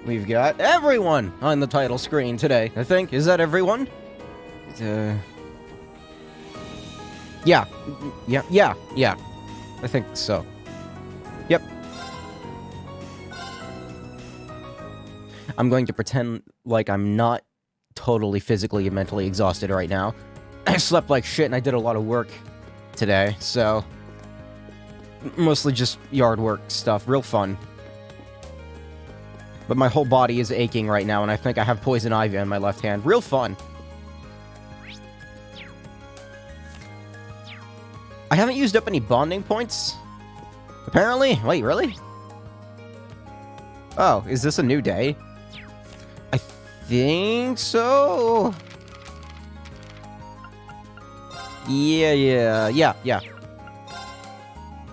we've got everyone on the title screen today, I think. Is that everyone? Yeah. Yeah. I think so. Yep. I'm going to pretend like I'm not totally physically and mentally exhausted right now. I slept like shit and I did a lot of work today, so... Mostly just yard work stuff. Real fun. But my whole body is aching right now, and I think I have poison ivy on my left hand. Real fun. I haven't used up any bonding points. Apparently. Wait, really? Oh, is this a new day? I think so. Yeah.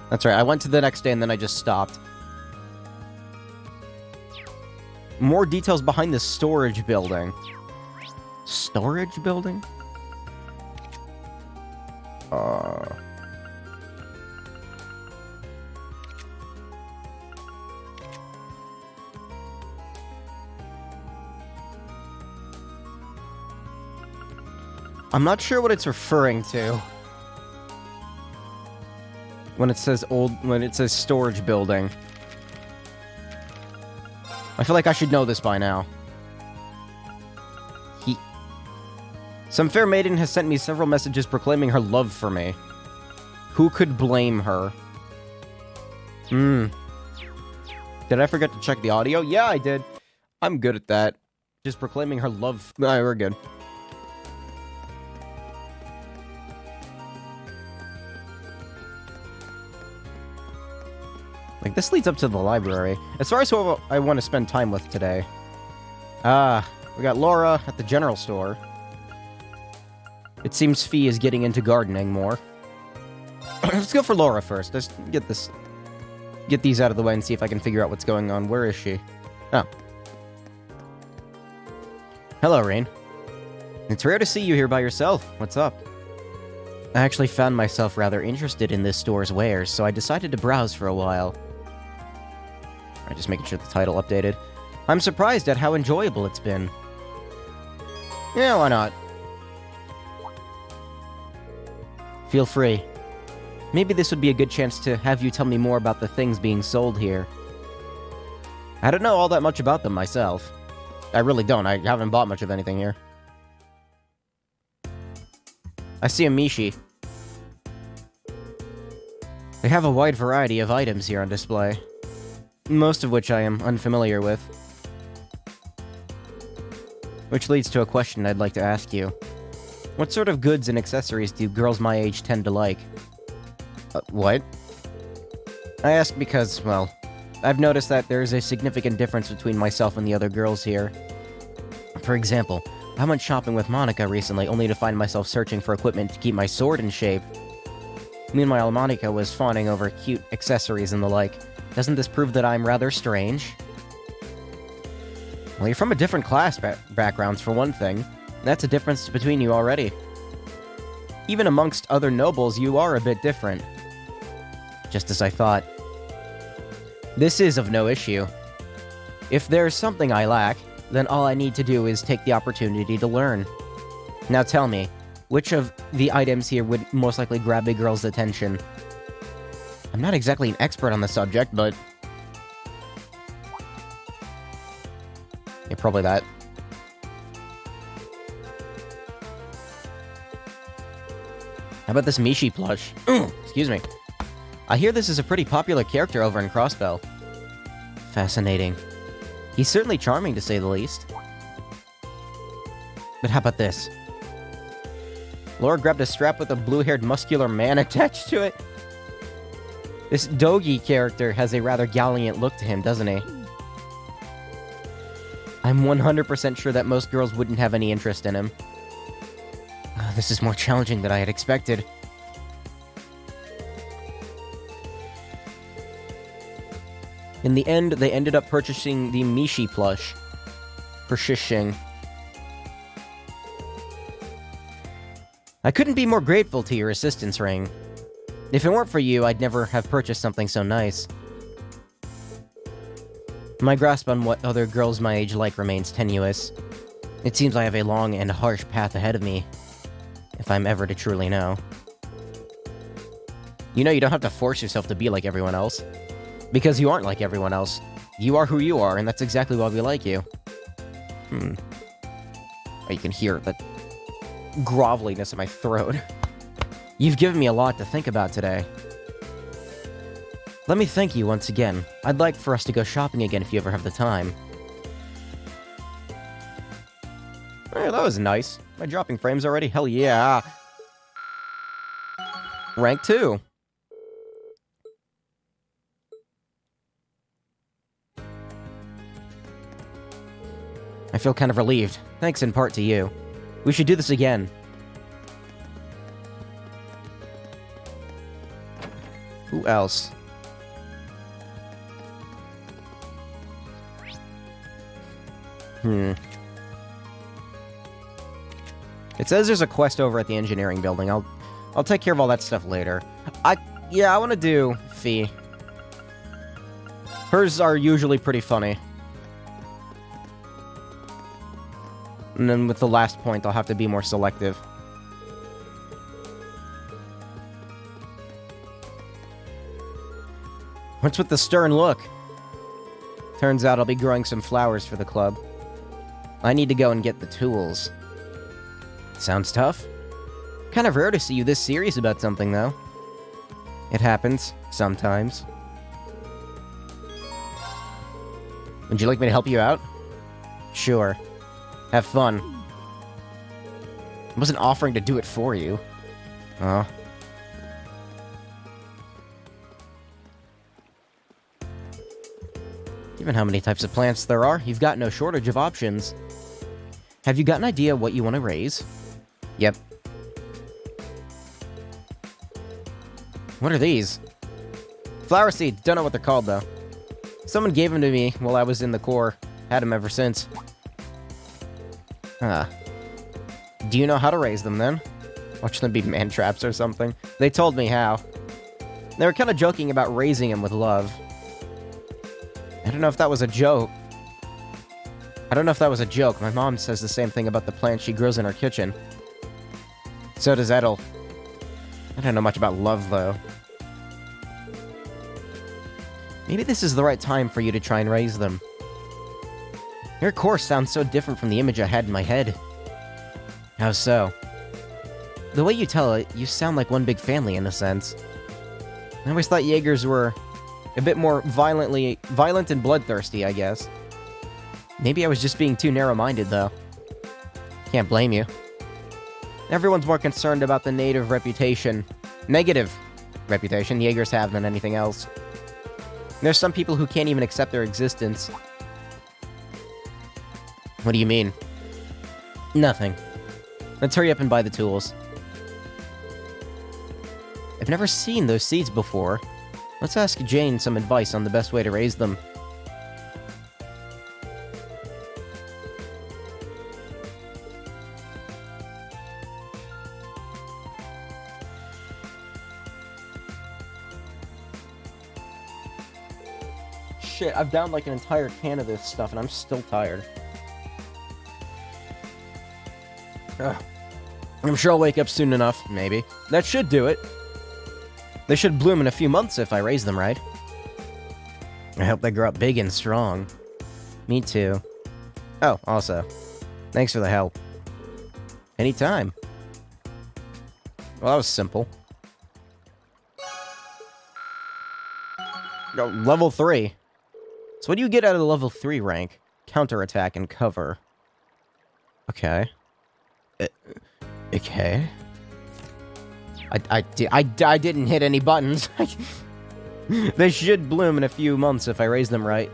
That's right. I went to the next day and then I just stopped. More details behind the storage building. Storage building? I'm not sure what it's referring to. When it says storage building. I feel like I should know this by now. Some fair maiden has sent me several messages proclaiming her love for me. Who could blame her? Did I forget to check the audio? Yeah, I did. I'm good at that. Just proclaiming her love. Alright, we're good. Like, this leads up to the library. As far as who I want to spend time with today. We got Laura at the general store. It seems Fee is getting into gardening more. Let's go for Laura first. Let's get these out of the way and see if I can figure out what's going on. Where is she? Oh. Hello, Rain. It's rare to see you here by yourself. What's up? I actually found myself rather interested in this store's wares, so I decided to browse for a while. I'm just making sure the title updated. I'm surprised at how enjoyable it's been. Yeah, why not? Feel free. Maybe this would be a good chance to have you tell me more about the things being sold here. I don't know all that much about them myself. I really don't. I haven't bought much of anything here. I see a Mishi. They have a wide variety of items here on display, most of which I am unfamiliar with. Which leads to a question I'd like to ask you. What sort of goods and accessories do girls my age tend to like? What? I ask because, well, I've noticed that there is a significant difference between myself and the other girls here. For example, I went shopping with Monica recently only to find myself searching for equipment to keep my sword in shape. Meanwhile, Monica was fawning over cute accessories and the like. Doesn't this prove that I'm rather strange? Well, you're from a different class backgrounds, for one thing. That's a difference between you already. Even amongst other nobles, you are a bit different. Just as I thought. This is of no issue. If there's something I lack, then all I need to do is take the opportunity to learn. Now tell me, which of the items here would most likely grab a girl's attention? I'm not exactly an expert on the subject, but... yeah, probably that. How about this Mishi plush? Excuse me. I hear this is a pretty popular character over in Crossbell. Fascinating. He's certainly charming, to say the least. But how about this? Laura grabbed a strap with a blue-haired muscular man attached to it. This Dogi character has a rather gallant look to him, doesn't he? I'm 100% sure that most girls wouldn't have any interest in him. This is more challenging than I had expected. In the end, they ended up purchasing the Mishi plush for Shishing. I couldn't be more grateful to your assistance, Ring. If it weren't for you, I'd never have purchased something so nice. My grasp on what other girls my age like remains tenuous. It seems I have a long and harsh path ahead of me, if I'm ever to truly know. You know, you don't have to force yourself to be like everyone else. Because you aren't like everyone else. You are who you are, and that's exactly why we like you. Oh, you can hear the groveliness in my throat. You've given me a lot to think about today. Let me thank you once again. I'd like for us to go shopping again if you ever have the time. Oh, that was nice. Am I dropping frames already? Hell yeah. Rank 2. I feel kind of relieved. Thanks in part to you. We should do this again. Who else? It says there's a quest over at the engineering building. I'll take care of all that stuff later. Yeah, I want to do Fee. Hers are usually pretty funny. And then with the last point, I'll have to be more selective. What's with the stern look? Turns out I'll be growing some flowers for the club. I need to go and get the tools. Sounds tough. Kind of rare to see you this serious about something, though. It happens, sometimes. Would you like me to help you out? Sure. Have fun. I wasn't offering to do it for you. Oh. Given how many types of plants there are, you've got no shortage of options. Have you got an idea what you want to raise? Yep. What are these? Flower seeds. Don't know what they're called, though. Someone gave them to me while I was in the Corps. Had them ever since. Do you know how to raise them, then? Watch them be man traps or something. They told me how. They were kind of joking about raising them with love. I don't know if that was a joke. My mom says the same thing about the plants she grows in her kitchen. So does Edel. I don't know much about love, though. Maybe this is the right time for you to try and raise them. Your course sounds so different from the image I had in my head. How so? The way you tell it, you sound like one big family in a sense. I always thought Jaegers were a bit more violent and bloodthirsty, I guess. Maybe I was just being too narrow-minded, though. Can't blame you. Everyone's more concerned about the negative reputation Jaegers have than anything else. There's some people who can't even accept their existence. What do you mean? Nothing. Let's hurry up and buy the tools. I've never seen those seeds before. Let's ask Jane some advice on the best way to raise them. Shit, I've downed like an entire can of this stuff and I'm still tired. I'm sure I'll wake up soon enough, maybe. That should do it. They should bloom in a few months if I raise them right. I hope they grow up big and strong. Me too. Oh, also, thanks for the help. Anytime. Well, that was simple. Oh, level 3. So what do you get out of the level 3 rank? Counterattack and cover. Okay. Okay. I didn't hit any buttons. They should bloom in a few months if I raise them right.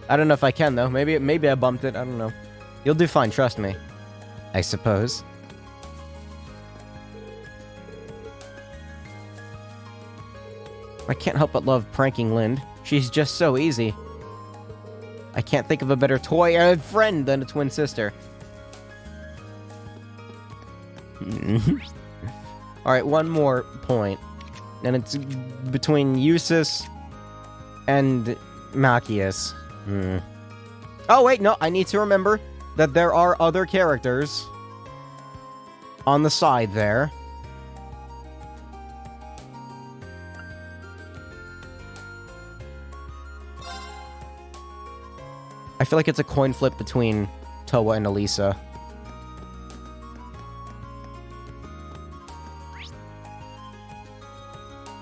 I don't know if I can, though. Maybe I bumped it. I don't know. You'll do fine, trust me. I suppose. I can't help but love pranking Lind. She's just so easy. I can't think of a better toy friend than a twin sister. Alright, one more point. And it's between Eustace and Machias. Oh, wait, no, I need to remember that there are other characters on the side there. I feel like it's a coin flip between Towa and Elisa.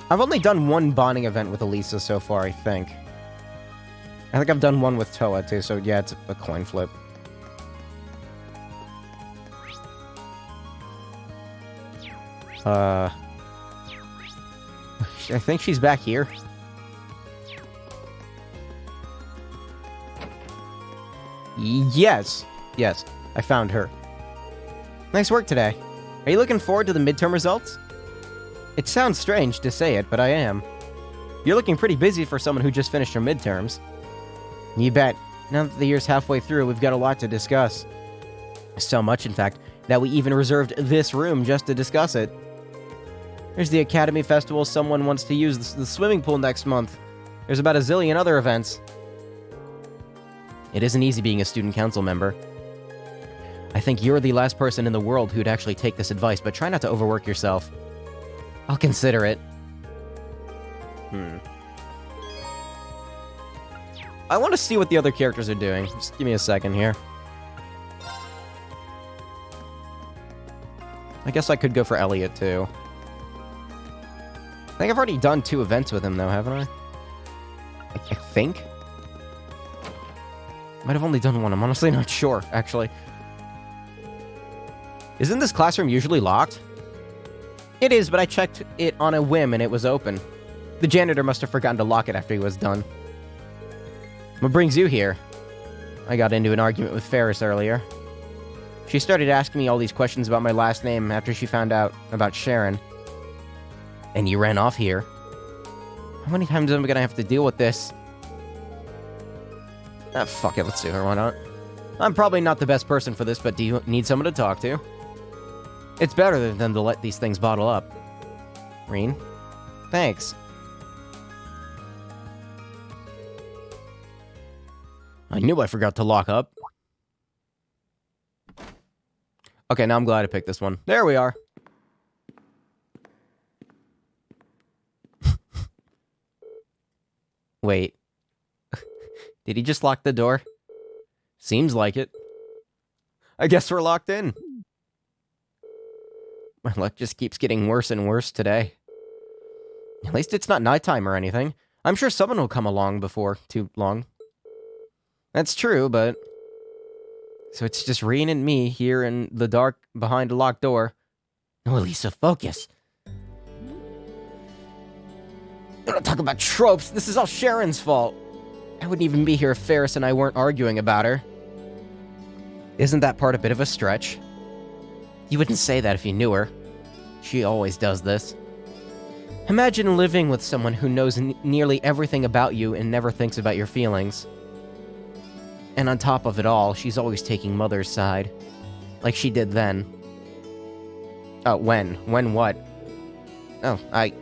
I've only done one bonding event with Elisa so far, I think. I think I've done one with Towa, too, so yeah, it's a coin flip. I think she's back here. Yes. Yes, I found her. Nice work today. Are you looking forward to the midterm results? It sounds strange to say it, but I am. You're looking pretty busy for someone who just finished her midterms. You bet. Now that the year's halfway through, we've got a lot to discuss. So much, in fact, that we even reserved this room just to discuss it. There's the Academy Festival, someone wants to use the swimming pool next month. There's about a zillion other events. It isn't easy being a student council member. I think you're the last person in the world who'd actually take this advice, but try not to overwork yourself. I'll consider it. I want to see what the other characters are doing. Just give me a second here. I guess I could go for Elliot, too. I think I've already done 2 events with him, though, haven't I? I think? Might have only done one. I'm honestly not sure, actually. Isn't this classroom usually locked? It is, but I checked it on a whim and it was open. The janitor must have forgotten to lock it after he was done. What brings you here? I got into an argument with Ferris earlier. She started asking me all these questions about my last name after she found out about Sharon. And you ran off here. How many times am I gonna have to deal with this? Ah, fuck it, let's do her, why not? I'm probably not the best person for this, but do you need someone to talk to? It's better than to let these things bottle up. Reen? Thanks. I knew I forgot to lock up. Okay, now I'm glad I picked this one. There we are. Wait. Did he just lock the door? Seems like it. I guess we're locked in. My luck just keeps getting worse and worse today. At least it's not nighttime or anything. I'm sure someone will come along before too long. That's true, but... So it's just Reen and me here in the dark behind a locked door. No, Elisa, focus. Don't talk about tropes. This is all Sharon's fault. I wouldn't even be here if Ferris and I weren't arguing about her. Isn't that part a bit of a stretch? You wouldn't say that if you knew her. She always does this. Imagine living with someone who knows nearly everything about you and never thinks about your feelings. And on top of it all, she's always taking Mother's side. Like she did then. Oh, when? When what? Oh, I...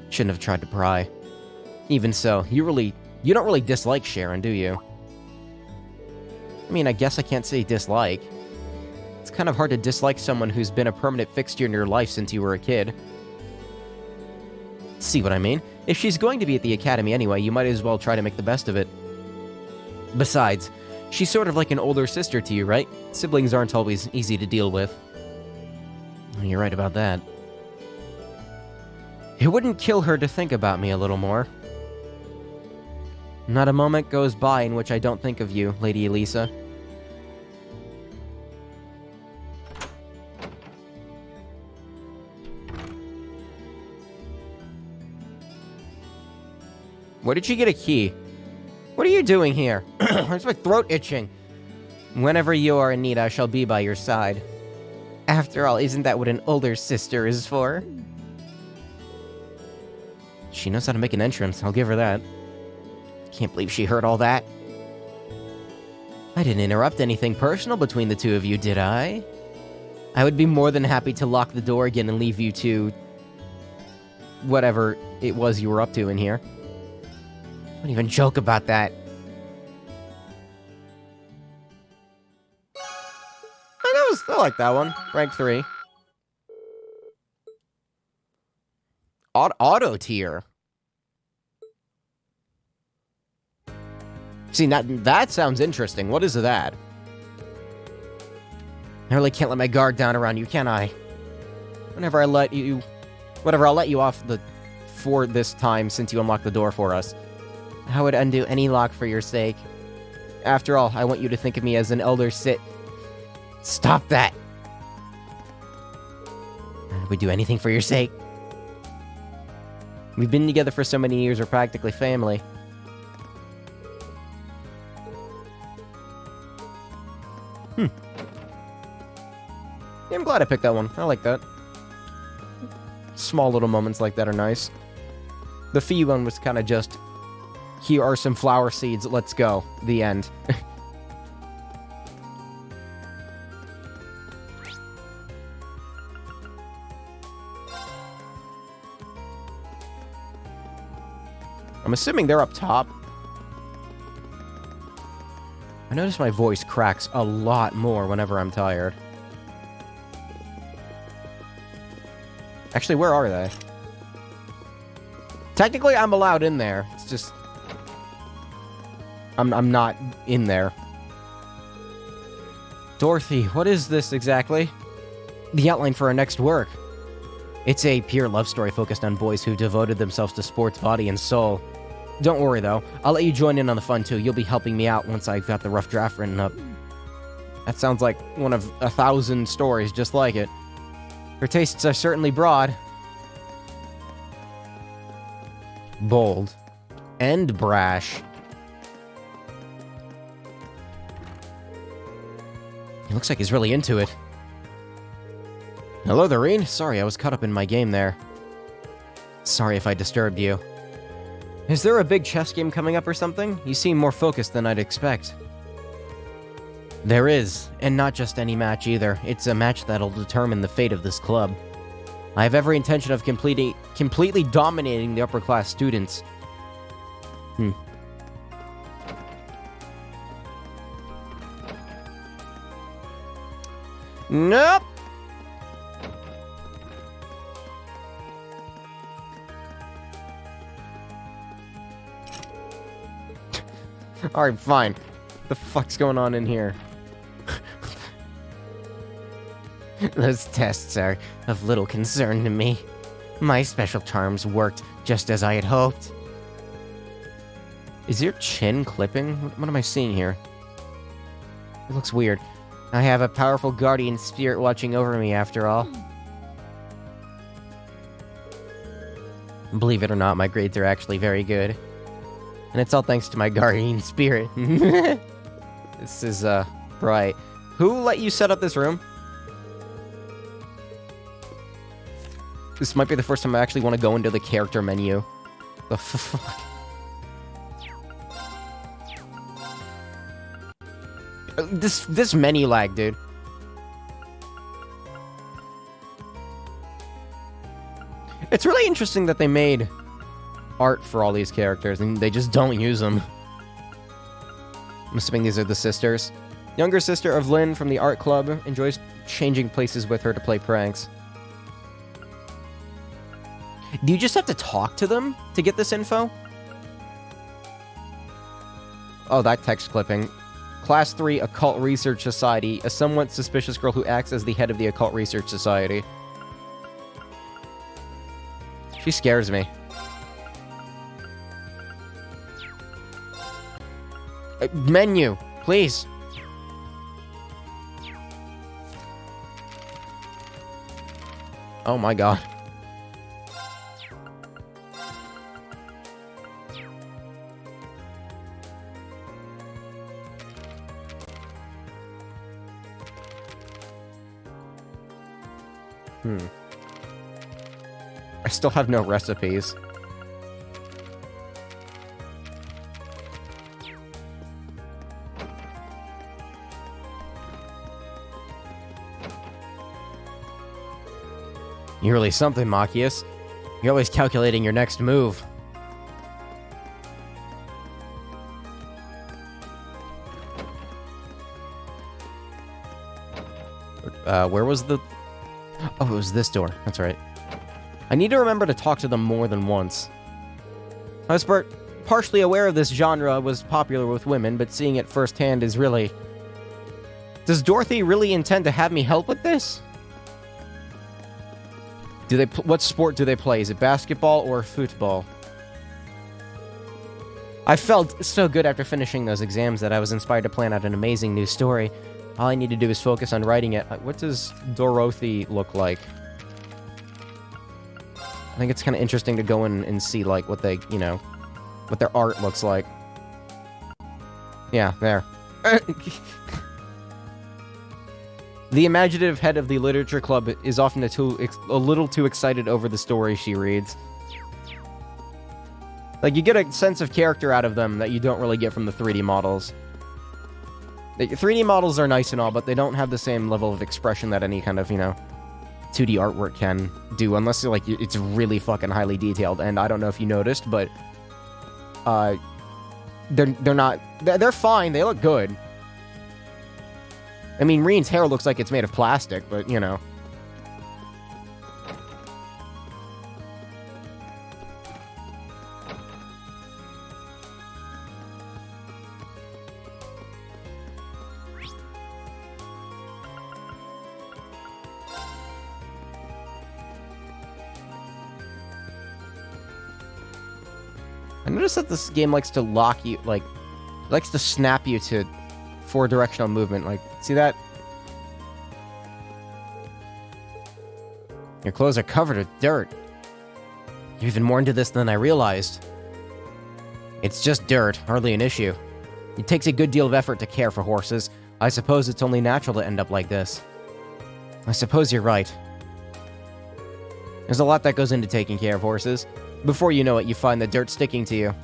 shouldn't have tried to pry. Even so, you don't really dislike Sharon, do you? I mean, I guess I can't say dislike. It's kind of hard to dislike someone who's been a permanent fixture in your life since you were a kid. See what I mean? If she's going to be at the academy anyway, you might as well try to make the best of it. Besides, she's sort of like an older sister to you, right? Siblings aren't always easy to deal with. You're right about that. It wouldn't kill her to think about me a little more. Not a moment goes by in which I don't think of you, Lady Elisa. Where did she get a key? What are you doing here? It's my throat itching. Whenever you are in need, I shall be by your side. After all, isn't that what an older sister is for? She knows how to make an entrance, I'll give her that. Can't believe she heard all that. I didn't interrupt anything personal between the two of you, did I? I would be more than happy to lock the door again and leave you to... whatever it was you were up to in here. Don't even joke about that. I like that one. Rank 3. Auto tier. See, that sounds interesting. What is that? I really can't let my guard down around you, can I? Whatever, I'll let you off for this time since you unlocked the door for us. I would undo any lock for your sake. After all, I want you to think of me as an elder Sith. Stop that! I would do anything for your sake. We've been together for so many years, we're practically family. Yeah, I'm glad I picked that one. I like that. Small little moments like that are nice. The Fee one was kind of just, here are some flower seeds, let's go. The end. I'm assuming they're up top. I notice my voice cracks a lot more whenever I'm tired. Actually, where are they? Technically, I'm allowed in there. It's just... I'm not in there. Dorothy, what is this exactly? The outline for our next work. It's a pure love story focused on boys who devoted themselves to sports, body, and soul. Don't worry, though. I'll let you join in on the fun, too. You'll be helping me out once I've got the rough draft written up. That sounds like one of 1,000 stories just like it. Her tastes are certainly broad. Bold. And brash. He looks like he's really into it. Hello, Doreen. Sorry, I was caught up in my game there. Sorry if I disturbed you. Is there a big chess game coming up or something? You seem more focused than I'd expect. There is, and not just any match either. It's a match that'll determine the fate of this club. I have every intention of completely dominating the upper-class students. Nope! Alright, fine. What the fuck's going on in here? Those tests are of little concern to me. My special charms worked just as I had hoped. Is your chin clipping? What am I seeing here? It looks weird. I have a powerful guardian spirit watching over me, after all. Believe it or not, my grades are actually very good. And it's all thanks to my guardian spirit. This is, bright. Who let you set up this room? This might be the first time I actually want to go into the character menu. The fuck? This menu lag, dude. It's really interesting that they made art for all these characters and they just don't use them. I'm assuming these are the sisters. Younger sister of Lynn from the art club enjoys changing places with her to play pranks. Do you just have to talk to them to get this info? Oh, that text clipping. Class 3 Occult Research Society, a somewhat suspicious girl who acts as the head of the Occult Research Society. She scares me. Menu, please. Oh my god. I still have no recipes. You're really something, Machias. You're always calculating your next move. Where was the... Oh, it was this door. That's right. I need to remember to talk to them more than once. I was partially aware of this genre was popular with women, but seeing it firsthand is really... Does Dorothy really intend to have me help with this? What sport do they play? Is it basketball or football? I felt so good after finishing those exams that I was inspired to plan out an amazing new story. All I need to do is focus on writing it. What does Dorothy look like? I think it's kind of interesting to go in and see, like, what they, you know, what their art looks like. Yeah, there. The imaginative head of the literature club is often a little too excited over the story she reads. Like, you get a sense of character out of them that you don't really get from the 3D models. The 3D models are nice and all, but they don't have the same level of expression that any kind of, you know, 2D artwork can do, unless, like, it's really fucking highly detailed. And I don't know if you noticed, but they're fine. They look good. I mean, Reen's hair looks like it's made of plastic, but, you know. I noticed that this game likes to lock you, like, likes to snap you to four-directional movement. Like, see that? Your clothes are covered with dirt. You're even more into this than I realized. It's just dirt, hardly an issue. It takes a good deal of effort to care for horses. I suppose it's only natural to end up like this. I suppose you're right. There's a lot that goes into taking care of horses. Before you know it, you find the dirt sticking to you.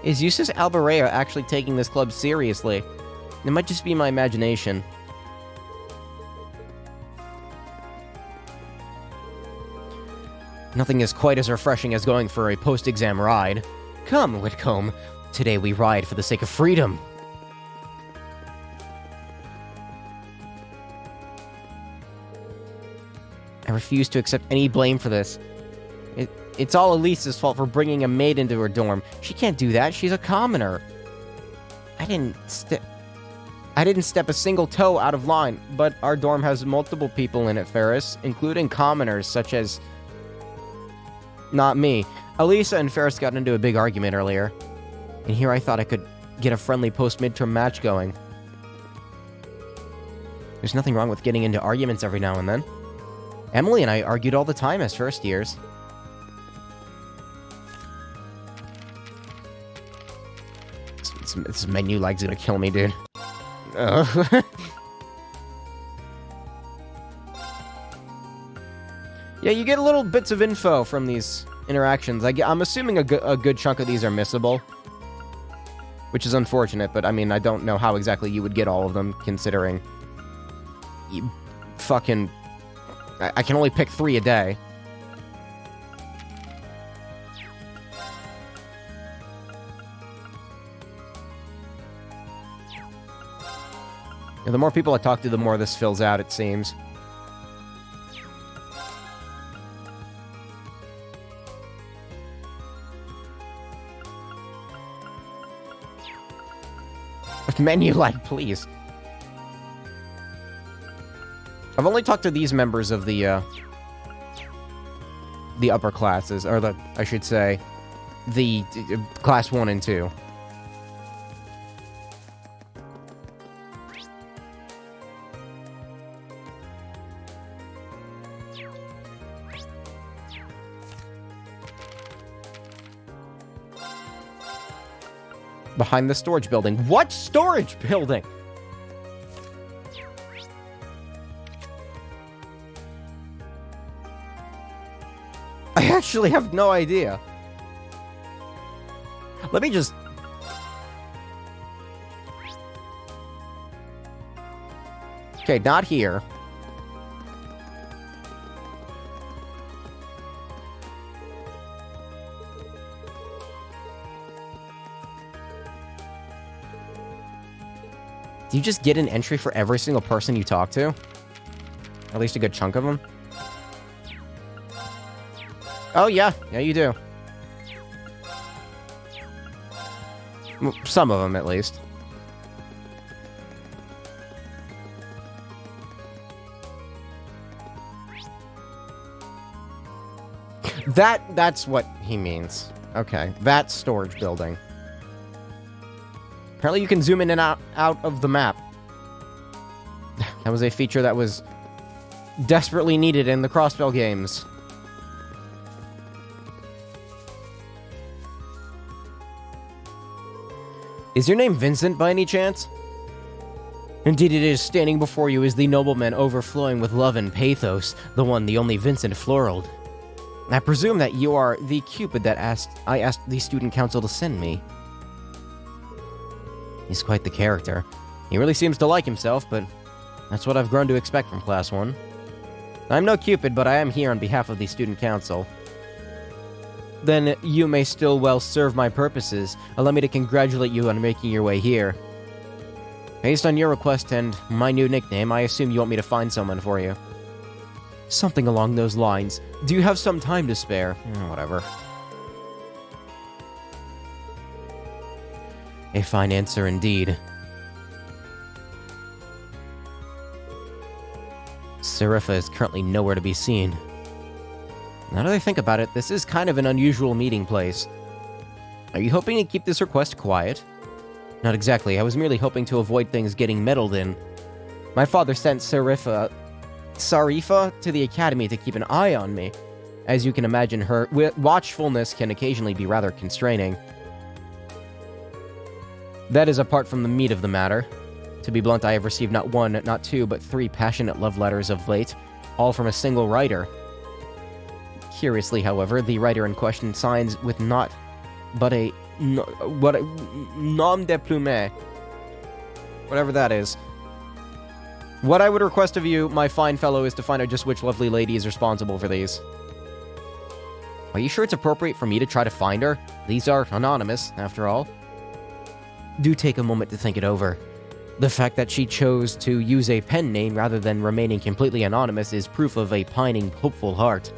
Is Eustace Alberea actually taking this club seriously? It might just be my imagination. Nothing is quite as refreshing as going for a post-exam ride. Come, Whitcomb. Today we ride for the sake of freedom. I refuse to accept any blame for this. It's all Elise's fault for bringing a maid into her dorm. She can't do that. She's a commoner. I didn't step a single toe out of line, but our dorm has multiple people in it, Ferris, including commoners such as... Not me. Elisa and Ferris got into a big argument earlier, and here I thought I could get a friendly post-midterm match going. There's nothing wrong with getting into arguments every now and then. Emily and I argued all the time as first years. This menu lag's gonna kill me, dude. Yeah, you get little bits of info from these interactions. I'm assuming a good chunk of these are missable. Which is unfortunate, but I mean, I don't know how exactly you would get all of them, considering... You fucking... I can only pick 3 a day. Yeah, the more people I talk to, the more this fills out, it seems. Menu lag, please. I've only talked to these members of the upper classes, or I should say, the class 1 and 2. Behind the storage building. What storage building? I actually have no idea. Let me just... Okay, not here. Do you just get an entry for every single person you talk to? At least a good chunk of them? Oh, yeah. Yeah, you do. Some of them, at least. That's what he means. Okay, that storage building. Apparently you can zoom in and out of the map. That was a feature that was desperately needed in the Crossbell games. Is your name Vincent by any chance? Indeed it is. Standing before you is the nobleman overflowing with love and pathos, the one, the only Vincent Florald. I presume that you are the Cupid that I asked the student council to send me. He's quite the character. He really seems to like himself, but that's what I've grown to expect from Class 1. I'm no Cupid, but I am here on behalf of the student council. Then you may still well serve my purposes. Allow me to congratulate you on making your way here. Based on your request and my new nickname, I assume you want me to find someone for you. Something along those lines. Do you have some time to spare? Whatever. A fine answer indeed. Serapha is currently nowhere to be seen. Now that I think about it, this is kind of an unusual meeting place. Are you hoping to keep this request quiet? Not exactly. I was merely hoping to avoid things getting meddled in. My father sent Sarifa to the academy to keep an eye on me. As you can imagine, her watchfulness can occasionally be rather constraining. That is apart from the meat of the matter. To be blunt, I have received not one, not two, but 3 passionate love letters of late, all from a single writer. Curiously, however, the writer in question signs with not but a nom de plume. Whatever that is. What I would request of you, my fine fellow, is to find out just which lovely lady is responsible for these. Are you sure it's appropriate for me to try to find her? These are anonymous, after all. Do take a moment to think it over. The fact that she chose to use a pen name rather than remaining completely anonymous is proof of a pining, hopeful heart.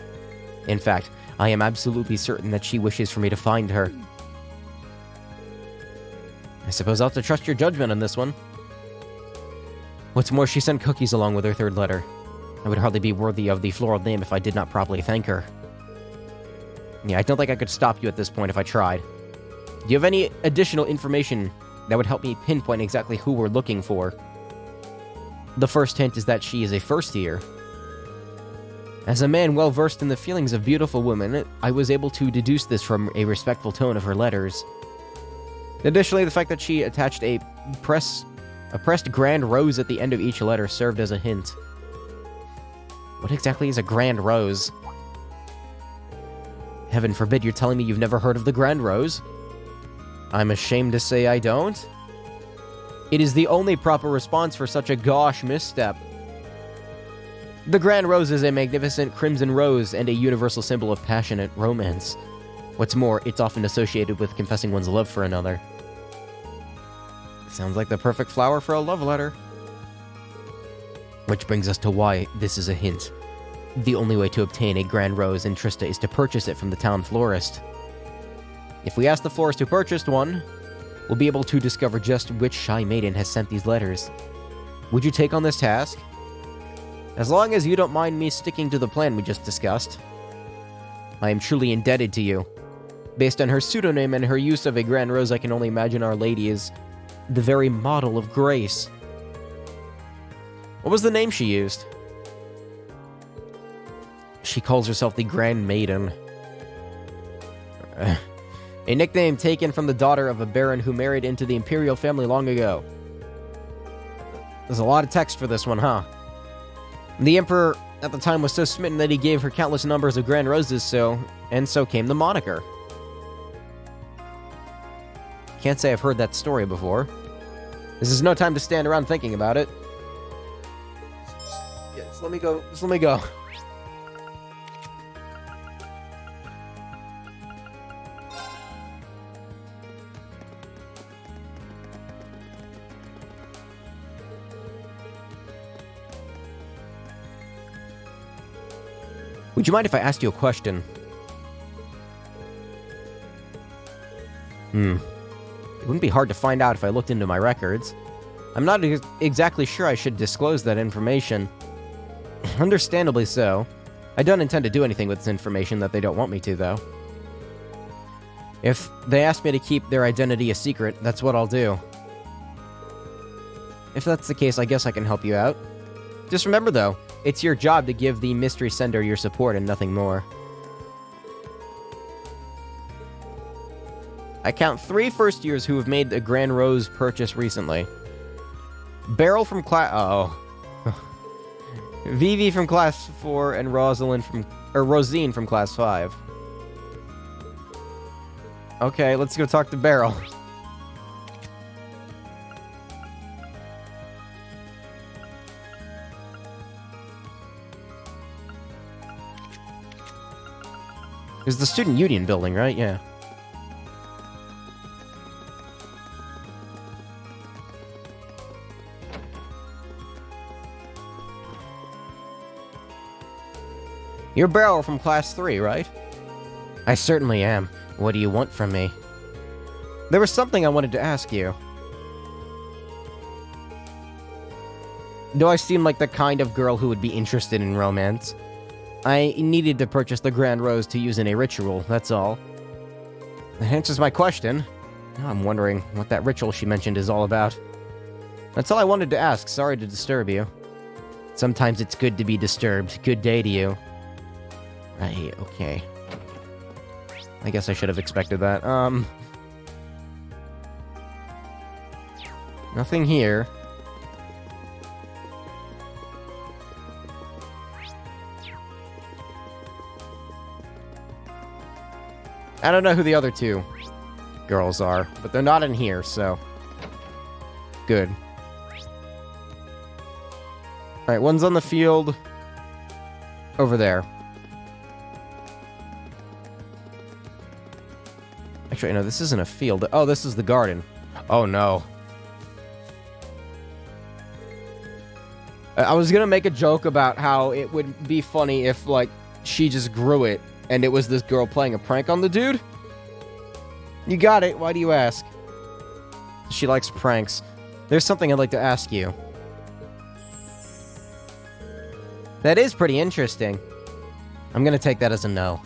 In fact, I am absolutely certain that she wishes for me to find her. I suppose I'll have to trust your judgment on this one. What's more, she sent cookies along with her 3rd letter. I would hardly be worthy of the floral name if I did not properly thank her. Yeah, I don't think I could stop you at this point if I tried. Do you have any additional information that would help me pinpoint exactly who we're looking for? The first hint is that she is a first year. As a man well versed in the feelings of beautiful women, I was able to deduce this from a respectful tone of her letters. Additionally, the fact that she attached a pressed grand rose at the end of each letter served as a hint. What exactly is a grand rose? Heaven forbid you're telling me you've never heard of the grand rose? I'm ashamed to say I don't. It is the only proper response for such a gauche misstep. The grand rose is a magnificent crimson rose and a universal symbol of passionate romance. What's more, it's often associated with confessing one's love for another. Sounds like the perfect flower for a love letter. Which brings us to why this is a hint. The only way to obtain a grand rose in Trista is to purchase it from the town florist. If we ask the florist who purchased one, we'll be able to discover just which shy maiden has sent these letters. Would you take on this task? As long as you don't mind me sticking to the plan we just discussed. I am truly indebted to you. Based on her pseudonym and her use of a grand rose, I can only imagine Our Lady is the very model of grace. What was the name she used? She calls herself the Grand Maiden. A nickname taken from the daughter of a baron who married into the imperial family long ago. There's a lot of text for this one, huh? The emperor at the time was so smitten that he gave her countless numbers of grand roses, so came the moniker. Can't say I've heard that story before. This is no time to stand around thinking about it. Yeah, just let me go. Just let me go. Would you mind if I asked you a question? It wouldn't be hard to find out if I looked into my records. I'm not exactly sure I should disclose that information. Understandably so. I don't intend to do anything with this information that they don't want me to, though. If they ask me to keep their identity a secret, that's what I'll do. If that's the case, I guess I can help you out. Just remember, though, it's your job to give the mystery sender your support and nothing more. I count 3 first-years who have made a Grand Rose purchase recently. Beryl from class... Uh-oh. Vivi from class 4 and Rosine from class 5. Okay, let's go talk to Beryl. It's the Student Union building, right? Yeah. You're Beryl from class 3, right? I certainly am. What do you want from me? There was something I wanted to ask you. Do I seem like the kind of girl who would be interested in romance? I needed to purchase the Grand Rose to use in a ritual, that's all. That answers my question. Now I'm wondering what that ritual she mentioned is all about. That's all I wanted to ask. Sorry to disturb you. Sometimes it's good to be disturbed. Good day to you. Right, okay. I guess I should have expected that. Nothing here. I don't know who the other 2 girls are, but they're not in here, so... Good. Alright, one's on the field. Over there. Actually, no, this isn't a field. Oh, this is the garden. Oh, no. I was gonna make a joke about how it would be funny if, like, she just grew it, and it was this girl playing a prank on the dude. You got it. Why do you ask? She likes pranks. There's something I'd like to ask you. That is pretty interesting. I'm gonna take that as a no.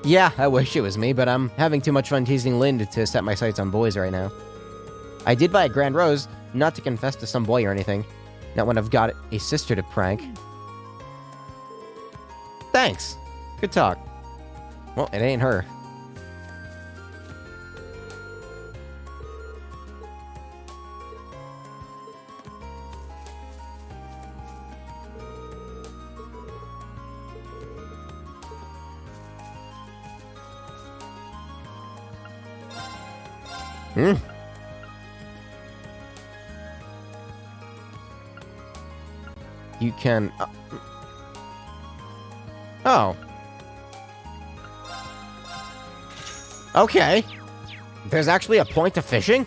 Yeah, I wish it was me, but I'm having too much fun teasing Lind to set my sights on boys right now. I did buy a Grand Rose, not to confess to some boy or anything. Not when I've got a sister to prank. Thanks. Good talk. Well, it ain't her. You can... Oh. Okay. There's actually a point to fishing?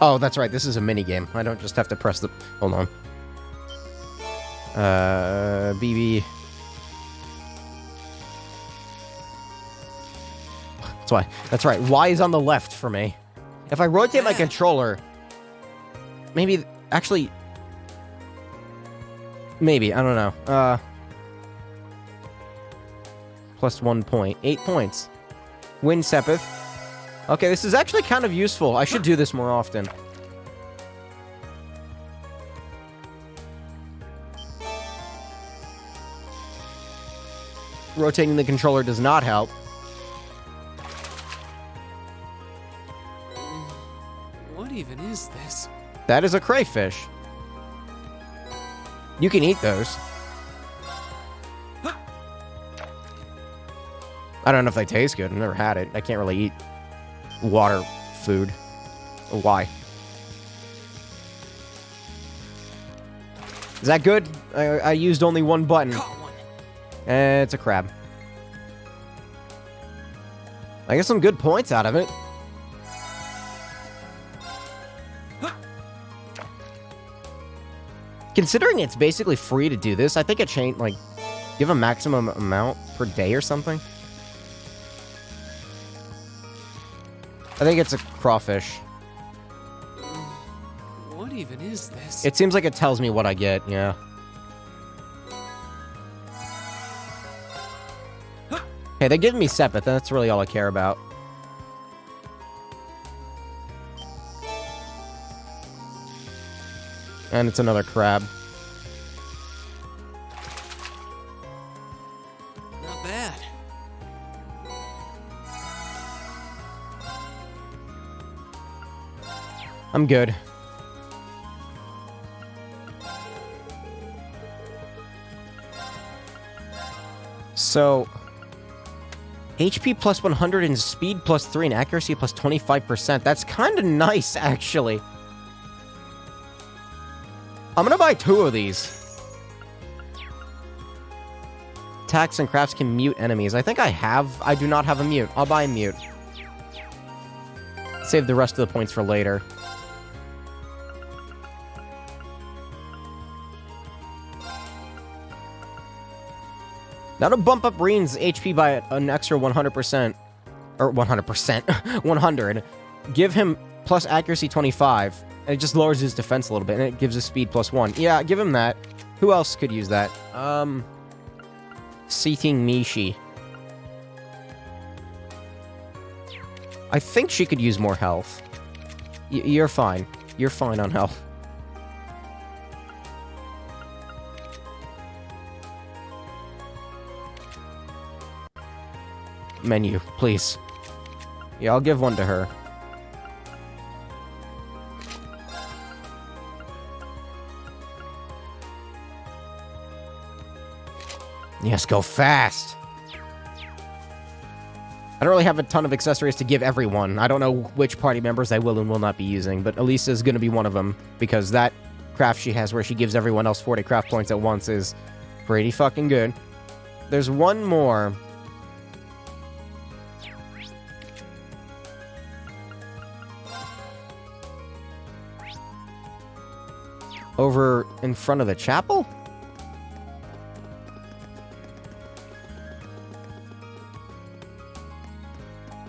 Oh, that's right. This is a minigame. I don't just have to press the... Hold on. BB... That's why. That's right. Y is on the left for me. If I rotate my controller... Maybe... Actually... Maybe. I don't know. Plus 1 point. 8 points. Win Sepith. Okay, this is actually kind of useful. I should do this more often. Rotating the controller does not help. What even is this? That is a crayfish. You can eat those. I don't know if they taste good. I've never had it. I can't really eat water food. Why? Is that good? I used only one button. It's a crab. I get some good points out of it. considering it's basically free to do this, I think it changed, like, give a maximum amount per day or something. I think it's a crawfish. What even is this? It seems like it tells me what I get, yeah. Hey, they give me Sepith, and that's really all I care about. And it's another crab. Not bad. I'm good. So, HP plus 100 and speed plus 3 and accuracy plus 25%. That's kind of nice, actually. I'm gonna buy 2 of these. Attacks and crafts can mute enemies. I think I do not have a mute. I'll buy a mute. Save the rest of the points for later. That'll bump up Reen's HP by an extra 100%. Or 100%. 100. Give him plus accuracy 25. And it just lowers his defense a little bit. And it gives his speed plus 1. Yeah, give him that. Who else could use that? Seeking Mishi. I think she could use more health. You're fine. You're fine on health. Menu, please. Yeah, I'll give one to her. Yes, go fast! I don't really have a ton of accessories to give everyone. I don't know which party members I will and will not be using, but Elisa's gonna be one of them, because that craft she has where she gives everyone else 40 craft points at once is pretty fucking good. There's one more. Over in front of the chapel?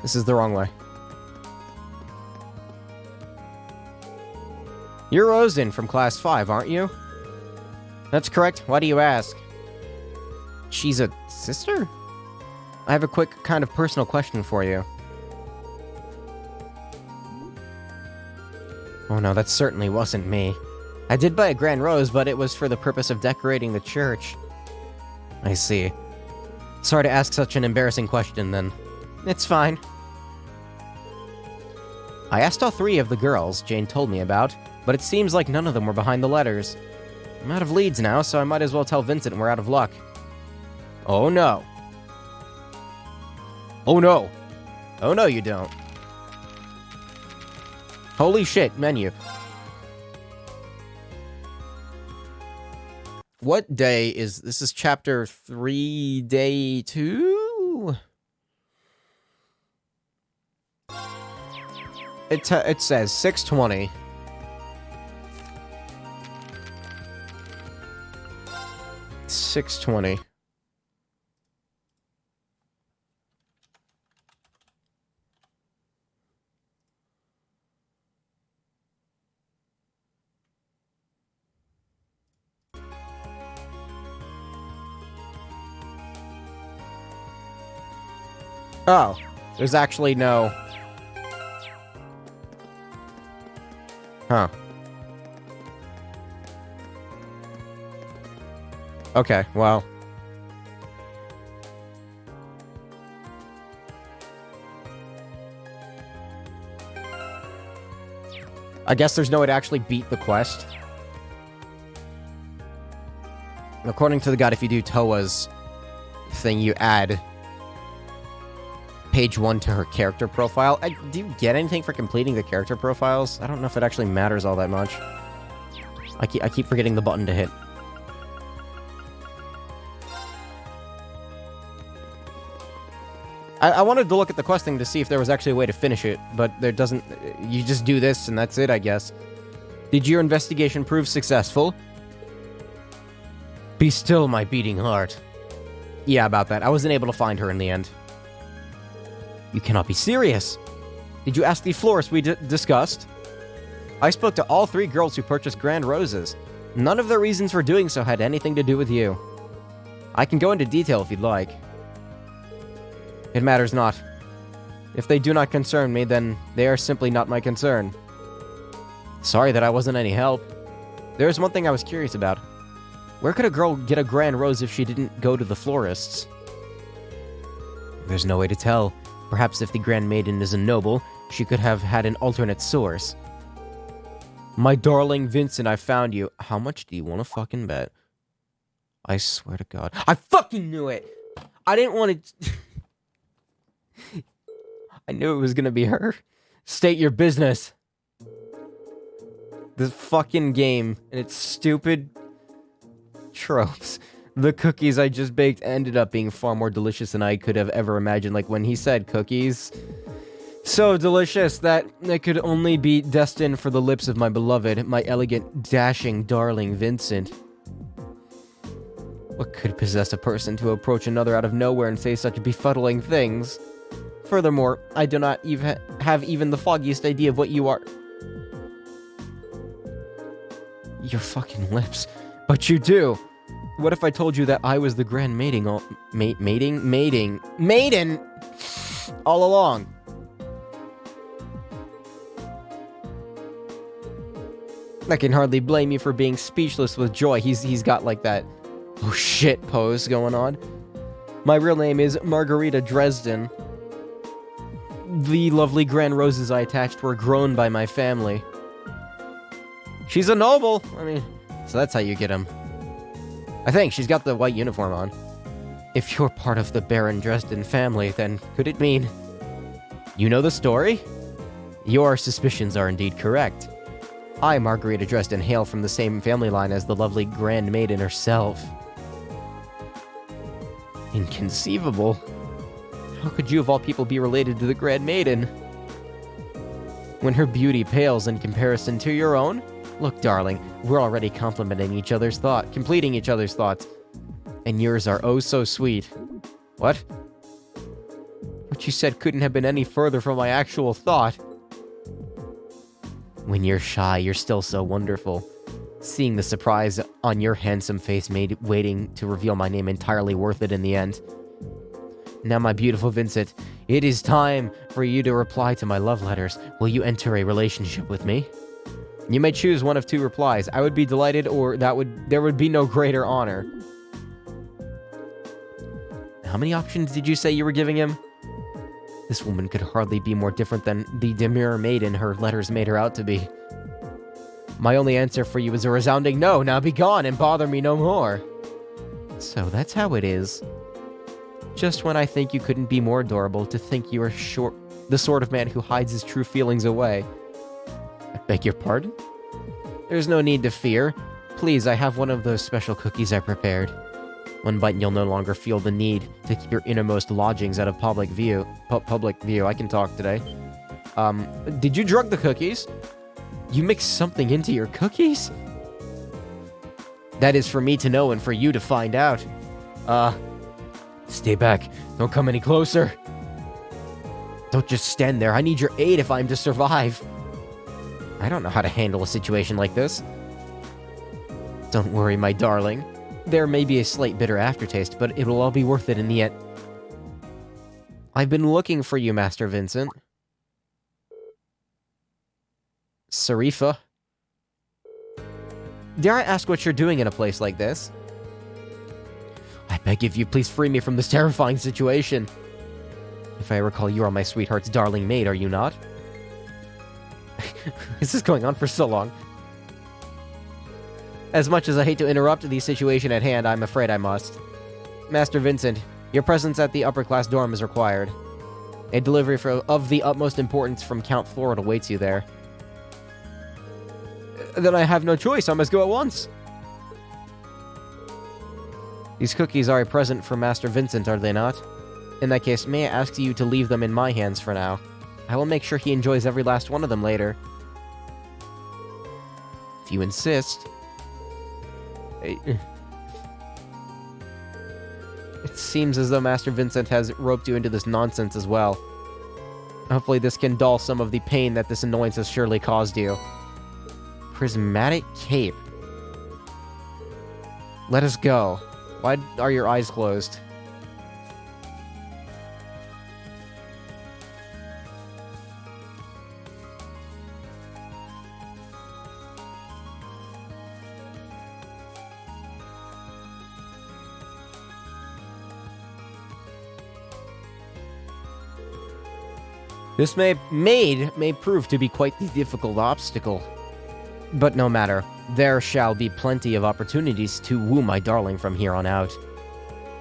This is the wrong way. You're Rosen from Class 5, aren't you? That's correct. Why do you ask? She's a sister? I have a quick, kind of personal question for you. Oh no, that certainly wasn't me. I did buy a Grand Rose, but it was for the purpose of decorating the church. I see. Sorry to ask such an embarrassing question, then. It's fine. I asked all 3 of the girls Jane told me about, but it seems like none of them were behind the letters. I'm out of leads now, so I might as well tell Vincent we're out of luck. Oh no. Oh no. Oh no, you don't. Holy shit, menu. What day is this? Is chapter 3, day 2? It says 6:20. $6:20. Oh, there's actually no... Huh. Okay, well... I guess there's no way to actually beat the quest. According to the guide, if you do Toa's thing, you add page 1 to her character profile. Do you get anything for completing the character profiles? I don't know if it actually matters all that much. I keep forgetting the button to hit. I wanted to look at the questing to see if there was actually a way to finish it, but there doesn't... You just do this and that's it, I guess. Did your investigation prove successful? Be still, my beating heart. Yeah, about that. I wasn't able to find her in the end. You cannot be serious. Did you ask the florist we discussed? I spoke to all 3 girls who purchased grand roses. None of their reasons for doing so had anything to do with you. I can go into detail if you'd like. It matters not. If they do not concern me, then they are simply not my concern. Sorry that I wasn't any help. There's one thing I was curious about. Where could a girl get a grand rose if she didn't go to the florist's? There's no way to tell. Perhaps if the Grand Maiden is a noble, she could have had an alternate source. My darling Vincent, I found you. How much do you want to fucking bet? I swear to God. I fucking knew it! I didn't want to... I knew it was gonna be her. State your business. This fucking game and its stupid tropes. The cookies I just baked ended up being far more delicious than I could have ever imagined. Like when he said cookies. So delicious that it could only be destined for the lips of my beloved, my elegant, dashing, darling Vincent. What could possess a person to approach another out of nowhere and say such befuddling things? Furthermore, I do not even have even the foggiest idea of what you are. Your fucking lips. But you do. What if I told you that I was the Grand Maiden Maiden all along? I can hardly blame you for being speechless with joy. He's got like that oh shit pose going on. My real name is Margarita Dresden. The lovely grand roses I attached were grown by my family. She's a noble. I mean, so that's how you get him. I think she's got the white uniform on. If you're part of the Baron Dresden family, then could it mean you know the story? Your suspicions are indeed correct. I, Margarita Dresden, hail from the same family line as the lovely Grand Maiden herself. Inconceivable. How could you of all people be related to the Grand Maiden? When her beauty pales in comparison to your own? Look, darling, we're already completing each other's thoughts. And yours are oh so sweet. What? What you said couldn't have been any further from my actual thought. When you're shy, you're still so wonderful. Seeing the surprise on your handsome face made waiting to reveal my name entirely worth it in the end. Now, my beautiful Vincent, it is time for you to reply to my love letters. Will you enter a relationship with me? You may choose one of 2 replies. I would be delighted, or there would be no greater honor. How many options did you say you were giving him? This woman could hardly be more different than the demure maiden her letters made her out to be. My only answer for you is a resounding no. Now be gone and bother me no more. So that's how it is. Just when I think you couldn't be more adorable, to think you are the sort of man who hides his true feelings away. I beg your pardon? There's no need to fear. Please, I have one of those special cookies I prepared. One bite and you'll no longer feel the need to keep your innermost lodgings out of public view. I can talk today. Did you drug the cookies? You mixed something into your cookies? That is for me to know and for you to find out. Stay back. Don't come any closer. Don't just stand there. I need your aid if I'm to survive. I don't know how to handle a situation like this. Don't worry, my darling. There may be a slight bitter aftertaste, but it will all be worth it in the end. I've been looking for you, Master Vincent. Sarifa? Dare I ask what you're doing in a place like this? I beg of you, please free me from this terrifying situation. If I recall, you are my sweetheart's darling maid, are you not? This is going on for so long. As much as I hate to interrupt the situation at hand, I'm afraid I must. Master Vincent, your presence at the upper-class dorm is required. A delivery of the utmost importance from Count Florid awaits you there. Then I have no choice, I must go at once. These cookies are a present for Master Vincent, are they not? In that case, may I ask you to leave them in my hands for now? I will make sure he enjoys every last one of them later. If you insist. It seems as though Master Vincent has roped you into this nonsense as well. Hopefully this can dull some of the pain that this annoyance has surely caused you. Prismatic cape. Let us go. Why are your eyes closed? This may prove to be quite the difficult obstacle. But no matter, there shall be plenty of opportunities to woo my darling from here on out.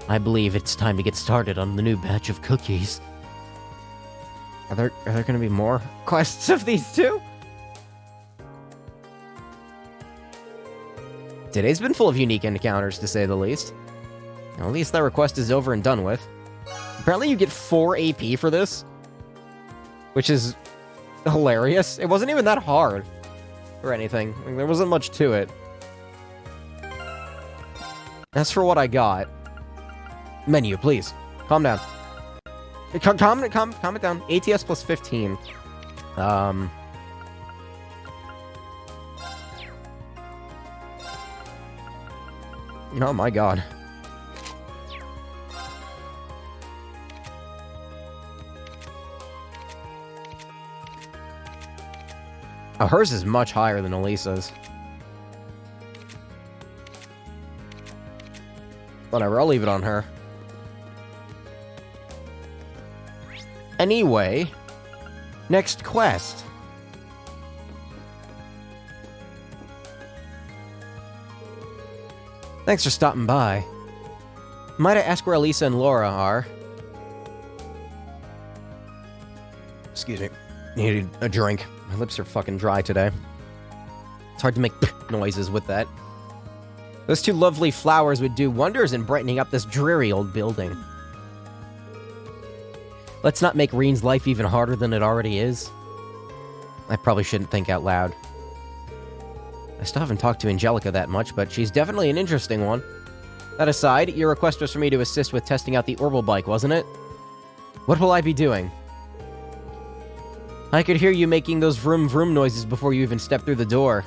I believe it's time to get started on the new batch of cookies. Are there gonna be more quests of these two? Today's been full of unique encounters, to say the least. At least that request is over and done with. Apparently you get 4 AP for this, which is hilarious. It wasn't even that hard or anything. Like, there wasn't much to it. As for what I got... Menu, please. Calm down. Calm it down. ATS plus 15. Oh my god. Oh, hers is much higher than Elisa's. Whatever, I'll leave it on her. Anyway, next quest. Thanks for stopping by. Might I ask where Elisa and Laura are? Excuse me. Needed a drink. My lips are fucking dry today. It's hard to make noises with that. Those 2 lovely flowers would do wonders in brightening up this dreary old building. Let's not make Reen's life even harder than it already is. I probably shouldn't think out loud. I still haven't talked to Angelica that much, but she's definitely an interesting one. That aside, your request was for me to assist with testing out the Orbital bike, wasn't it? What will I be doing? I could hear you making those vroom vroom noises before you even stepped through the door.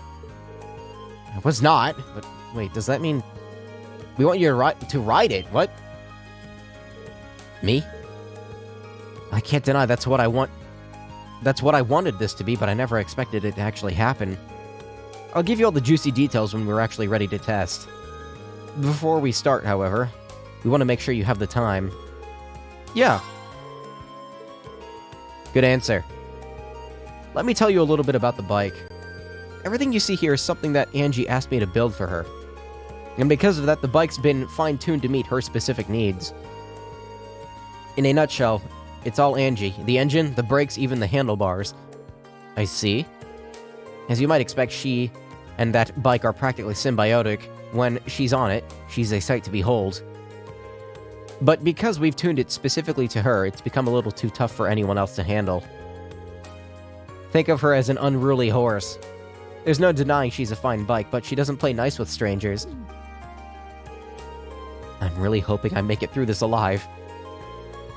I was not, but wait, does that mean we want you to ride it? What? Me? I can't deny that's what I want. That's what I wanted this to be, but I never expected it to actually happen. I'll give you all the juicy details when we're actually ready to test. Before we start, however, we want to make sure you have the time. Yeah. Good answer. Let me tell you a little bit about the bike. Everything you see here is something that Angie asked me to build for her. And because of that, the bike's been fine-tuned to meet her specific needs. In a nutshell, it's all Angie. The engine, the brakes, even the handlebars. I see. As you might expect, she and that bike are practically symbiotic. When she's on it, she's a sight to behold. But because we've tuned it specifically to her, it's become a little too tough for anyone else to handle. Think of her as an unruly horse. There's no denying she's a fine bike, but she doesn't play nice with strangers. I'm really hoping I make it through this alive.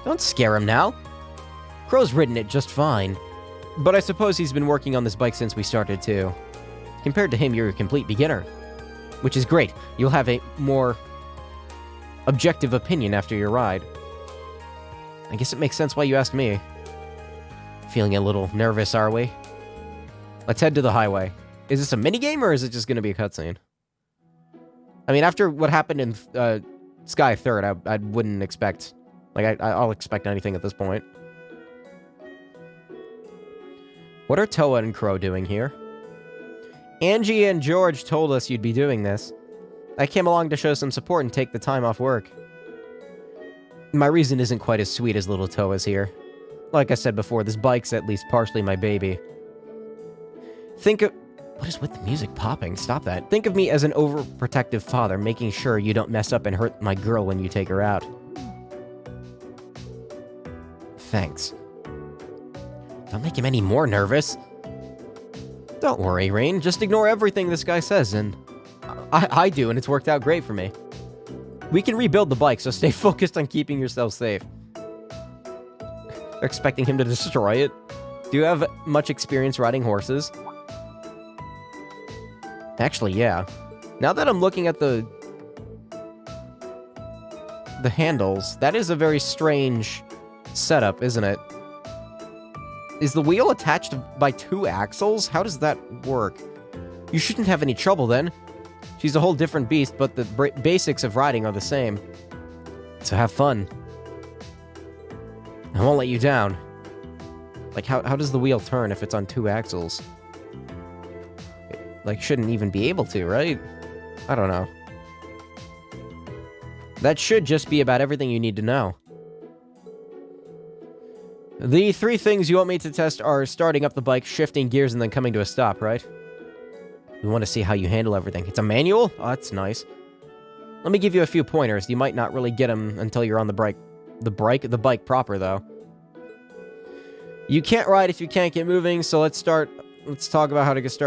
Don't scare him now. Crow's ridden it just fine. But I suppose he's been working on this bike since we started, too. Compared to him, you're a complete beginner. Which is great. You'll have a more objective opinion after your ride. I guess it makes sense why you asked me. Feeling a little nervous, are we? Let's head to the highway. Is this a minigame, or is it just going to be a cutscene? I mean, after what happened in Sky Third, I wouldn't expect... Like, I'll expect anything at this point. What are Toa and Crow doing here? Angie and George told us you'd be doing this. I came along to show some support and take the time off work. My reason isn't quite as sweet as little Toa's here. Like I said before, this bike's at least partially my baby. Think of... What is with the music popping? Stop that. Think of me as an overprotective father, making sure you don't mess up and hurt my girl when you take her out. Thanks. Don't make him any more nervous. Don't worry, Reen. Just ignore everything this guy says, and... I do, and it's worked out great for me. We can rebuild the bike, so stay focused on keeping yourself safe. They're expecting him to destroy it. Do you have much experience riding horses? Actually, yeah. Now that I'm looking at the handles, that is a very strange setup, isn't it? Is the wheel attached by 2 axles? How does that work? You shouldn't have any trouble then. She's a whole different beast, but the basics of riding are the same. So have fun. I won't let you down. Like, how does the wheel turn if it's on 2 axles? It, like, shouldn't even be able to, right? I don't know. That should just be about everything you need to know. The 3 things you want me to test are starting up the bike, shifting gears, and then coming to a stop, right? We want to see how you handle everything. It's a manual? Oh, that's nice. Let me give you a few pointers. You might not really get them until you're on the bike. The bike proper, though. You can't ride if you can't get moving, so let's start. Let's talk about how to get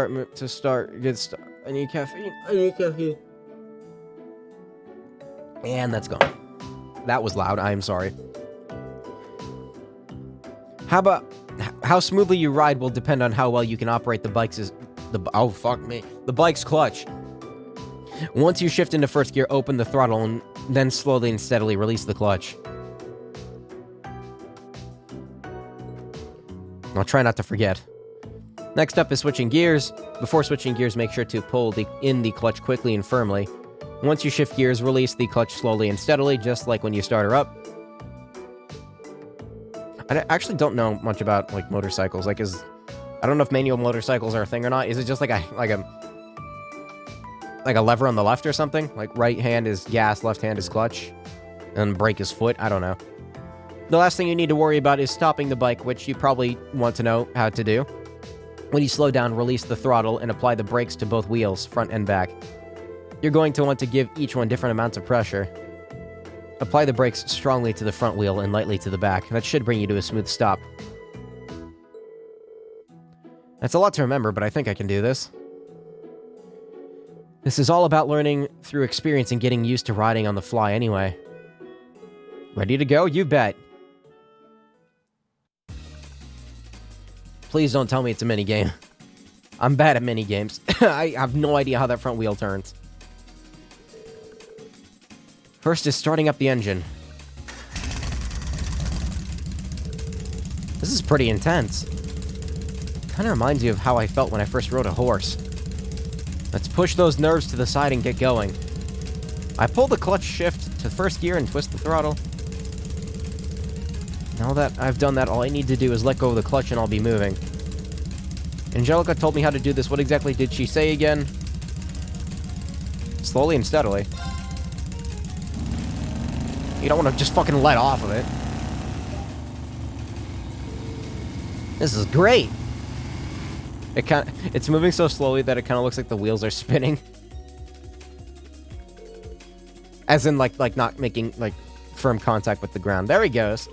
I need caffeine. And that's gone. That was loud. I am sorry. How smoothly you ride will depend on how well you can operate the bike's the bike's clutch. Once you shift into first gear, open the throttle and then slowly and steadily release the clutch. I'll try not to forget. Next up is switching gears. Before switching gears, make sure to pull in the clutch quickly and firmly. Once you shift gears, release the clutch slowly and steadily, just like when you start her up. I actually don't know much about, like, motorcycles. Like, I don't know if manual motorcycles are a thing or not. Is it just like a lever on the left or something? Like, right hand is gas, left hand is clutch, and brake is foot? I don't know. The last thing you need to worry about is stopping the bike, which you probably want to know how to do. When you slow down, release the throttle and apply the brakes to both wheels, front and back. You're going to want to give each one different amounts of pressure. Apply the brakes strongly to the front wheel and lightly to the back. That should bring you to a smooth stop. That's a lot to remember, but I think I can do this. This is all about learning through experience and getting used to riding on the fly anyway. Ready to go? You bet. Please don't tell me it's a minigame. I'm bad at minigames. I have no idea how that front wheel turns. First is starting up the engine. This is pretty intense. Kind of reminds you of how I felt when I first rode a horse. Let's push those nerves to the side and get going. I pull the clutch shift to first gear and twist the throttle. Now that I've done that, all I need to do is let go of the clutch and I'll be moving. Angelica told me how to do this. What exactly did she say again? Slowly and steadily. You don't want to just fucking let off of it. This is great. It's moving so slowly that it kind of looks like the wheels are spinning. As in, like not making, like, firm contact with the ground. There he goes.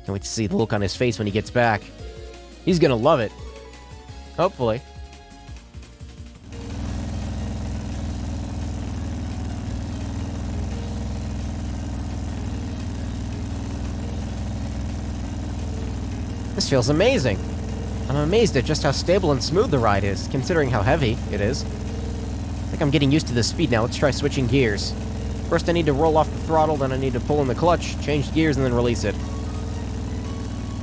Can't wait to see the look on his face when he gets back. He's gonna love it. Hopefully. This feels amazing. I'm amazed at just how stable and smooth the ride is, considering how heavy it is. I think I'm getting used to this speed now. Let's try switching gears. First I need to roll off the throttle, then I need to pull in the clutch, change gears, and then release it.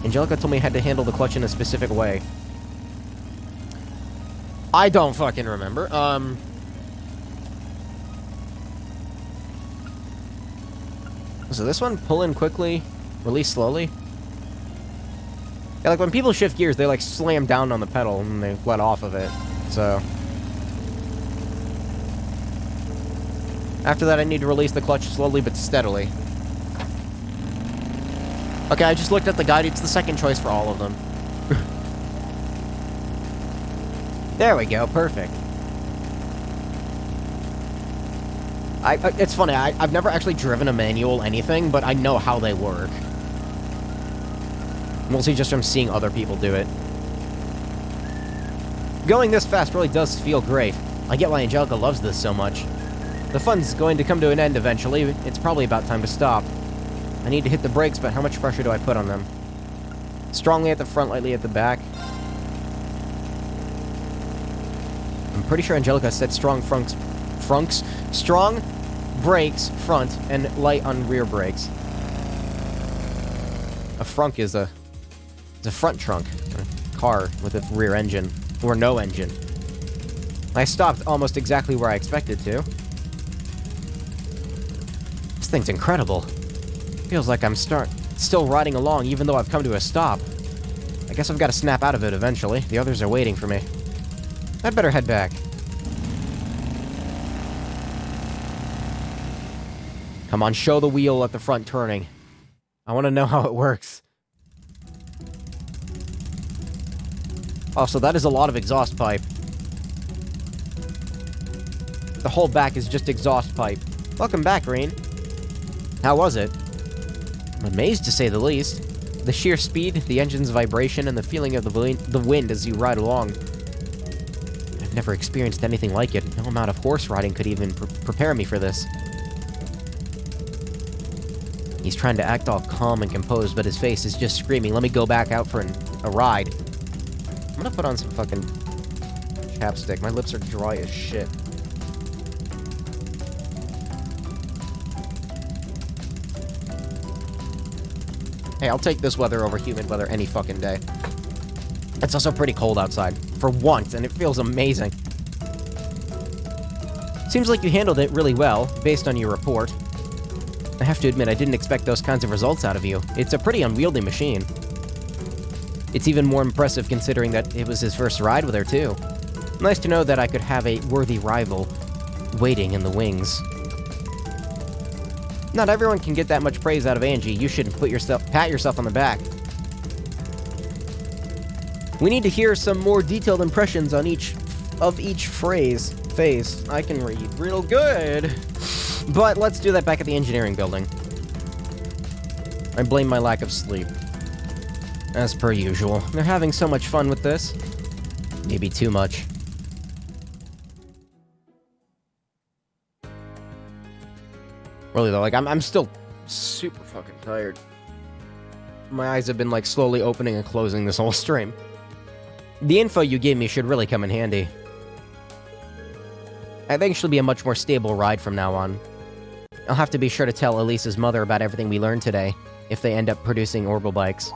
Angelica told me I had to handle the clutch in a specific way. I don't fucking remember. So this one, pull in quickly, release slowly. Yeah, like when people shift gears, they like slam down on the pedal and they let off of it. So after that, I need to release the clutch slowly but steadily. Okay, I just looked at the guide. It's the second choice for all of them. There we go. Perfect. It's funny. I've never actually driven a manual anything, but I know how they work. Mostly just from seeing other people do it. Going this fast really does feel great. I get why Angelica loves this so much. The fun's going to come to an end eventually. It's probably about time to stop. I need to hit the brakes, but how much pressure do I put on them? Strongly at the front, lightly at the back. I'm pretty sure Angelica said strong strong brakes front and light on rear brakes. A frunk is it's a front trunk. A car with a rear engine. Or no engine. I stopped almost exactly where I expected to. This thing's incredible. Feels like I'm still riding along even though I've come to a stop. I guess I've got to snap out of it eventually. The others are waiting for me. I'd better head back. Come on, show the wheel at the front turning. I want to know how it works. Also, that is a lot of exhaust pipe. The whole back is just exhaust pipe. Welcome back, Rain. How was it? I'm amazed to say the least. The sheer speed, the engine's vibration, and the feeling of the wind as you ride along. I've never experienced anything like it. No amount of horse riding could even prepare me for this. He's trying to act all calm and composed, but his face is just screaming, let me go back out for a ride. I'm gonna put on some fucking chapstick. My lips are dry as shit. Hey, I'll take this weather over humid weather any fucking day. It's also pretty cold outside, for once, and it feels amazing. Seems like you handled it really well, based on your report. I have to admit, I didn't expect those kinds of results out of you. It's a pretty unwieldy machine. It's even more impressive considering that it was his first ride with her, too. Nice to know that I could have a worthy rival waiting in the wings. Not everyone can get that much praise out of Angie. You should pat yourself on the back. We need to hear some more detailed impressions on each phase. I can read real good. But let's do that back at the engineering building. I blame my lack of sleep. As per usual. They're having so much fun with this. Maybe too much. Really though, like, I'm still super fucking tired. My eyes have been, like, slowly opening and closing this whole stream. The info you gave me should really come in handy. I think she'll be a much more stable ride from now on. I'll have to be sure to tell Elise's mother about everything we learned today, if they end up producing orbital bikes.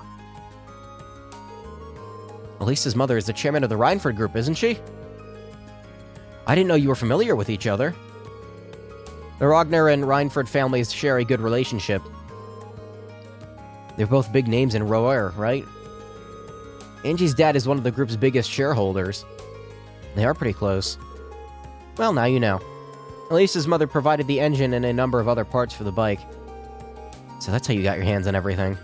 Elise's mother is the chairman of the Reinford Group, isn't she? I didn't know you were familiar with each other. The Rogner and Reinford families share a good relationship. They're both big names in Roer, right? Angie's dad is one of the group's biggest shareholders. They are pretty close. Well, now you know. Elise's mother provided the engine and a number of other parts for the bike. So that's how you got your hands on everything.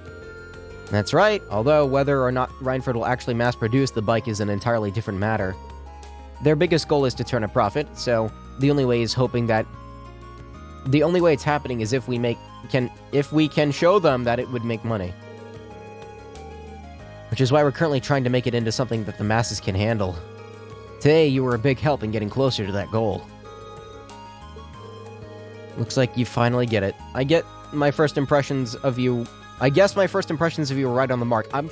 That's right, although whether or not Reinford will actually mass-produce the bike is an entirely different matter. Their biggest goal is to turn a profit, so the only way it's happening is if we can show them that it would make money. Which is why we're currently trying to make it into something that the masses can handle. Today, you were a big help in getting closer to that goal. Looks like you finally get it. I guess my first impressions of you were right on the mark. Hold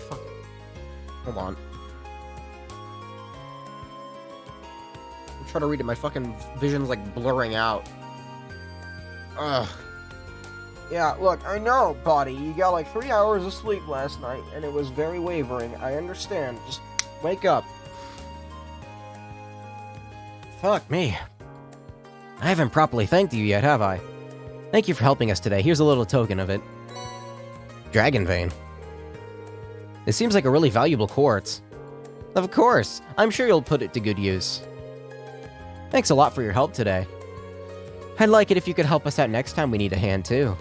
on. I'm trying to read it. My fucking vision's, like, blurring out. Ugh. Yeah, look, I know, Potty. You got, like, 3 hours of sleep last night, and it was very wavering. I understand. Just wake up. Fuck me. I haven't properly thanked you yet, have I? Thank you for helping us today. Here's a little token of it. Dragon Vein. It seems like a really valuable quartz. Of course. I'm sure you'll put it to good use. Thanks a lot for your help today. I'd like it if you could help us out next time we need a hand, too.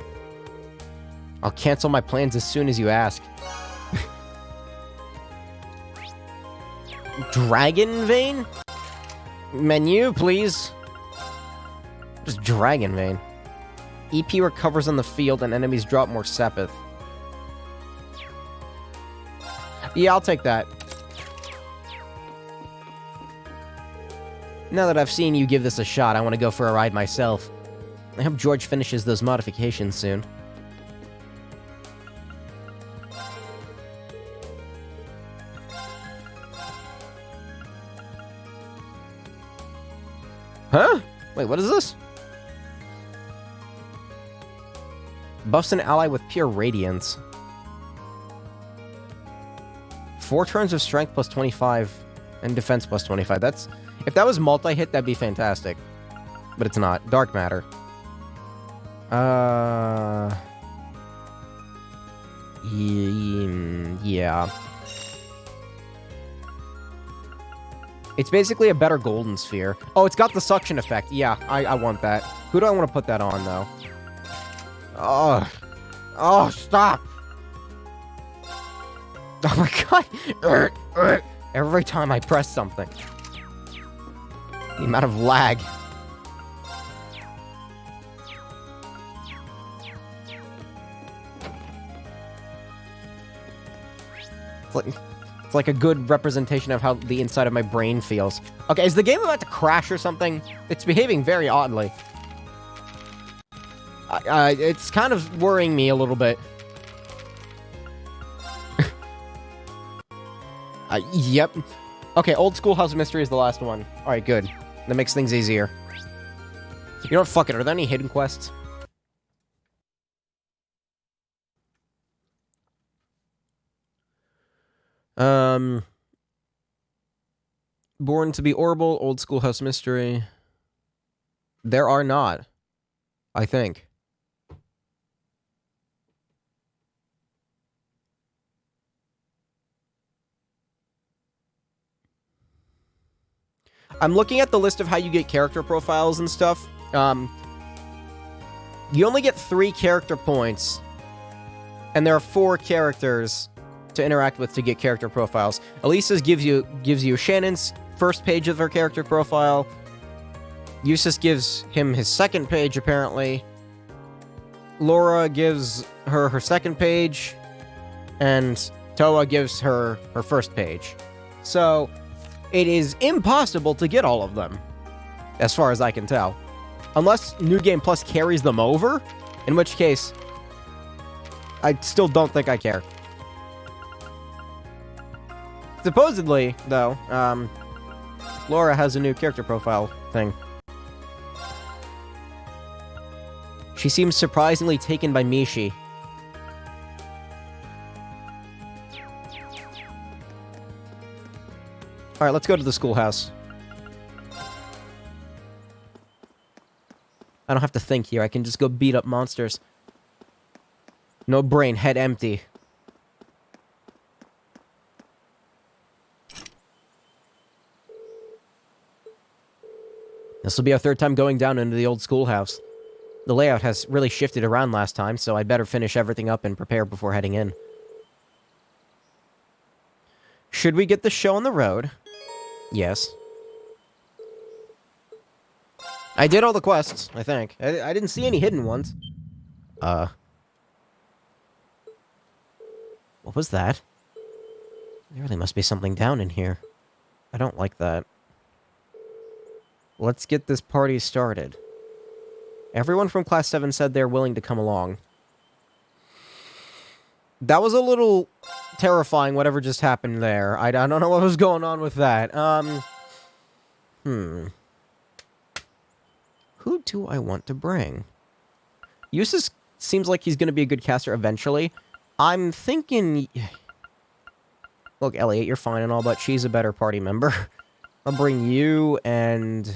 I'll cancel my plans as soon as you ask. Dragon Vein? Menu, please. Just Dragon Vein. EP recovers on the field and enemies drop more Sepith. Yeah, I'll take that. Now that I've seen you give this a shot, I want to go for a ride myself. I hope George finishes those modifications soon. Huh? Wait, what is this? Buffs an ally with pure radiance. 4 turns of strength plus 25 and defense plus 25. That's... If that was multi-hit, that'd be fantastic. But it's not. Dark matter. Yeah. It's basically a better golden sphere. Oh, it's got the suction effect. Yeah, I want that. Who do I want to put that on, though? Oh, stop! Oh my god! Every time I press something. The amount of lag. It's like a good representation of how the inside of my brain feels. Okay, is the game about to crash or something? It's behaving very oddly. It's kind of worrying me a little bit. Yep. Okay, Old Schoolhouse Mystery is the last one. Alright, good. That makes things easier. You know what? Fuck it. Are there any hidden quests? Born to be Orbital, Old Schoolhouse Mystery. There are not. I think. I'm looking at the list of how you get character profiles and stuff. You only get 3 character points, and there are 4 characters to interact with to get character profiles. Elisa's gives you Shannon's first page of her character profile. Eustace gives him his second page, apparently. Laura gives her second page, and Toa gives her first page. So it is impossible to get all of them, as far as I can tell. Unless New Game Plus carries them over, in which case, I still don't think I care. Supposedly, though, Laura has a new character profile thing. She seems surprisingly taken by Mishi. Alright, let's go to the schoolhouse. I don't have to think here. I can just go beat up monsters. No brain, head empty. This will be our 3rd time going down into the old schoolhouse. The layout has really shifted around last time, so I'd better finish everything up and prepare before heading in. Should we get the show on the road? Yes. I did all the quests, I think. I didn't see any hidden ones. What was that? There really must be something down in here. I don't like that. Let's get this party started. Everyone from Class 7 said they're willing to come along. That was a little terrifying, whatever just happened there. I don't know what was going on with that. Who do I want to bring? Eustace seems like he's going to be a good caster eventually. I'm thinking... Look, Elliot, you're fine and all, but she's a better party member. I'll bring you and...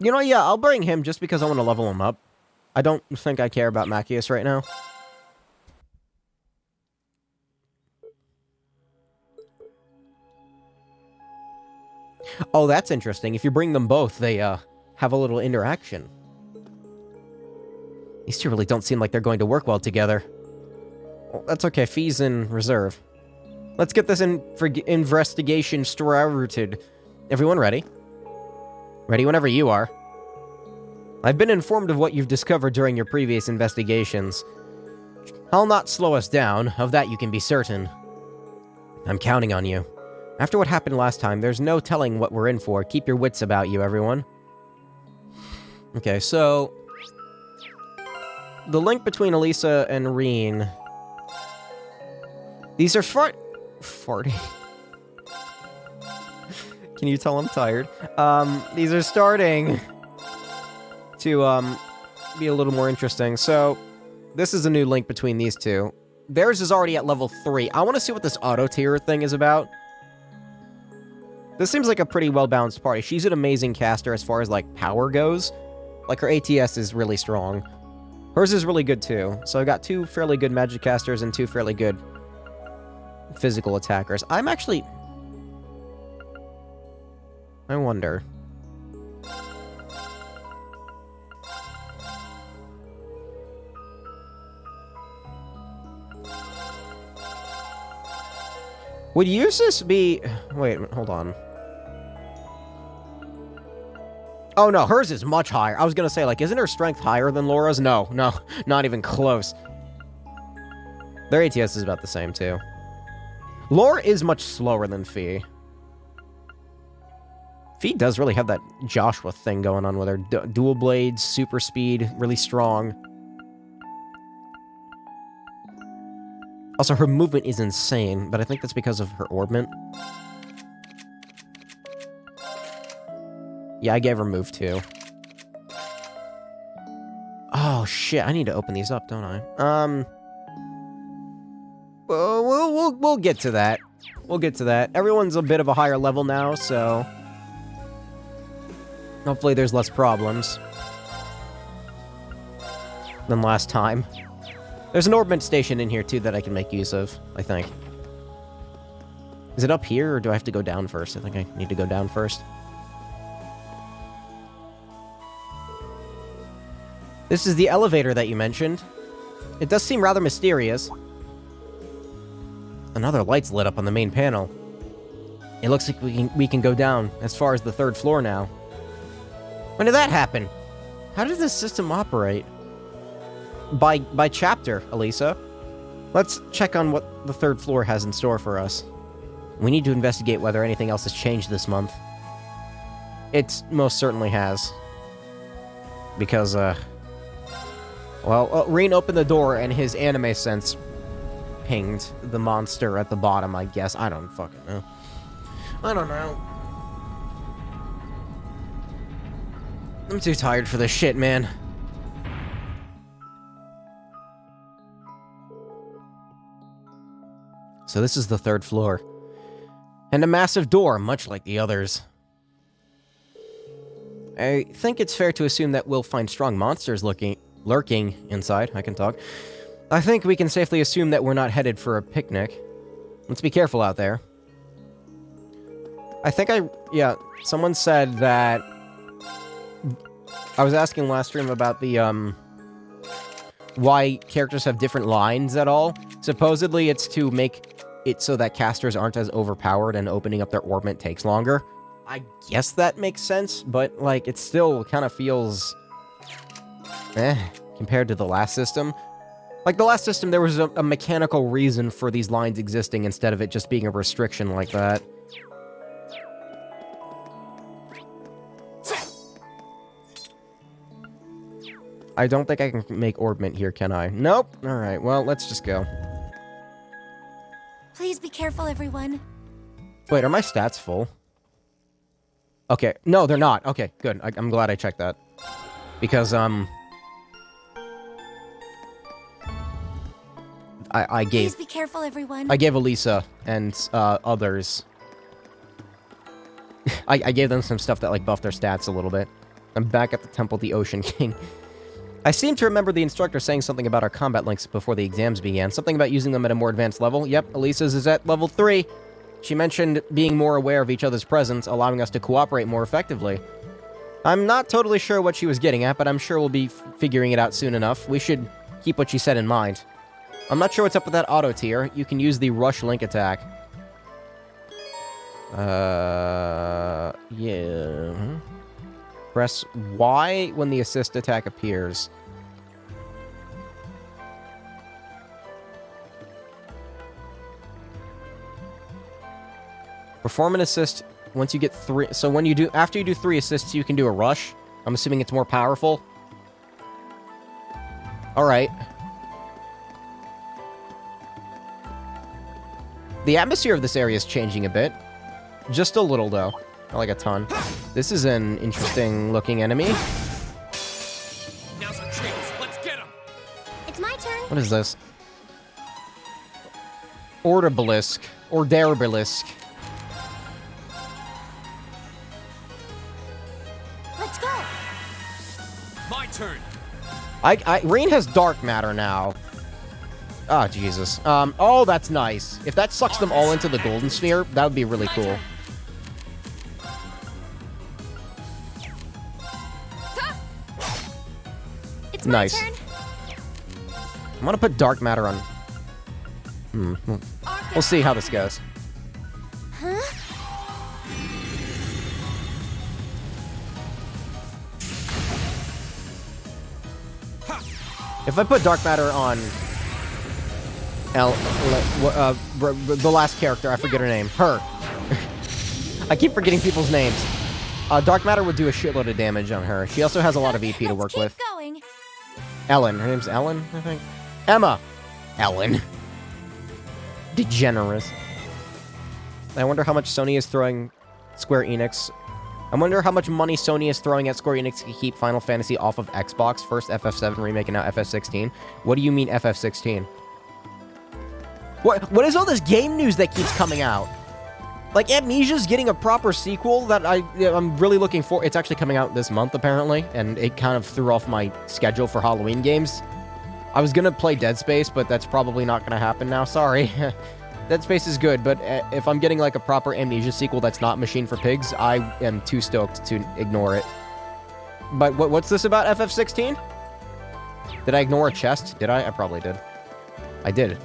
You know, yeah, I'll bring him just because I want to level him up. I don't think I care about Machias right now. Oh, that's interesting. If you bring them both, they, have a little interaction. These two really don't seem like they're going to work well together. Well, that's okay. Fees in reserve. Let's get this investigation started. Everyone ready? Ready whenever you are. I've been informed of what you've discovered during your previous investigations. I'll not slow us down, of that you can be certain. I'm counting on you. After what happened last time, there's no telling what we're in for. Keep your wits about you, everyone. Okay, so... the link between Elisa and Reen... These are farting. Can you tell I'm tired? These are starting to, be a little more interesting. So, this is a new link between these two. Theirs is already at level 3. I want to see what this auto-tier thing is about. This seems like a pretty well-balanced party. She's an amazing caster as far as, like, power goes. Like, her ATS is really strong. Hers is really good, too. So I got 2 fairly good magic casters and 2 fairly good physical attackers. I'm actually... I wonder... would Eustace be... wait, hold on. Oh, no, hers is much higher. I was gonna say, like, isn't her strength higher than Laura's? No, not even close. Their ATS is about the same, too. Laura is much slower than Fee. Fee does really have that Joshua thing going on with her. Dual blades, super speed, really strong. Also, her movement is insane, but I think that's because of her orbment. Yeah, I gave her move too. Oh shit! I need to open these up, don't I? We'll get to that. We'll get to that. Everyone's a bit of a higher level now, so hopefully there's less problems than last time. There's an orbment station in here, too, that I can make use of, I think. Is it up here, or do I have to go down first? I think I need to go down first. This is the elevator that you mentioned. It does seem rather mysterious. Another light's lit up on the main panel. It looks like we can go down as far as the 3rd floor now. When did that happen? How does this system operate? By chapter, Elisa. Let's check on what the 3rd floor has in store for us. We need to investigate whether anything else has changed this month. It most certainly has. Because, well, Reen opened the door and his anime sense pinged the monster at the bottom, I guess. I don't fucking know. I don't know. I'm too tired for this shit, man. So this is the 3rd floor. And a massive door, much like the others. I think it's fair to assume that we'll find strong monsters lurking inside. I can talk. I think we can safely assume that we're not headed for a picnic. Let's be careful out there. I think yeah, someone said that... I was asking last stream about the, why characters have different lines at all. Supposedly it's to make it so that casters aren't as overpowered and opening up their orbment takes longer. I guess that makes sense, but, like, it still kind of feels... compared to the last system. Like, the last system, there was a mechanical reason for these lines existing instead of it just being a restriction like that. I don't think I can make orbment here, can I? Nope. Alright, well, let's just go. Please be careful, everyone. Wait, are my stats full? Okay. No, they're not. Okay, good. I'm glad I checked that. Because, I gave... Please be careful, everyone. I gave Elisa and, others... I gave them some stuff that, like, buffed their stats a little bit. I'm back at the Temple of the Ocean King. I seem to remember the instructor saying something about our combat links before the exams began. Something about using them at a more advanced level. Yep, Elisa's is at level 3. She mentioned being more aware of each other's presence, allowing us to cooperate more effectively. I'm not totally sure what she was getting at, but I'm sure we'll be figuring it out soon enough. We should keep what she said in mind. I'm not sure what's up with that auto tier. You can use the rush link attack. Yeah. Press Y when the assist attack appears. Perform an assist once you get 3. So when you do, after you do 3 assists, you can do a rush. I'm assuming it's more powerful. Alright. The atmosphere of this area is changing a bit. Just a little, though. Not like a ton. This is an interesting looking enemy. Now's our chance. Let's get him. It's my turn. What is this? Ordabelisk. Orderabelisk. Let's go. My turn. Rain has dark matter now. Ah, Jesus. Oh, that's nice. If that sucks them all into the golden sphere, that would be really cool. It's Nice. my turn. I'm gonna put dark matter on. We'll see how this goes. Huh? If I put dark matter on the last character, I forget her name. Her. I keep forgetting people's names. Dark matter would do a shitload of damage on her. She also has a lot of EP to work Let's with. keep going. Ellen. Her name's Ellen, I think. Emma. Ellen. Degenerate. I wonder how much Sony is throwing Square Enix. I wonder how much money Sony is throwing at Square Enix to keep Final Fantasy off of Xbox. First FF7 remake and now FF16. What do you mean FF16? What is all this game news that keeps coming out? Like, Amnesia's getting a proper sequel that I'm really looking for. It's actually coming out this month, apparently, and it kind of threw off my schedule for Halloween games. I was gonna play Dead Space, but that's probably not gonna happen now, sorry. Dead Space is good, but if I'm getting, like, a proper Amnesia sequel that's not Machine for Pigs, I am too stoked to ignore it. But what's this about FF16? Did I ignore a chest? Did I? I probably did. I did.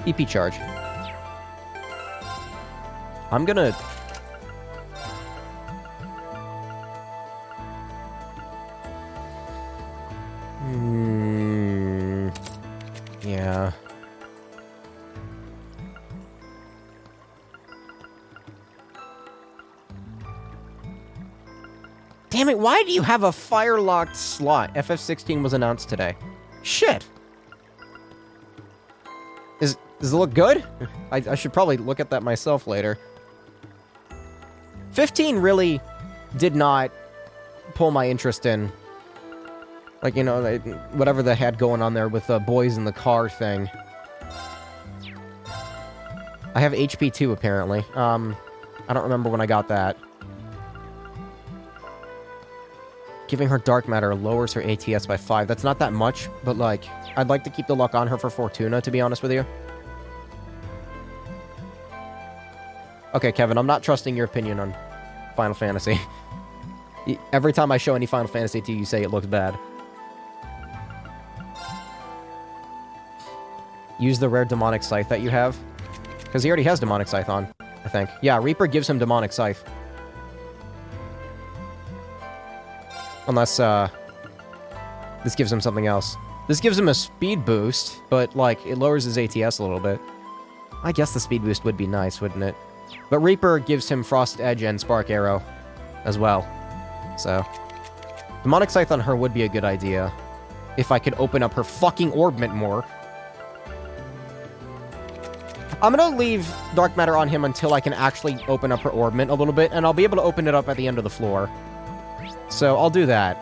EP charge. I'm gonna... yeah. Damn it, why do you have a fire-locked slot? FF16 was announced today. Shit! Does it look good? I should probably look at that myself later. 15 really did not pull my interest in. Like, you know, whatever they had going on there with the boys in the car thing. I have HP 2, apparently. I don't remember when I got that. Giving her dark matter lowers her ATS by 5. That's not that much, but, like, I'd like to keep the luck on her for Fortuna, to be honest with you. Okay, Kevin, I'm not trusting your opinion on Final Fantasy. Every time I show any Final Fantasy to you, you say it looks bad. Use the rare Demonic Scythe that you have. Because he already has Demonic Scythe on, I think. Yeah, Reaper gives him Demonic Scythe. Unless, this gives him something else. This gives him a speed boost, but, like, it lowers his ATS a little bit. I guess the speed boost would be nice, wouldn't it? But Reaper gives him Frost Edge and Spark Arrow as well. So, Demonic Scythe on her would be a good idea. If I could open up her fucking orbment more. I'm gonna leave Dark Matter on him until I can actually open up her orbment a little bit, and I'll be able to open it up at the end of the floor. So, I'll do that.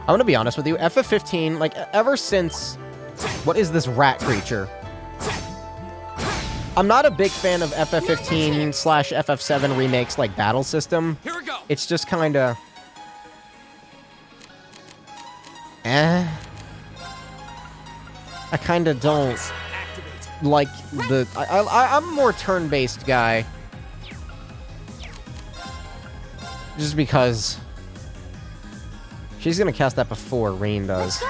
I'm gonna be honest with you, FF15, like, ever since... What is this rat creature? I'm not a big fan of FF15 / FF7 remakes, like, battle system. Here we go. It's just kinda... I kinda don't Activate. like the... I'm a more turn-based guy. Just because... She's gonna cast that before Rain does.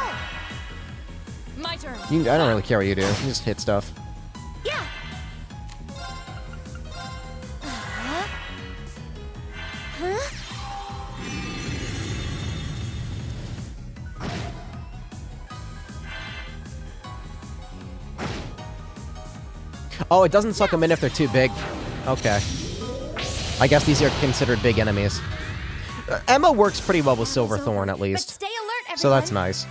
My turn. I don't really care what you do. You just hit stuff. Yeah. Huh? Oh, it doesn't suck them in if they're too big. Okay. I guess these are considered big enemies. Emma works pretty well with Silverthorn, at But least. stay alert, everyone. So that's nice.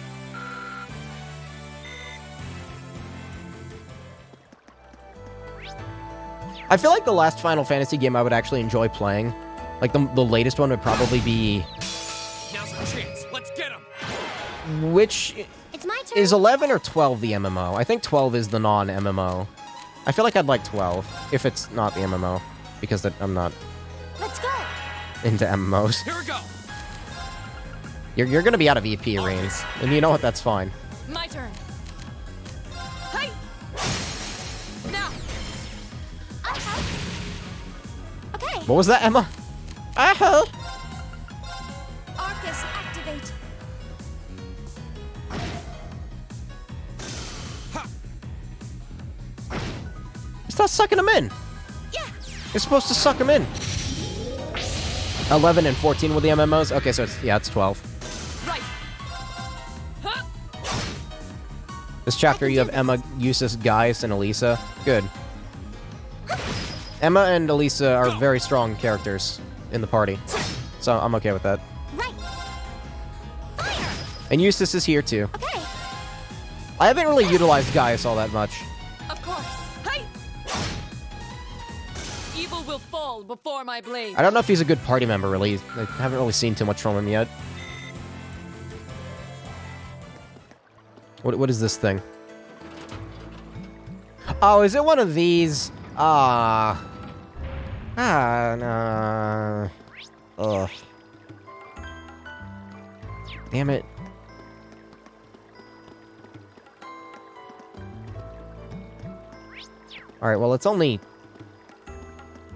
I feel like the last Final Fantasy game I would actually enjoy playing, like the latest one would probably be... Now's our chance. Let's get him. It's my turn. Is 11 or 12 the MMO? I think 12 is the non-MMO. I feel like I'd like 12, if it's not the MMO, because I'm not Let's go. into MMOs. Here we go. You're gonna be out of EP, Reigns, and you know what, that's fine. My turn. Hi. Now. Okay. What was that, Emma? Uh-huh. Arcus, activate. Stop sucking them in. Yeah. You're supposed to suck them in. 11 and 14 with the MMOs? Okay, so it's 12. Right. Huh. This chapter you have Emma, Eustace, Gaius, and Elisa. Good. Emma and Elisa are very strong characters in the party. So I'm okay with that. Right. Fire. And Eustace is here too. Okay. I haven't really utilized Gaius all that much. Of course. Hi. Evil will fall before my blade. I don't know if he's a good party member, really. I haven't really seen too much from him yet. What is this thing? Oh, is it one of these? No. Ugh. Damn it. Alright, well, it's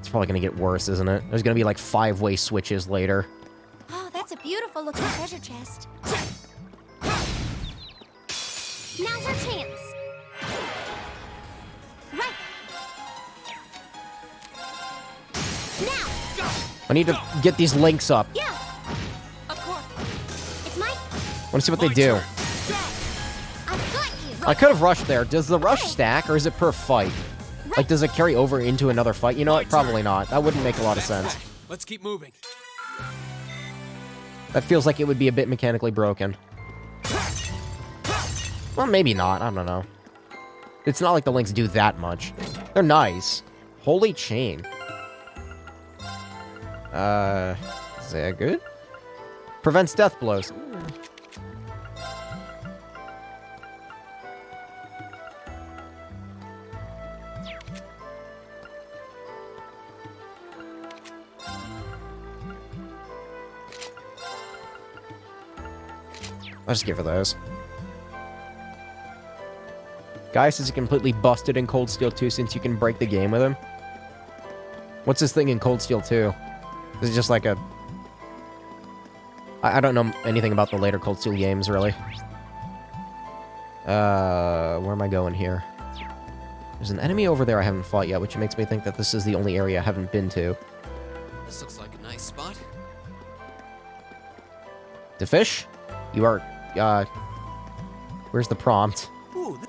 probably gonna get worse, isn't it? There's gonna be like 5-way switches later. Oh, that's a beautiful looking treasure chest. Now's our chance. Right. Now. I need to get these links up. Yeah. Of course. It's my. Want to see what they My do. turn. Go. I've got you. I could have rushed there. Does the rush stack, or is it per fight? Like, does it carry over into another fight? You know what? Probably not. That wouldn't make a lot of sense. Let's keep moving. That feels like it would be a bit mechanically broken. Well, maybe not. I don't know. It's not like the links do that much. They're nice. Holy chain. Is that good? Prevents death blows. I'll just give her those. Gaius is completely busted in Cold Steel 2 since you can break the game with him. What's this thing in Cold Steel 2? Is it just like a... I don't know anything about the later Cold Steel games, really. Where am I going here? There's an enemy over there I haven't fought yet, which makes me think that this is the only area I haven't been to. This looks like a nice spot. To fish? You are, where's the prompt? Ooh,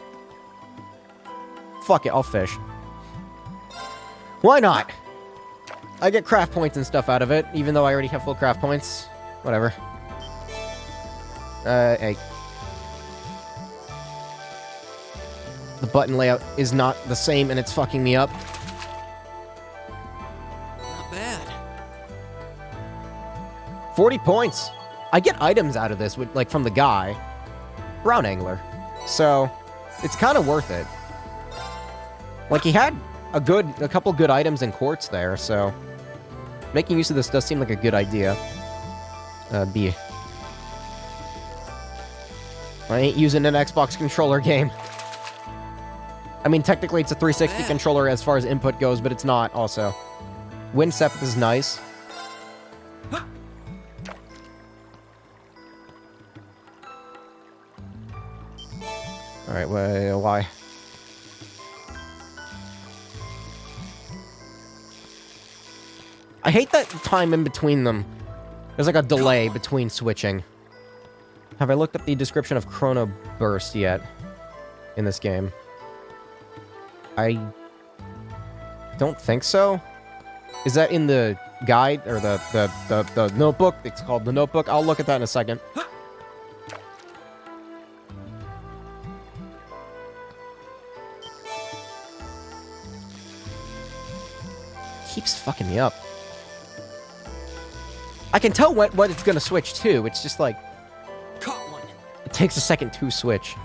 Fuck it, I'll fish. Why not? I get craft points and stuff out of it, even though I already have full craft points. Whatever. Hey. The button layout is not the same and it's fucking me up. not bad. 40 points. I get items out of this, with, like, from the guy. Brown Angler. So, it's kind of worth it. Like, he had a couple good items and quartz there, so... Making use of this does seem like a good idea. B. I ain't using an Xbox controller game. I mean, technically it's a 360 controller as far as input goes, but it's not, also. Wincept is nice. Alright, why? I hate that time in between them. There's like a delay between switching. Have I looked up the description of Chrono Burst yet? In this game? I don't think so. Is that in the guide or the notebook? It's called the notebook. I'll look at that in a second. Keeps fucking me up. I can tell what it's gonna switch to. It's just like Caught one. it takes a second to switch.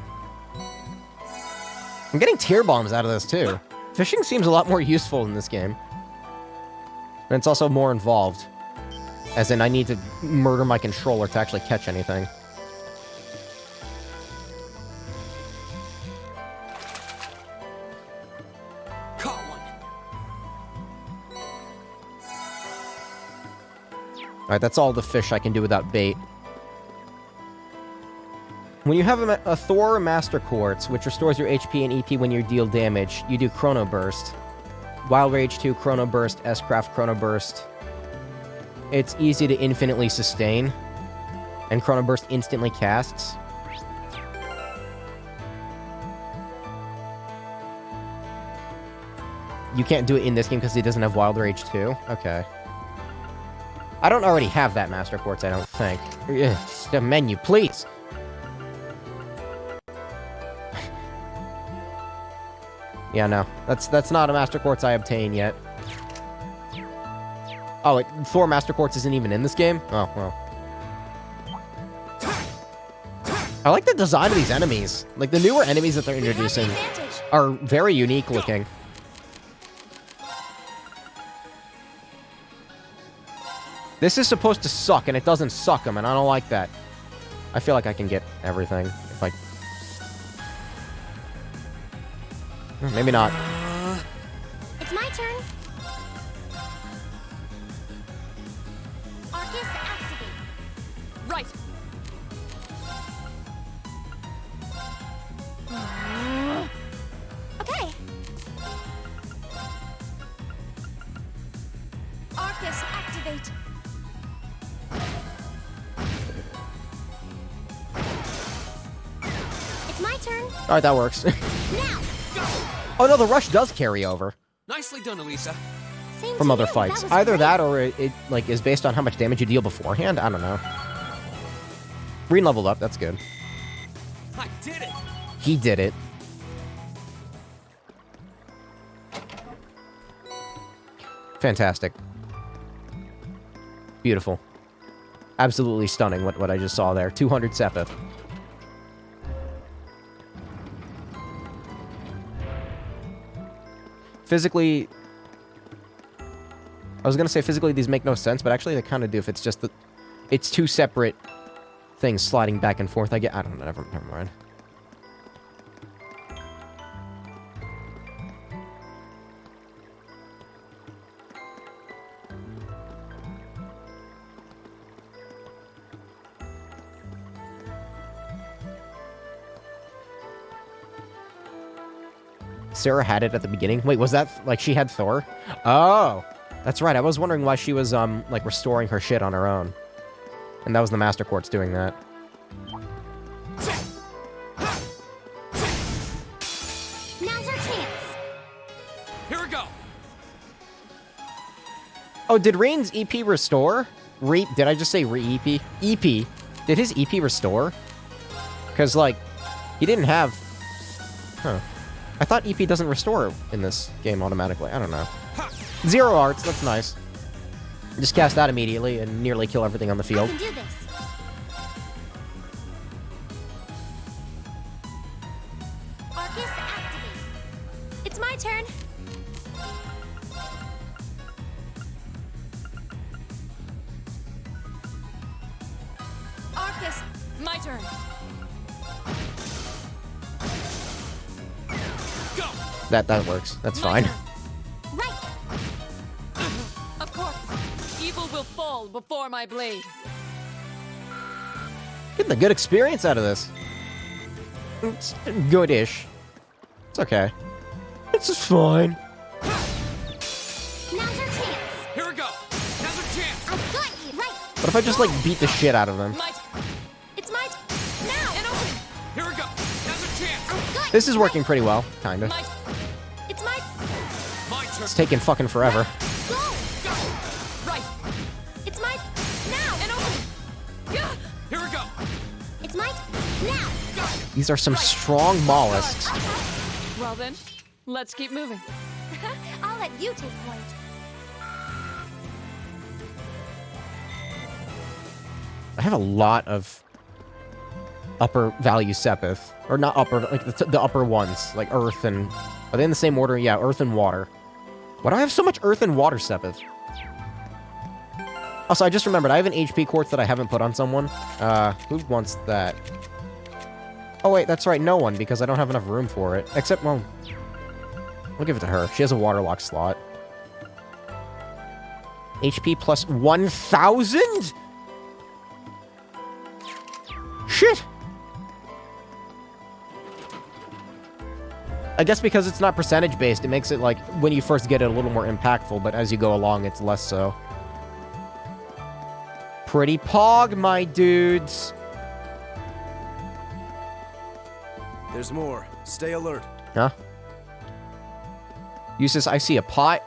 I'm getting tear bombs out of this too. Fishing seems a lot more useful in this game. And it's also more involved. As in, I need to murder my controller to actually catch anything. Caught one. Alright, that's all the fish I can do without bait. When you have a Thor Master Quartz, which restores your HP and EP when you deal damage, you do Chrono Burst. Wild Rage 2, Chrono Burst, S-Craft, Chrono Burst. It's easy to infinitely sustain, and Chrono Burst instantly casts. You can't do it in this game because it doesn't have Wild Rage 2? Okay. I don't already have that Master Quartz, I don't think. Ugh, the menu, please! Yeah, no. That's not a Master Quartz I obtain yet. Oh, Thor Master Quartz isn't even in this game? Oh, well. I like the design of these enemies. Like, the newer enemies that they're introducing are very unique looking. This is supposed to suck, and it doesn't suck them, and I don't like that. I feel like I can get everything if I... Maybe not. It's my turn. Arcus activate. Right. Okay. Arcus activate. It's my turn. Alright, that works. Now. Oh no, the rush does carry over Nicely done, Elisa. Same from to other you. fights. was Either great. that or it like is based on how much damage you deal beforehand. I don't know. Green leveled up. That's good. I did it. He did it. Fantastic. Beautiful. Absolutely stunning what I just saw there. 200 Sepith. Physically... I was gonna say physically these make no sense, but actually they kind of do if it's just the... It's two separate things sliding back and forth. I don't know, never mind. Sarah had it at the beginning. Wait, was that, like, she had Thor? Oh! That's right, I was wondering why she was, like, restoring her shit on her own. And that was the Master Quartz doing that. Now's our chance. Here we go. Oh, did Rain's EP restore? Did I just say re-EP? EP. Did his EP restore? Because, like, he didn't have... Huh. I thought EP doesn't restore in this game automatically. I don't know. 0 arts, that's nice. Just cast that immediately and nearly kill everything on the I field. can do this. Arcus activate. It's my turn. Arcus, my turn. Go. That works. That's My fine. turn. Right. Of course. Evil will fall before my blade. Getting a good experience out of this. It's good-ish. It's okay. It's just fine. Now's our chance. Here we go. Now's our chance. I've got you. Right. What if I just, like, beat the shit out of them? Might It's my now. and open. Here we go. Now's our chance. I've got This you. is working pretty well, kinda. Might It's my My turn. It's taking fucking forever. Go! Go. Right. It's my now! And open. Yeah. Here we go. It's my now! Go. These are some strong mollusks. Well then, let's keep moving. I'll let you take point. I have a lot of upper value Sepith. Or not upper, like the upper ones. Like Earth and... Are they in the same order? Yeah, Earth and Water. Why do I have so much Earth and Water Sepith? Also, I just remembered, I have an HP quartz that I haven't put on someone. Who wants that? Oh wait, that's right, no one, because I don't have enough room for it. Except, well... I'll give it to her. She has a waterlock slot. HP plus 1,000?! Shit! I guess because it's not percentage-based, it makes it, like, when you first get it, a little more impactful, but as you go along, it's less so. Pretty pog, my dudes! There's more. Stay alert. Huh? Usus, I see a pot.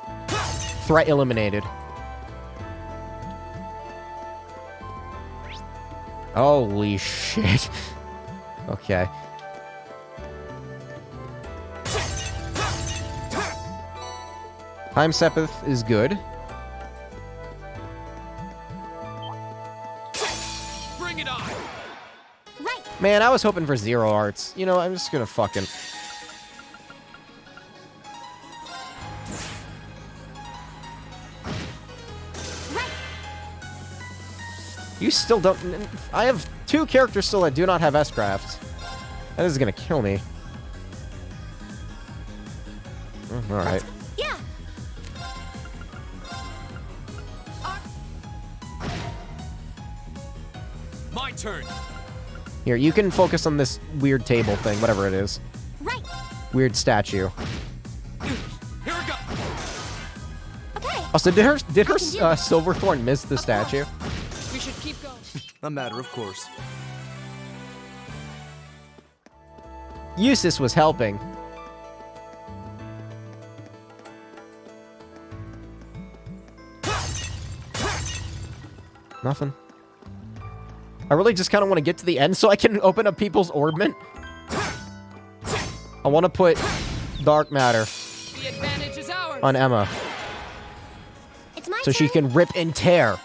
Threat eliminated. Holy shit. Okay. Time Sepith is good. Bring it on. Right! Man, I was hoping for zero arts. You know, I'm just gonna fucking... Right! You still don't... I have 2 characters still that do not have S-Crafts. That is gonna kill me. Alright. Yeah! My turn. Here, you can focus on this weird table thing, whatever it is. Right! Weird statue. Here we go. Okay! Also, did her can do it. Silverthorn miss the statue? We should keep going. A matter of course. Usus was helping. Nothing. I really just kind of want to get to the end so I can open up people's orbment. I want to put dark matter The advantage is ours. on Emma It's my so turn! she can rip and tear.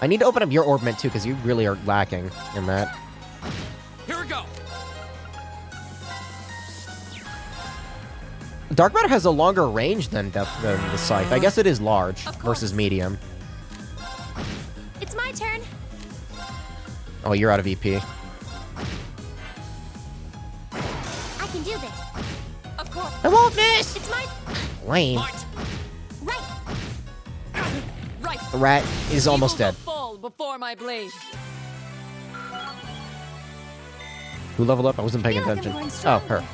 I need to open up your orbment too because you really are lacking in that. Here we go. Dark matter has a longer range than the scythe. I guess it is large Of course. versus medium. It's my turn! Oh, you're out of EP. I can do this! Of course. I won't miss! It's my... Lame. Might. Right! Right. The rat is almost Evil dead. will fall before my blade. Who leveled up? I wasn't paying Feel like I'm attention. going Oh, stronger. her.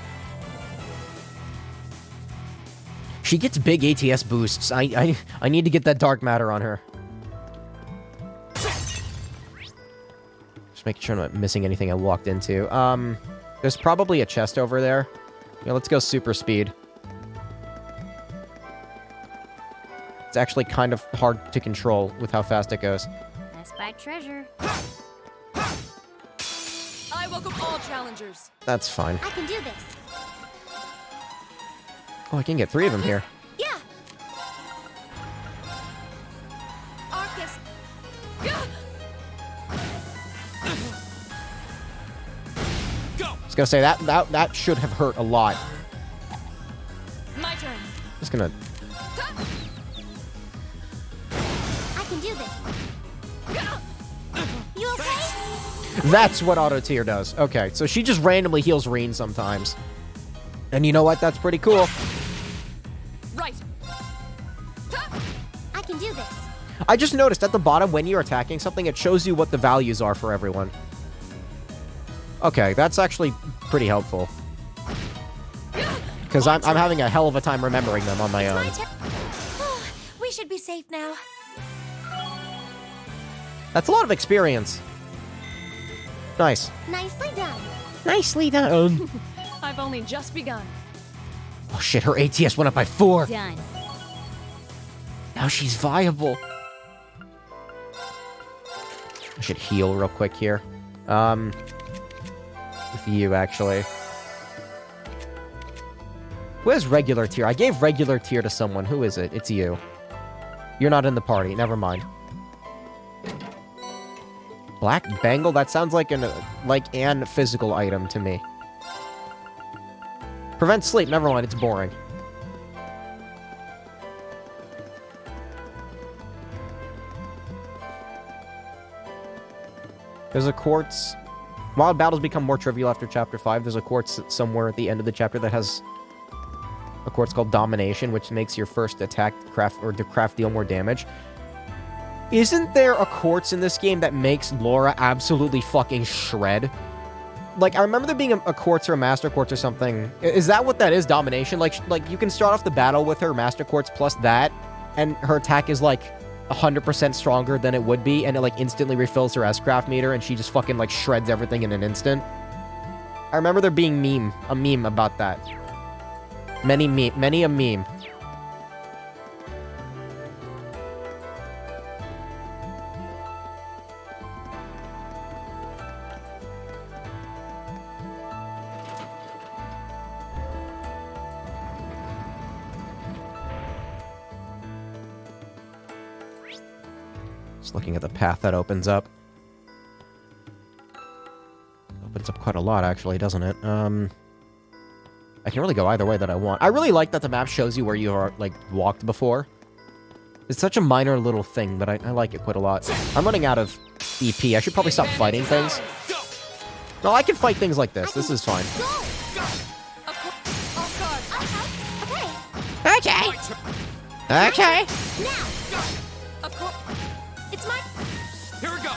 She gets big ATS boosts. I need to get that dark matter on her. Just making sure I'm not missing anything I walked into. There's probably a chest over there. Yeah, let's go super speed. It's actually kind of hard to control with how fast it goes. I spy treasure. I welcome all challengers. That's fine. I can do this! Oh, I can get 3 of them here. Yeah! Arcus. Yeah. Go. I was gonna say that should have hurt a lot. My turn. Just gonna... I can do this! You okay? That's what auto tier does. Okay, so she just randomly heals Reen sometimes. And you know what? That's pretty cool. Right. I can do this! I just noticed at the bottom when you're attacking something, it shows you what the values are for everyone. Okay, that's actually pretty helpful. Because I'm having a hell of a time remembering them on my My own. turn! We should be safe now. That's a lot of experience. Nice. Nicely done! Nicely done. I've only just begun. Oh shit, her ATS went up by 4. Done. Now she's viable. I should heal real quick here. With you, actually. Who has regular tier? I gave regular tier to someone. Who is it? It's you. You're not in the party. Never mind. Black bangle? That sounds like an physical item to me. Prevent sleep. Never mind. It's boring. There's a quartz. Wild battles become more trivial after chapter 5. There's a quartz somewhere at the end of the chapter that has a quartz called Domination, which makes your first attack craft deal more damage. Isn't there a quartz in this game that makes Laura absolutely fucking shred? Like, I remember there being a quartz or a master quartz or something. Is that what that is, Domination? Like you can start off the battle with her master quartz plus that, and her attack is like 100% stronger than it would be, and it like instantly refills her S-craft meter, and she just fucking like shreds everything in an instant. I remember there being a meme about that. Many a meme. Just looking at the path that opens up. Opens up quite a lot, actually, doesn't it? I can really go either way that I want. I really like that the map shows you where you are, like, walked before. It's such a minor little thing, but I like it quite a lot. I'm running out of EP. I should probably stop fighting things. No, I can fight things like this. This is fine. Okay. Okay. Now. Of course. It's my... Here we go.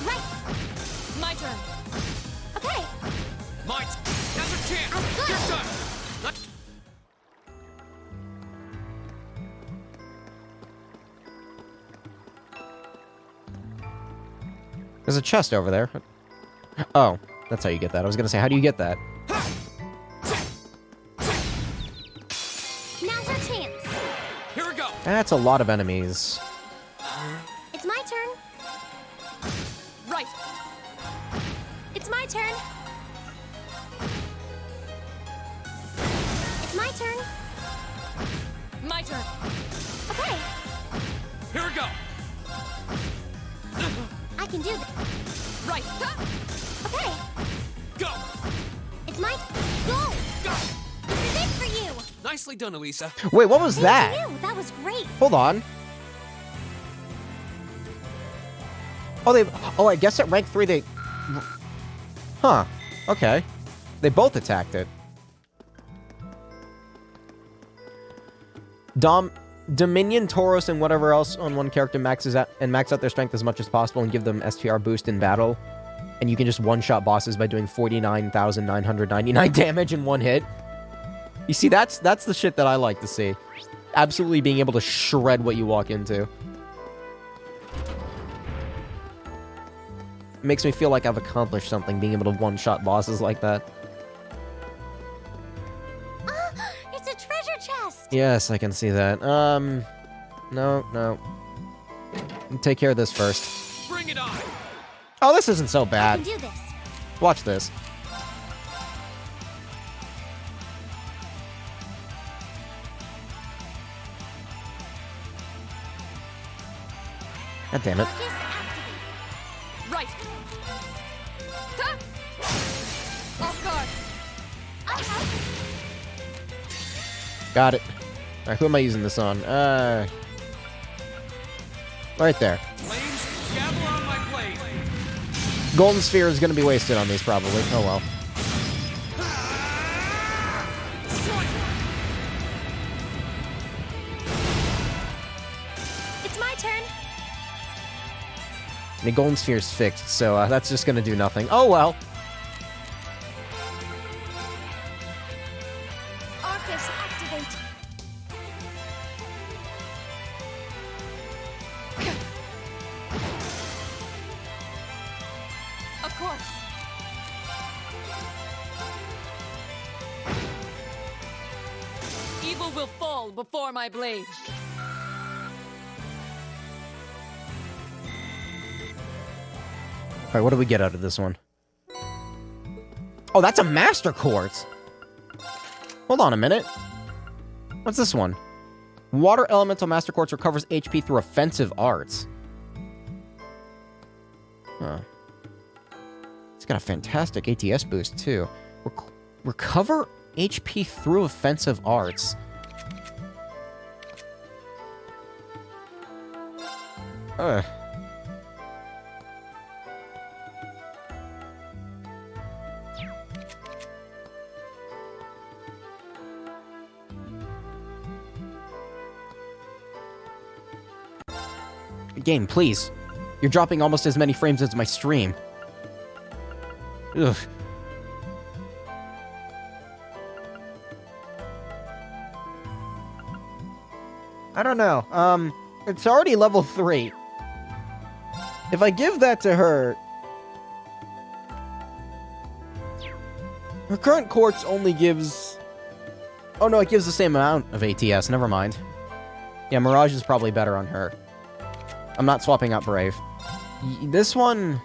Right. My turn. Okay. Now's your chance. I'm good. You're done. There's a chest over there. Oh, that's how you get that. I was gonna say, how do you get that? Now's our chance. Here we go. That's a lot of enemies. It's my turn. Right. It's my turn. It's my turn. My turn. Okay. Here we go. I can do this. Right. Okay. Go. It's my... Go! Go. This is it for you! Nicely done, Elisa. Wait, what was that? Thank you. That was great. Hold on. Oh, I guess at rank 3 they... Huh. Okay. They both attacked it. Dominion, Tauros, and whatever else on one character max out their strength as much as possible and give them STR boost in battle. And you can just one-shot bosses by doing 49,999 damage in one hit. You see, that's the shit that I like to see. Absolutely being able to shred what you walk into. It makes me feel like I've accomplished something, being able to one-shot bosses like that. It's a treasure chest! Yes, I can see that. No. Take care of this first. Bring it on. Oh, this isn't so I bad. can do this. Watch this. God damn it. Focus activate. Right. Ha! Off guard. Got it. Alright, who am I using this on? Right there. Flames, gather on my blade. Golden Sphere is going to be wasted on these, probably. Oh, well. Destroy. It's my turn. The Golden Sphere's fixed, so that's just going to do nothing. Oh, well. Arcus activate. Of course. Evil will fall before my blade. Alright, what do we get out of this one? Oh, that's a Master Quartz! Hold on a minute. What's this one? Water Elemental Master Quartz recovers HP through offensive arts. Huh. It's got a fantastic ATS boost, too. Recover HP through offensive arts. Ugh. Game, please. You're dropping almost as many frames as my stream. Ugh. I don't know. It's already level 3. If I give that to her... Her current quartz only gives... Oh no, it gives the same amount of ATS, never mind. Yeah, Mirage is probably better on her. I'm not swapping out Brave. This one...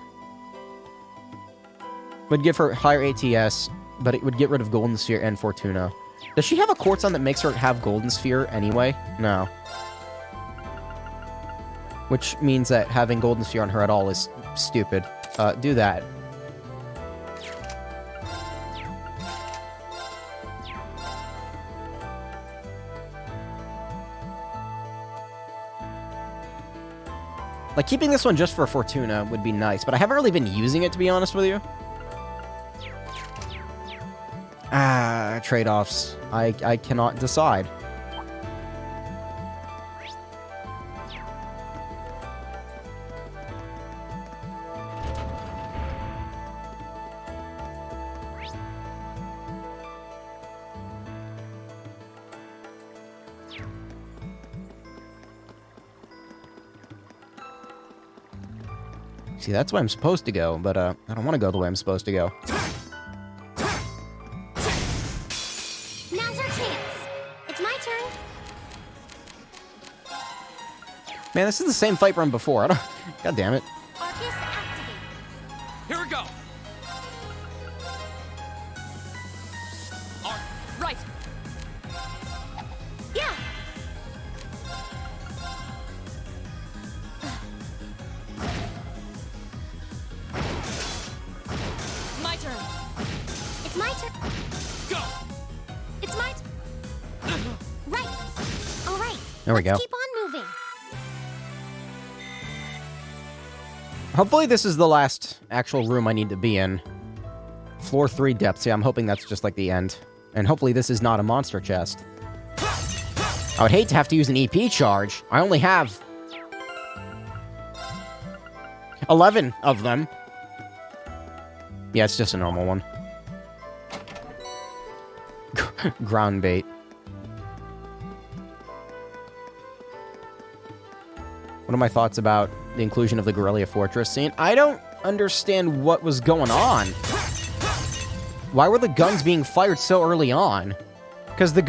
would give her higher ATS, but it would get rid of Golden Sphere and Fortuna. Does she have a quartz on that makes her have Golden Sphere anyway? No. Which means that having Golden Sphere on her at all is stupid. Do that. Like, keeping this one just for Fortuna would be nice, but I haven't really been using it, to be honest with you. Ah, trade-offs. I cannot decide. See, that's where I'm supposed to go, but, I don't want to go the way I'm supposed to go. Now's our chance. It's my turn. Man, this is the same fight from before. I don't... God damn it. Arcus activate. Here we go. Right. Yeah. My turn. It's my turn. Go. It's my right. All right. There we go. Let's keep on moving. Hopefully this is the last actual room I need to be in. Floor 3 depths. Yeah, I'm hoping that's just like the end. And hopefully this is not a monster chest. I would hate to have to use an EP charge. I only have 11 of them. Yeah, it's just a normal one. Ground bait. What are my thoughts about the inclusion of the Guerrilla Fortress scene? I don't understand what was going on. Why were the guns being fired so early on? Because the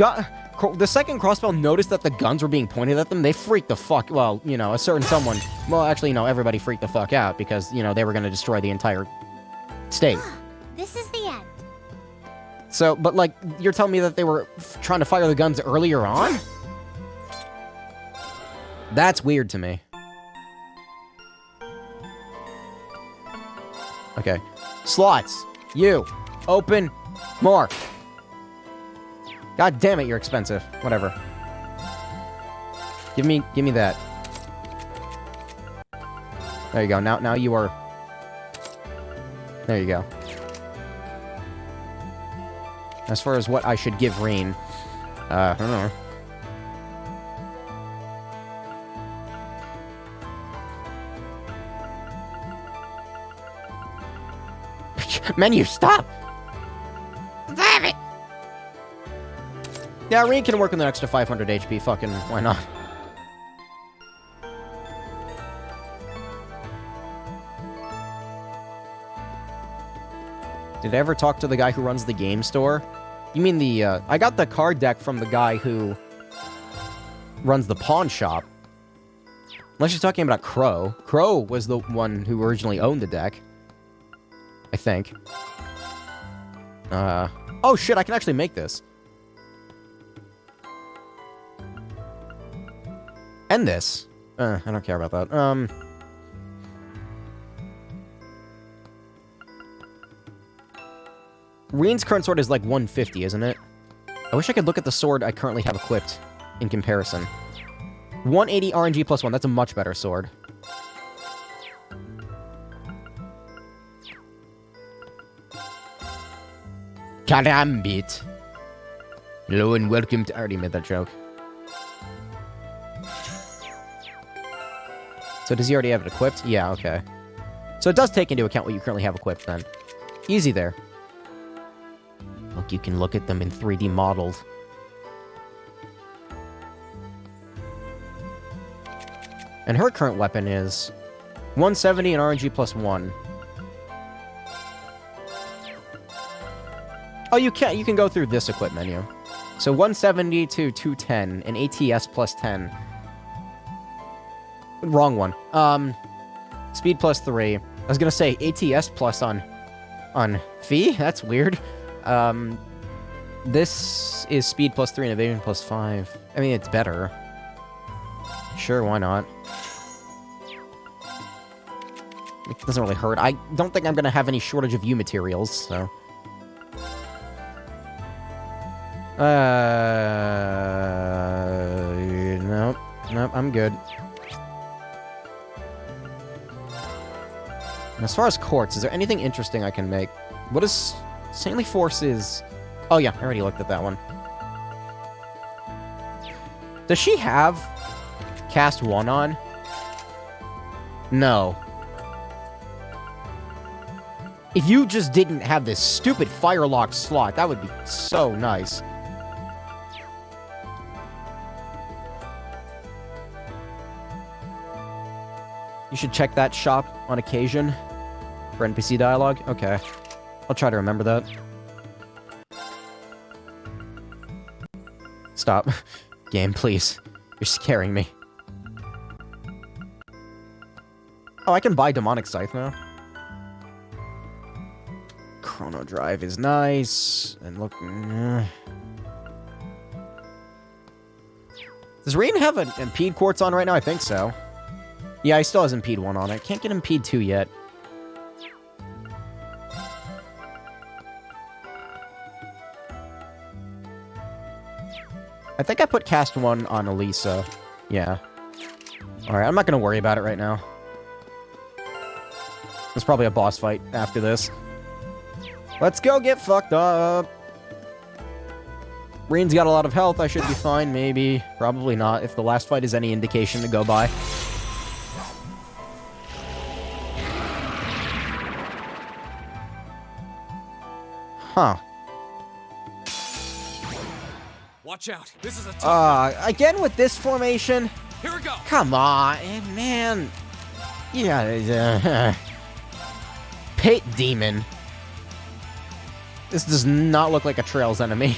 second Crossbell noticed that the guns were being pointed at them, they freaked the fuck... Well, you know, a certain someone... Well, actually, no, everybody freaked the fuck out because, you know, they were going to destroy the entire state. This is the end. So, but, like, you're telling me that they were trying to fire the guns earlier on? That's weird to me. Okay. Slots. You. Open. More. God damn it, you're expensive. Whatever. Give me that. There you go. Now you are... There you go. As far as what I should give Reen, I don't know. Menu, stop! Damn it! Yeah, Reen can work with an extra 500 HP. Fucking, why not? Did I ever talk to the guy who runs the game store? You mean the, I got the card deck from the guy who runs the pawn shop. Unless you're talking about Crow. Crow was the one who originally owned the deck. I think. Oh shit, I can actually make this. And this. I don't care about that. Reen's current sword is like 150, isn't it? I wish I could look at the sword I currently have equipped in comparison. 180 RNG plus 1, that's a much better sword. Karambit. Hello and welcome to... I already made that joke. So does he already have it equipped? Yeah, okay. So it does take into account what you currently have equipped then. Easy there. Look, you can look at them in 3D modeled. And her current weapon is 170 and RNG plus 1. Oh, you can go through this equip menu. So 170 to 210 and ATS plus 10. Wrong one. Speed plus 3. I was gonna say ATS plus on Fee? That's weird. This is speed plus 3 and evasion plus 5. I mean, it's better. Sure, why not? It doesn't really hurt. I don't think I'm gonna have any shortage of U materials, so... Nope. Nope, I'm good. And as far as quartz, is there anything interesting I can make? What is... Saintly Force is... Oh yeah, I already looked at that one. Does she have Cast 1 on? No. If you just didn't have this stupid Firelock slot, that would be so nice. You should check that shop on occasion for NPC dialogue. Okay. I'll try to remember that. Stop. Game, please. You're scaring me. Oh, I can buy Demonic Scythe now. Chrono Drive is nice. And look... Does Reen have an Impede Quartz on right now? I think so. Yeah, he still has Impede 1 on it. Can't get Impede 2 yet. I think I put Cast 1 on Elisa. Yeah. Alright, I'm not gonna worry about it right now. There's probably a boss fight after this. Let's go get fucked up! Reen's got a lot of health, I should be fine, maybe. Probably not, if the last fight is any indication to go by. Huh. Watch out. This is a tough Again with this formation? Here we go. Come on, man. Yeah, Pit Demon. This does not look like a Trails enemy.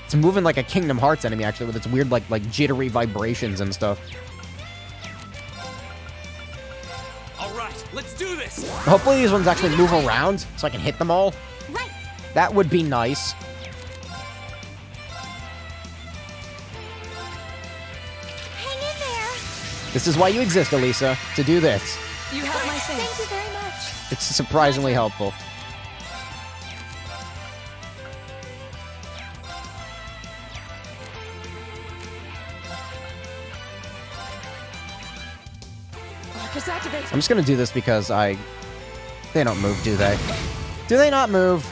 It's moving like a Kingdom Hearts enemy, actually, with its weird, like jittery vibrations and stuff. All right, let's do this. Hopefully these ones actually move around, so I can hit them all. Right. That would be nice. Hang in there. This is why you exist, Elisa, to do this. You have my Thank thanks. you very much. It's surprisingly helpful. Just activate. I'm just gonna do this because they don't move, do they? Do they not move?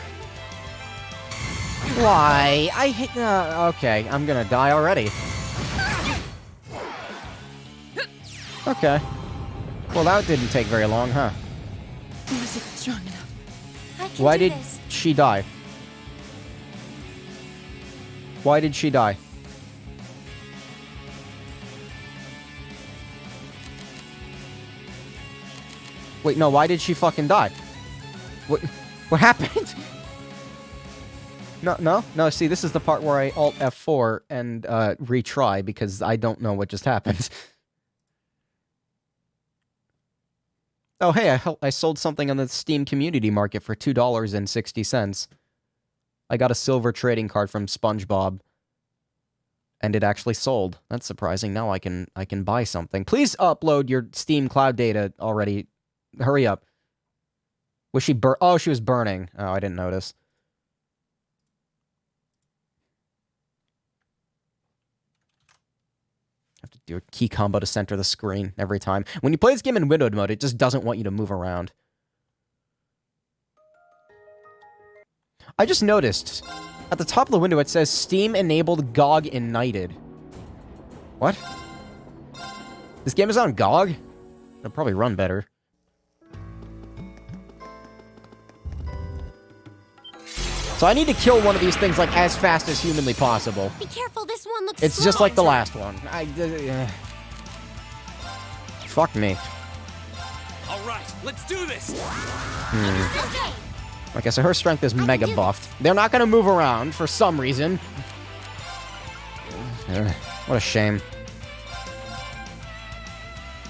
Why? I hit... okay, I'm gonna die already. Okay. Well, that didn't take very long, huh? Was it strong enough? I can Why do did this. she die? Why did she die? Wait, no, why did she fucking die? What happened? No, see, this is the part where I Alt F4 and retry because I don't know what just happened. Oh, hey, I sold something on the Steam Community Market for $2.60. I got a silver trading card from SpongeBob. And it actually sold. That's surprising. Now I can buy something. Please upload your Steam cloud data already. Hurry up. Was she Oh, she was burning. Oh, I didn't notice. Have to do a key combo to center the screen every time. When you play this game in windowed mode, it just doesn't want you to move around. I just noticed, at the top of the window it says Steam-enabled GOG Ignited. What? This game is on GOG? It'll probably run better. So I need to kill one of these things, like, as fast as humanly possible. Be careful, this one looks It's slow. just like the last one. Fuck me. All right, let's do this. Okay. Okay, so her strength is mega buffed. They're not gonna move around for some reason. What a shame.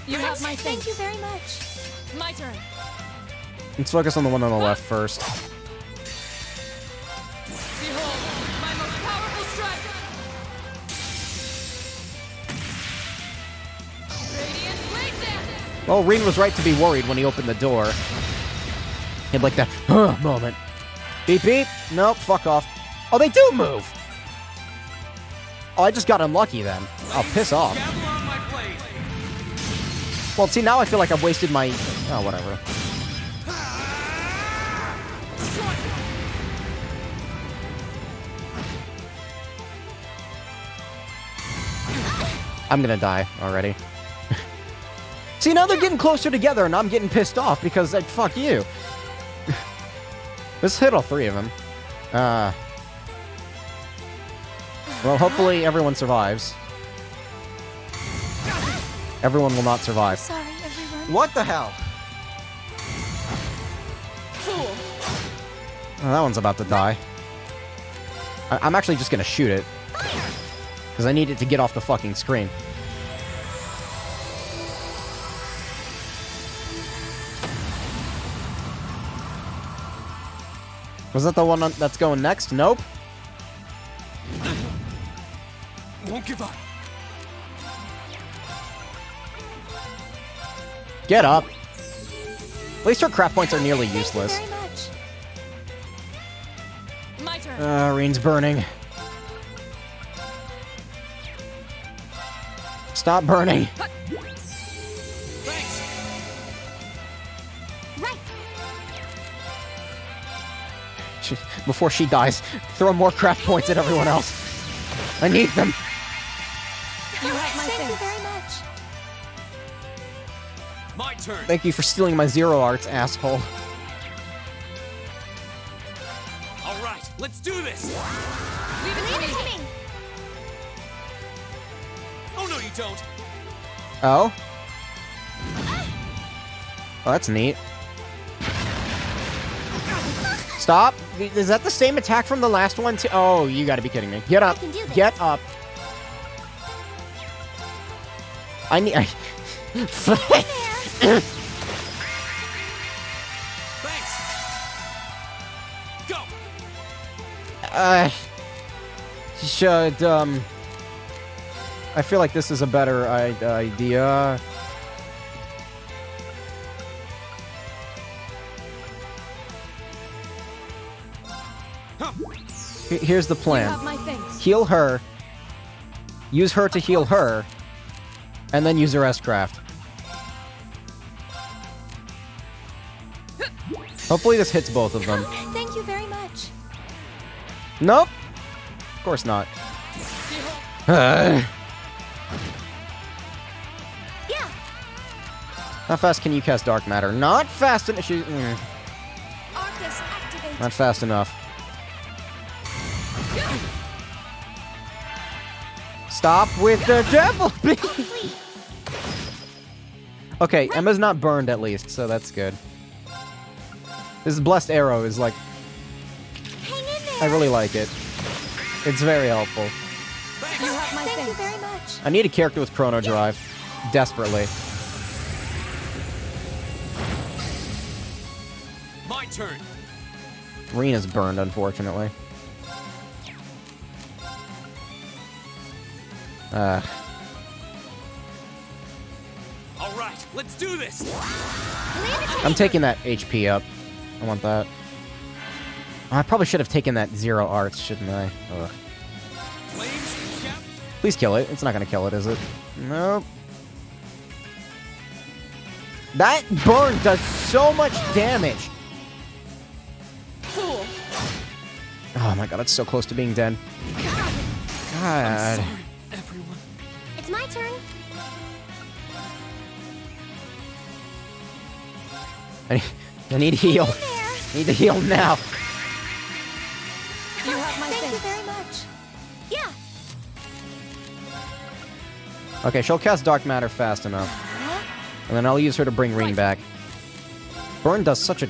You have my Thank thanks. you very much. My turn. Let's focus on the one on the left first. Behold, my most powerful strike. Radiant blade dance. Well, Reen was right to be worried when he opened the door. He had like that moment. Beep beep. Nope, fuck off. Oh, they do move! Oh, I just got unlucky then. I'll piss off. Gavel on my blade. Well, see, now I feel like I've wasted my... Oh, whatever. I'm gonna die already. See, now they're getting closer together, and I'm getting pissed off because, like, fuck you. Let's hit all three of them. Well, hopefully everyone survives. Everyone will not survive. Sorry, everyone. What the hell? Fool. Oh, that one's about to die. I'm actually just gonna shoot it. Because I need it to get off the fucking screen. Was that the one that's going next? Nope. Won't give up. Get up. At least her crap points are nearly useless. Thank you very much. My turn. Reen's burning. Stop burning. Thanks. Right. Before she dies, throw more crap points at everyone else. I need them. You have my Thank you thanks. very much. My turn. Thank you for stealing my Zero Arts, asshole. All right, let's do this. Leave it to me. Oh no, you don't. Oh? Oh, that's neat. Stop! Is that the same attack from the last one too? Oh, you gotta be kidding me. Get up! can do this. Get up! I need... Thanks. Go. Should, I feel like this is a better idea. Here's the You plan. have my thanks. Heal her, use her to heal her, and then use her S-Craft. Hopefully this hits both of them. Thank you very much. Nope! Of course not. Yeah. How fast can you cast Dark Matter? Not fast enough. Arcus activate. Not fast enough. Stop with the devil beam! Please. Okay, Emma's not burned at least, so that's good. This blessed arrow is like, Hang in there. I really like it. It's very helpful. You have my Thank you thanks. very much. I need a character with Chrono Drive. Desperately. My turn. Rena's burned, unfortunately. All right, let's do this. I'm taking that HP up. I want that. I probably should have taken that Zero Arts, shouldn't I? Ugh. Flames, Cap. Please kill it. It's not gonna kill it, is it? Nope. That burn does so much damage! Fool. Oh my god, it's so close to being dead. God. Sorry, everyone. It's my turn. I need heal. There. I need to heal now. You have my Thank you thanks. very much. Yeah. Okay, she'll cast Dark Matter fast enough. And then I'll use her to bring Reen back. Burn does such a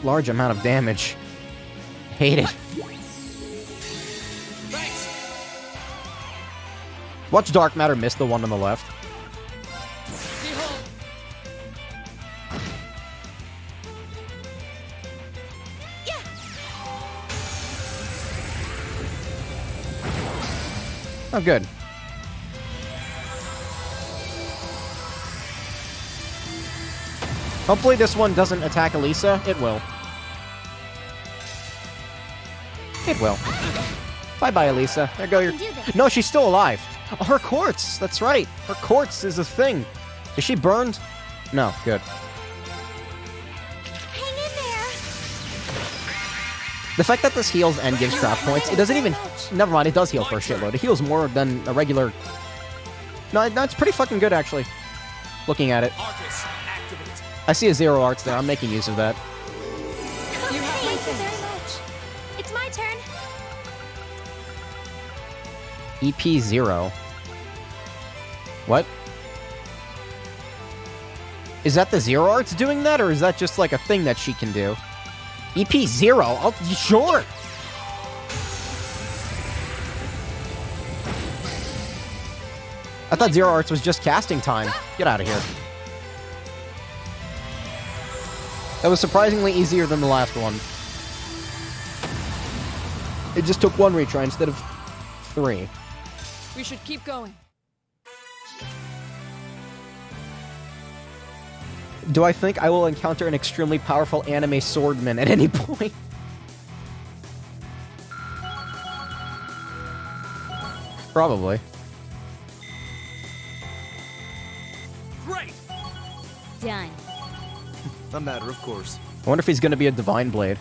large amount of damage. Hate it. Thanks. Watch Dark Matter miss the one on the left. Behold. Yeah. Oh, good. Hopefully this one doesn't attack Elisa. It will. It will. Bye-bye, Elisa. There go your... can do this. No, she's still alive. Oh, her quartz. That's right. Her quartz is a thing. Is she burned? No. Good. Hang in there. The fact that this heals and gives trap points, it doesn't even... Never mind, it does heal for a shitload. It heals more than a regular... No, it's pretty fucking good, actually. Looking at it. Arcus, activate. I see a Zero Arts there. I'm making use of that. You have my Thank you thanks. very much. It's my turn. EP0. What? Is that the Zero Arts doing that, or is that just like a thing that she can do? EP0? Oh, sure! I thought Zero Arts was just casting time. Get out of here. That was surprisingly easier than the last one. It just took one retry instead of 3. We should keep going. Do I think I will encounter an extremely powerful anime swordman at any point? Probably. Great. Done. A matter of course. I wonder if he's gonna be a Divine Blade.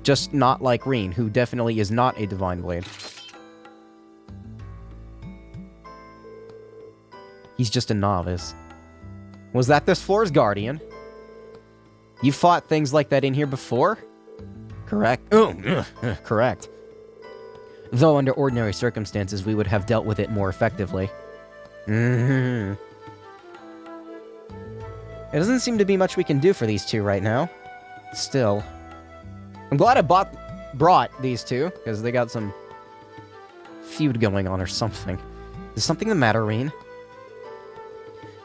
Just not like Reen, who definitely is not a Divine Blade. He's just a novice. Was that this floor's guardian? You fought things like that in here before? Correct. Correct. Though under ordinary circumstances, we would have dealt with it more effectively. There doesn't seem to be much we can do for these two right now. Still. I'm glad I brought these two, because they got some feud going on or something. Is something the matter, Reen?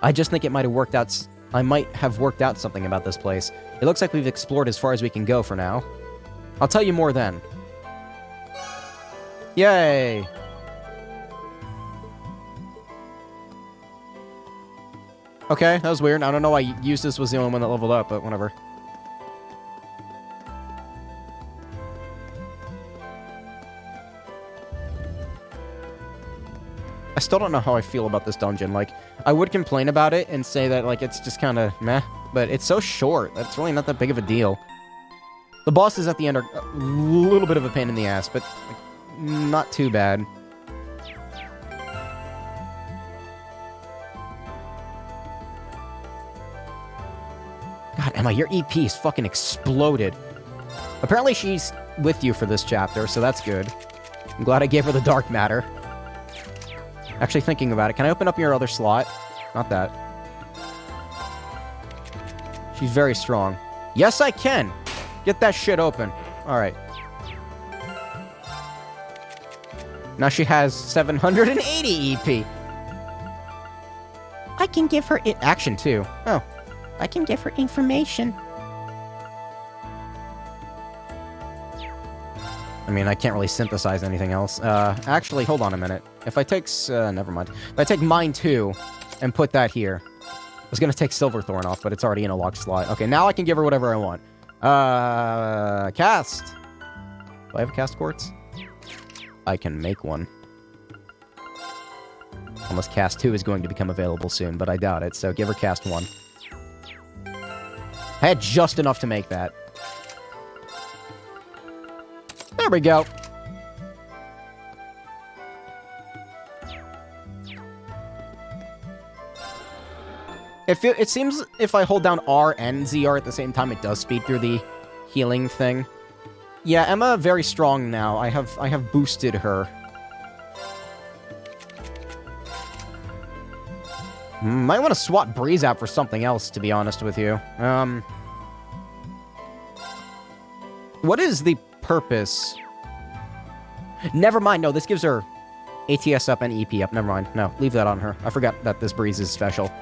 I just think it might have worked out... I might have worked out something about this place. It looks like we've explored as far as we can go for now. I'll tell you more then. Yay! Okay, that was weird. I don't know why Eustace was the only one that leveled up, but whatever. I still don't know how I feel about this dungeon. Like, I would complain about it and say that, like, it's just kind of meh, but it's so short. That's really not that big of a deal. The bosses at the end are a little bit of a pain in the ass, but like, not too bad. God, Emma, your EP is fucking exploded. Apparently she's with you for this chapter, so that's good. I'm glad I gave her the dark matter. Actually thinking about it, can I open up your other slot? Not that. She's very strong. Yes, I can! Get that shit open. Alright. Now she has 780 EP. I can give her action, too. Oh. I can give her information. I mean, I can't really synthesize anything else. Actually, hold on a minute. If I take... never mind. If I take mine 2 and put that here... I was gonna take Silverthorn off, but it's already in a locked slot. Okay, now I can give her whatever I want. Cast! Do I have a cast quartz? I can make one. Unless cast 2 is going to become available soon, but I doubt it, so give her cast 1. I had just enough to make that. There we go. It seems if I hold down R and ZR at the same time, it does speed through the healing thing. Yeah, Emma very strong now. I have boosted her. Might want to swap Breeze out for something else, to be honest with you. What is the purpose? Never mind, no, this gives her ATS up and EP up. Never mind. No, leave that on her. I forgot that this Breeze is special.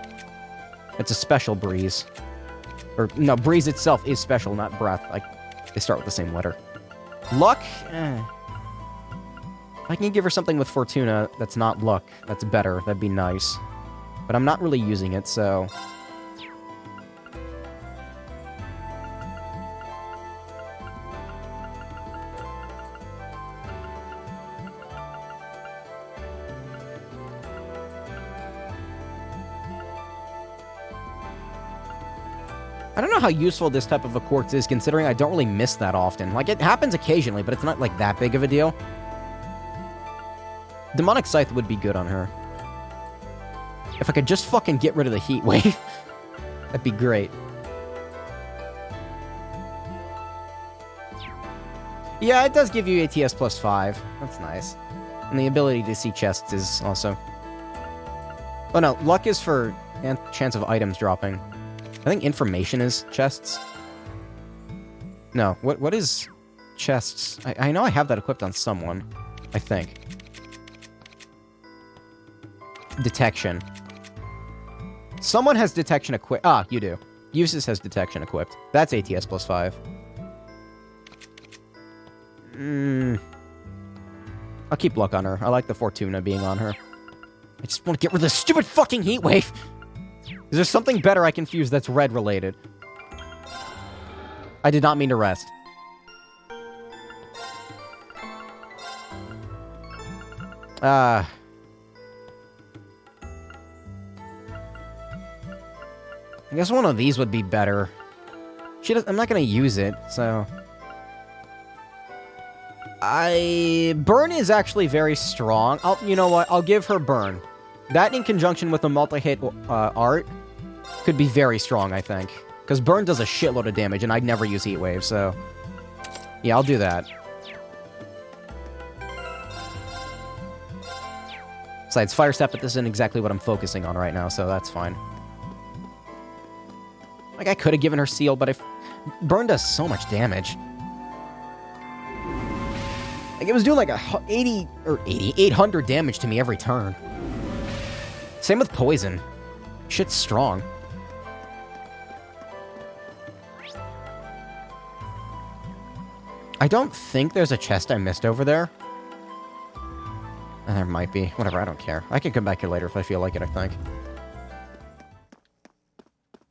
It's a special Breeze. Or, no, Breeze itself is special, not Breath. Like, they start with the same letter. Luck? I can give her something with Fortuna that's not Luck. That's better. That'd be nice. But I'm not really using it, so... I don't know how useful this type of a quartz is, considering I don't really miss that often. Like, it happens occasionally, but it's not, like, that big of a deal. Demonic Scythe would be good on her. If I could just fucking get rid of the heat wave, that'd be great. Yeah, it does give you ATS plus 5. That's nice. And the ability to see chests is also... Oh no, luck is for chance of items dropping. I think information is chests. No, what is chests? I know I have that equipped on someone. I think. Detection. Someone has detection equipped. Ah, you do. Uses has detection equipped. That's ATS plus 5. I'll keep luck on her. I like the Fortuna being on her. I just want to get rid of this stupid fucking heat wave. Is there something better I can fuse that's red related? I did not mean to rest. I guess one of these would be better. I'm not gonna use it, so... Burn is actually very strong. You know what? I'll give her Burn. That in conjunction with a multi-hit art could be very strong, I think. Because Burn does a shitload of damage, and I'd never use Heat Wave, so... Yeah, I'll do that. Besides, Fire Step isn't exactly what I'm focusing on right now, so that's fine. Like, I could have given her Seal, but if... Burn does so much damage. Like, it was doing like 800 damage to me every turn. Same with Poison. Shit's strong. I don't think there's a chest I missed over there. There might be. Whatever, I don't care. I can come back here later if I feel like it, I think.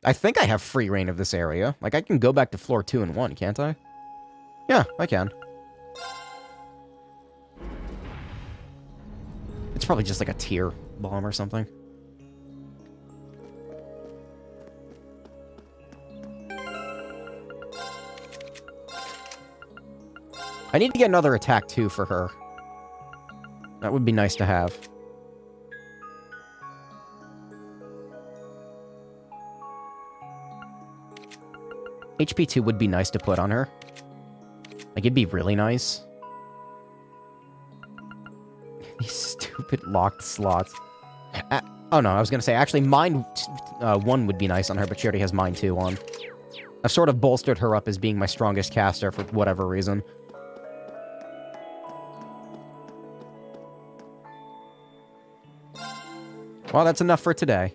I think I have free reign of this area. Like, I can go back to floor 2 and 1, can't I? Yeah, I can. It's probably just like a tier bomb or something. I need to get another attack, too, for her. That would be nice to have. HP 2 would be nice to put on her. Like, it'd be really nice. These stupid locked slots. Oh no, I was gonna say, actually, Mind 1 would be nice on her, but she already has Mind 2 on. I've sort of bolstered her up as being my strongest caster for whatever reason. Well, that's enough for today.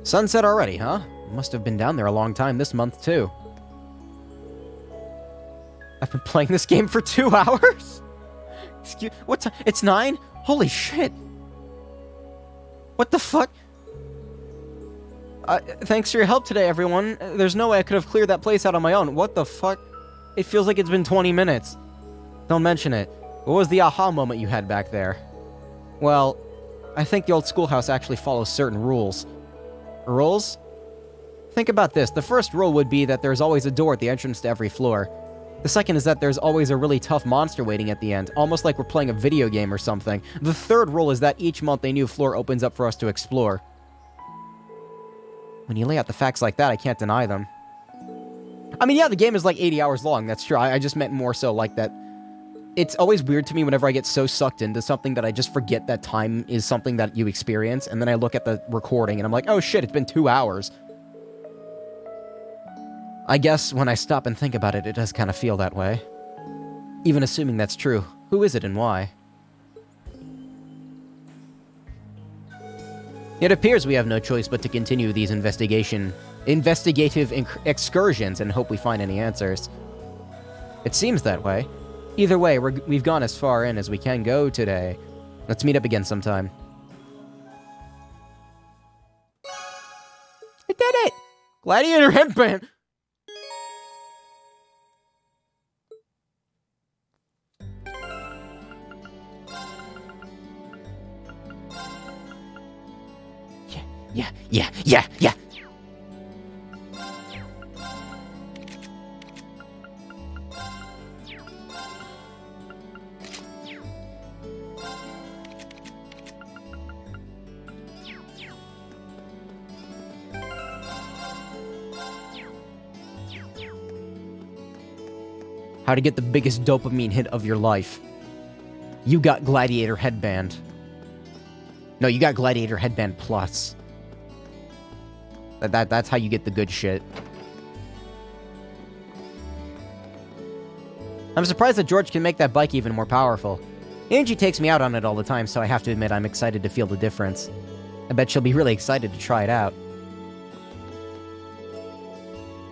Sunset already, huh? Must have been down there a long time this month, too. I've been playing this game for 2 hours? Excuse... What time? It's 9? Holy shit. What the fuck? Thanks for your help today, everyone. There's no way I could have cleared that place out on my own. What the fuck? It feels like it's been 20 minutes. Don't mention it. What was the aha moment you had back there? Well, I think the old schoolhouse actually follows certain rules. Rules? Think about this. The first rule would be that there's always a door at the entrance to every floor. The second is that there's always a really tough monster waiting at the end, almost like we're playing a video game or something. The third rule is that each month a new floor opens up for us to explore. When you lay out the facts like that, I can't deny them. I mean, yeah, the game is like 80 hours long, that's true. I just meant more so like that. It's always weird to me whenever I get so sucked into something that I just forget that time is something that you experience, and then I look at the recording and I'm like, oh shit, it's been 2 hours. I guess when I stop and think about it, it does kind of feel that way. Even assuming that's true, who is it and why? It appears we have no choice but to continue these investigative excursions and hope we find any answers. It seems that way. Either way, we've gone as far in as we can go today. Let's meet up again sometime. I did it! Gladiator headband! Yeah. How to get the biggest dopamine hit of your life. You got Gladiator Headband. No, you got Gladiator Headband Plus. That's how you get the good shit. I'm surprised that George can make that bike even more powerful. Angie takes me out on it all the time, so I have to admit I'm excited to feel the difference. I bet she'll be really excited to try it out.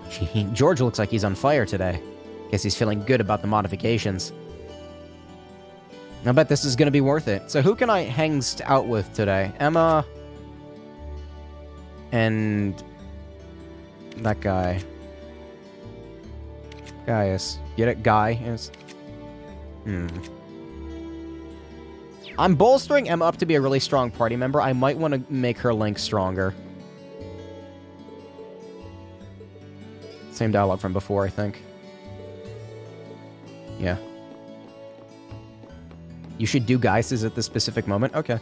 Gee, George looks like he's on fire today. Guess he's feeling good about the modifications. I bet this is gonna be worth it. So who can I hang out with today? Emma... and... that guy. Gaius. Get it? Gaius. I'm bolstering Emma up to be a really strong party member. I might want to make her Link stronger. Same dialogue from before, I think. Yeah. You should do Gaius's at this specific moment? Okay.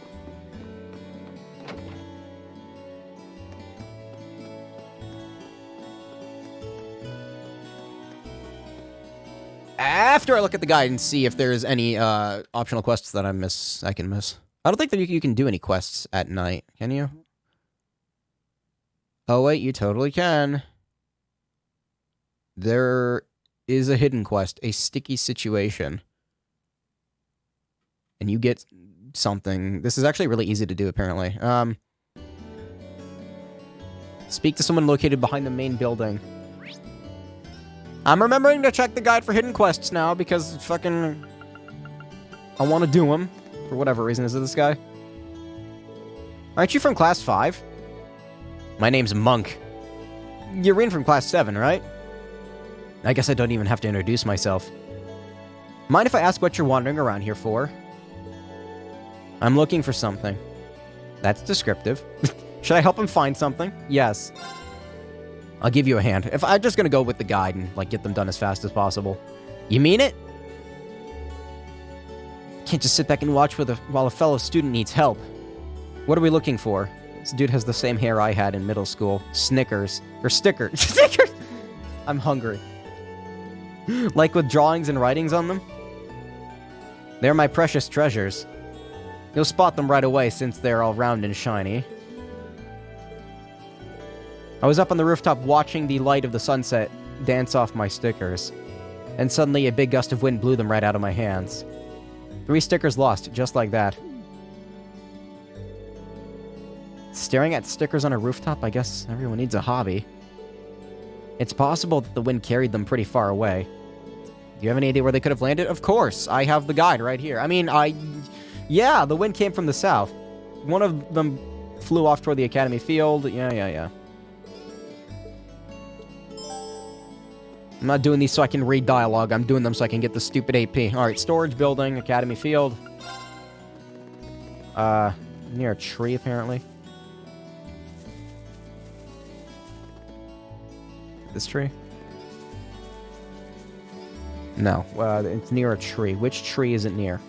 After I look at the guide and see if there's any optional quests that I can miss. I don't think that you can do any quests at night, can you? Oh wait, you totally can. There is a hidden quest, a sticky situation. And you get something. This is actually really easy to do, apparently. Speak to someone located behind the main building. I'm remembering to check the guide for hidden quests now, because fucking... I want to do them. For whatever reason. Is it this guy? Aren't you from class 5? My name's Monk. You're in from class 7, right? I guess I don't even have to introduce myself. Mind if I ask what you're wandering around here for? I'm looking for something. That's descriptive. Should I help him find something? Yes. I'll give you a hand. If I'm just gonna go with the guide and, like, get them done as fast as possible. You mean it? Can't just sit back and watch while a fellow student needs help. What are we looking for? This dude has the same hair I had in middle school. Snickers. Or stickers. Stickers! I'm hungry. Like with drawings and writings on them? They're my precious treasures. You'll spot them right away since they're all round and shiny. I was up on the rooftop watching the light of the sunset dance off my stickers, and suddenly a big gust of wind blew them right out of my hands. 3 stickers lost, just like that. Staring at stickers on a rooftop, I guess everyone needs a hobby. It's possible that the wind carried them pretty far away. Do you have any idea where they could have landed? Of course, I have the guide right here. Yeah, the wind came from the south. One of them flew off toward the Academy Field. Yeah. I'm not doing these so I can read dialogue. I'm doing them so I can get the stupid AP. Alright, storage building, Academy Field. Near a tree, apparently. This tree? No, it's near a tree. Which tree is it near?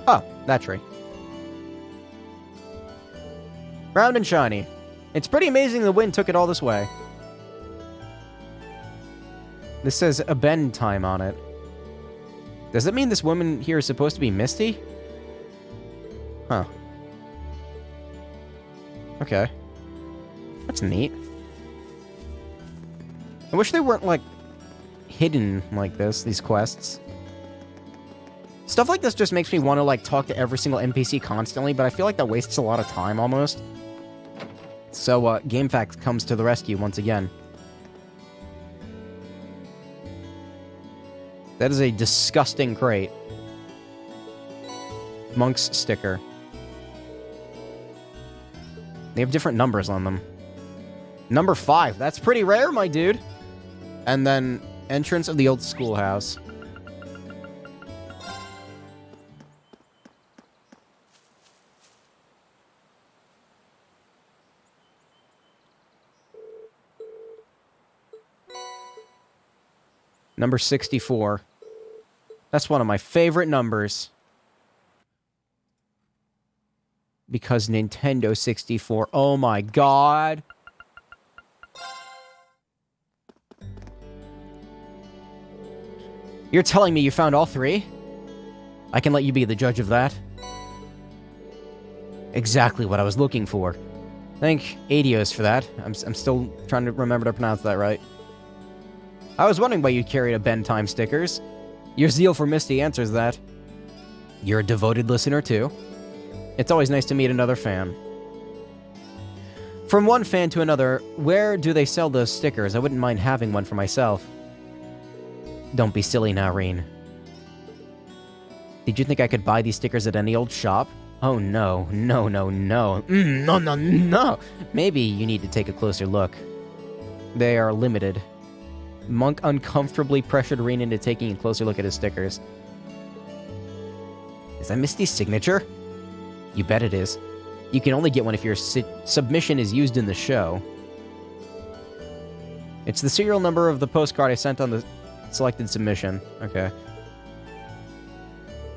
Oh, that tree. Round and shiny. It's pretty amazing the wind took it all this way. This says a bend time on it. Does that mean this woman here is supposed to be Misty? Huh. Okay. That's neat. I wish they weren't, like, hidden like this, these quests. Stuff like this just makes me want to, like, talk to every single NPC constantly, but I feel like that wastes a lot of time, almost. So, GameFAQs comes to the rescue once again. That is a disgusting crate. Monk's sticker. They have different numbers on them. Number 5. That's pretty rare, my dude. And then, entrance of the old schoolhouse. Number 64. That's one of my favorite numbers. Because Nintendo 64. Oh my god. You're telling me you found all 3? I can let you be the judge of that. Exactly what I was looking for. Thank Adios for that. I'm still trying to remember to pronounce that right. I was wondering why you carried a bend time stickers. Your zeal for Misty answers that. You're a devoted listener, too. It's always nice to meet another fan. From one fan to another, where do they sell those stickers? I wouldn't mind having one for myself. Don't be silly now, Reen. Did you think I could buy these stickers at any old shop? Oh no, no. No. Maybe you need to take a closer look. They are limited. Monk uncomfortably pressured Reen into taking a closer look at his stickers. Is that Misty's signature? You bet it is. You can only get one if your submission is used in the show. It's the serial number of the postcard I sent on the selected submission. Okay.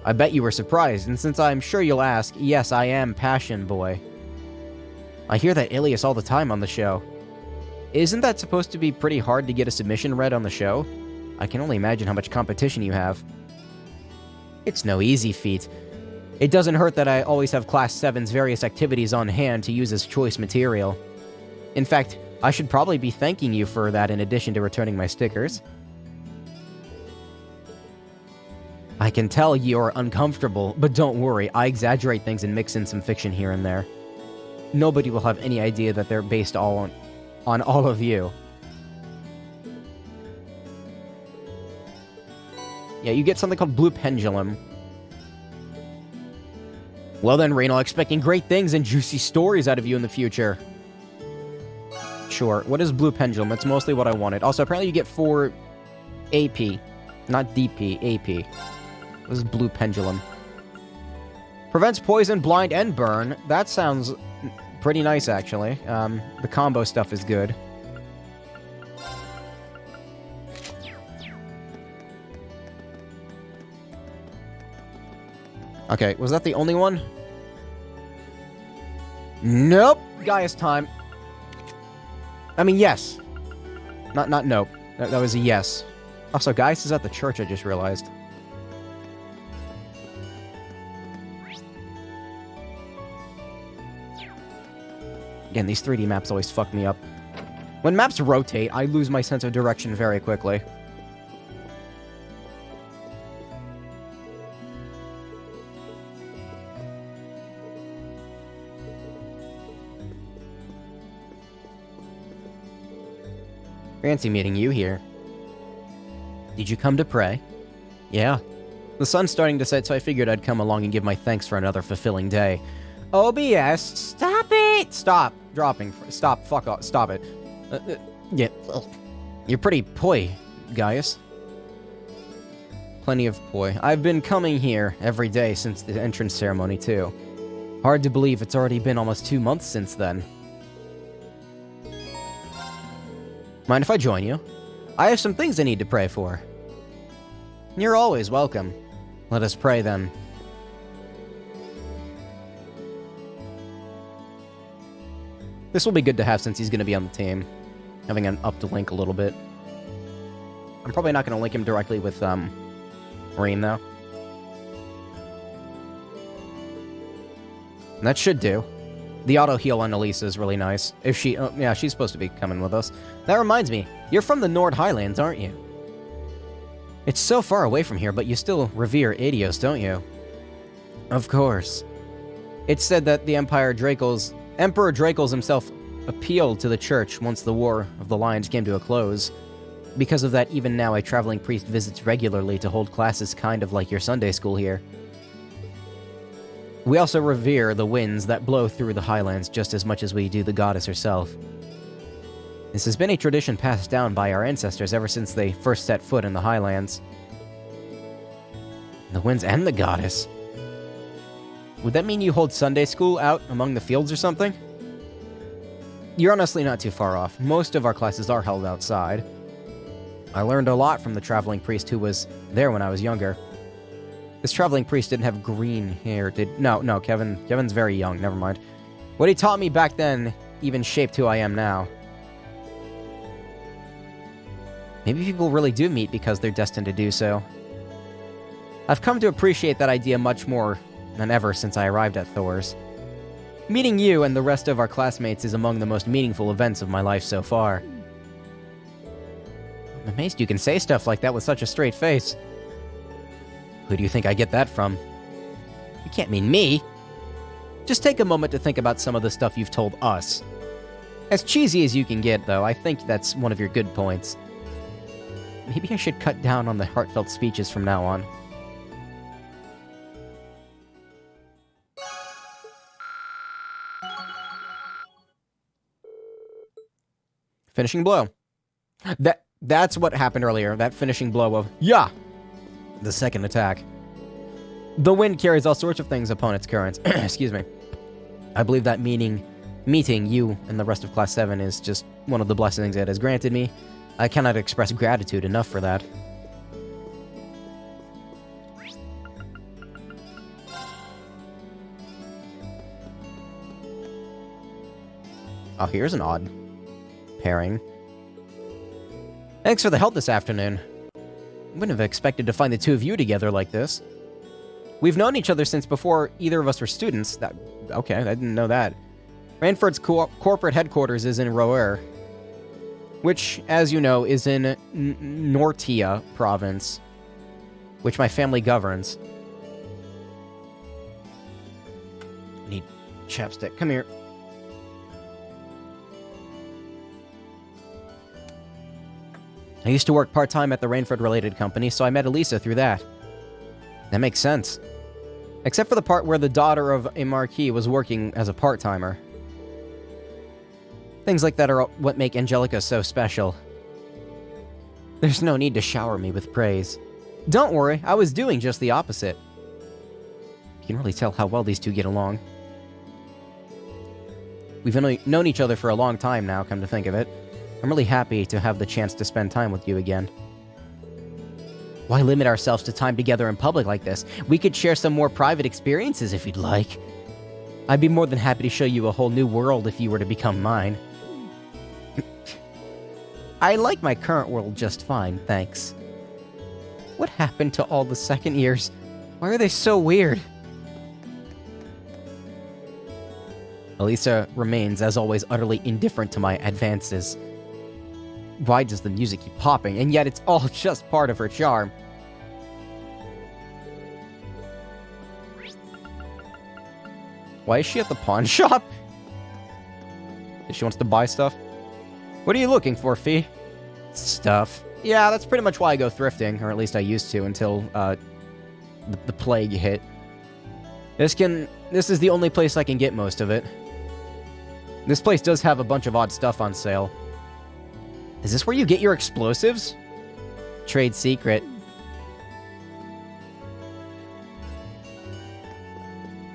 I bet you were surprised, and since I'm sure you'll ask, yes, I am Passion Boy. I hear that alias all the time on the show. Isn't that supposed to be pretty hard to get a submission read on the show? I can only imagine how much competition you have. It's no easy feat. It doesn't hurt that I always have Class 7's various activities on hand to use as choice material. In fact, I should probably be thanking you for that in addition to returning my stickers. I can tell you're uncomfortable, but don't worry, I exaggerate things and mix in some fiction here and there. Nobody will have any idea that they're based all on all of you. Yeah, you get something called Blue Pendulum. Well then, Reynal, expecting great things and juicy stories out of you in the future. Sure, what is Blue Pendulum? That's mostly what I wanted. Also, apparently you get 4 AP. Not DP, AP. This is Blue Pendulum. Prevents poison, blind, and burn. That sounds pretty nice, actually. The combo stuff is good. Okay, was that the only one? Nope! Gaius time. I mean, yes. Not nope. That was a yes. Also, Gaius is at the church, I just realized. Again, these 3D maps always fuck me up. When maps rotate, I lose my sense of direction very quickly. Fancy meeting you here. Did you come to pray? Yeah. The sun's starting to set, so I figured I'd come along and give my thanks for another fulfilling day. OBS, stop it! Stop. Dropping. Stop. Fuck off. Stop it. Yeah. You're pretty poi, Gaius. Plenty of poi. I've been coming here every day since the entrance ceremony, too. Hard to believe it's already been almost 2 months since then. Mind if I join you? I have some things I need to pray for. You're always welcome. Let us pray then. This will be good to have since he's going to be on the team. Having an up to link a little bit. I'm probably not going to link him directly with, Rean, though. And that should do. The auto heal on Elisa is really nice. If she... Oh, yeah, she's supposed to be coming with us. That reminds me, you're from the Nord Highlands, aren't you? It's so far away from here, but you still revere Adios, don't you? Of course. It's said that the Emperor Dracos himself appealed to the church once the War of the Lions came to a close. Because of that, even now a traveling priest visits regularly to hold classes kind of like your Sunday school here. We also revere the winds that blow through the highlands just as much as we do the goddess herself. This has been a tradition passed down by our ancestors ever since they first set foot in the highlands. The winds and the goddess. Would that mean you hold Sunday school out among the fields or something? You're honestly not too far off. Most of our classes are held outside. I learned a lot from the traveling priest who was there when I was younger. This traveling priest didn't have green hair, No, Kevin's very young, never mind. What he taught me back then even shaped who I am now. Maybe people really do meet because they're destined to do so. I've come to appreciate that idea much more than ever since I arrived at Thor's. Meeting you and the rest of our classmates is among the most meaningful events of my life so far. I'm amazed you can say stuff like that with such a straight face. Who do you think I get that from? You can't mean me. Just take a moment to think about some of the stuff you've told us. As cheesy as you can get, though, I think that's one of your good points. Maybe I should cut down on the heartfelt speeches from now on. Finishing blow. That's what happened earlier, that finishing blow of, yeah! The second attack. The wind carries all sorts of things upon its currents. Excuse me. I believe that meeting you and the rest of Class 7 is just one of the blessings it has granted me. I cannot express gratitude enough for that. Oh, here's an odd pairing. Thanks for the help this afternoon. Wouldn't have expected to find the two of you together like this. We've known each other since before either of us were students. Okay, I didn't know that. Ranford's corporate headquarters is in Roer, which, as you know, is in Nortia province, which my family governs. Need chapstick. Come here. I used to work part-time at the Rainford-related company, so I met Elisa through that. That makes sense. Except for the part where the daughter of a marquis was working as a part-timer. Things like that are what make Angelica so special. There's no need to shower me with praise. Don't worry, I was doing just the opposite. You can really tell how well these two get along. We've only known each other for a long time now, come to think of it. I'm really happy to have the chance to spend time with you again. Why limit ourselves to time together in public like this? We could share some more private experiences if you'd like. I'd be more than happy to show you a whole new world if you were to become mine. I like my current world just fine, thanks. What happened to all the second years? Why are they so weird? Elisa remains, as always, utterly indifferent to my advances. Why does the music keep popping? And yet it's all just part of her charm. Why is she at the pawn shop? She wants to buy stuff? What are you looking for, Fee? Stuff. Yeah, that's pretty much why I go thrifting, or at least I used to until, the plague hit. This is the only place I can get most of it. This place does have a bunch of odd stuff on sale. Is this where you get your explosives? Trade secret.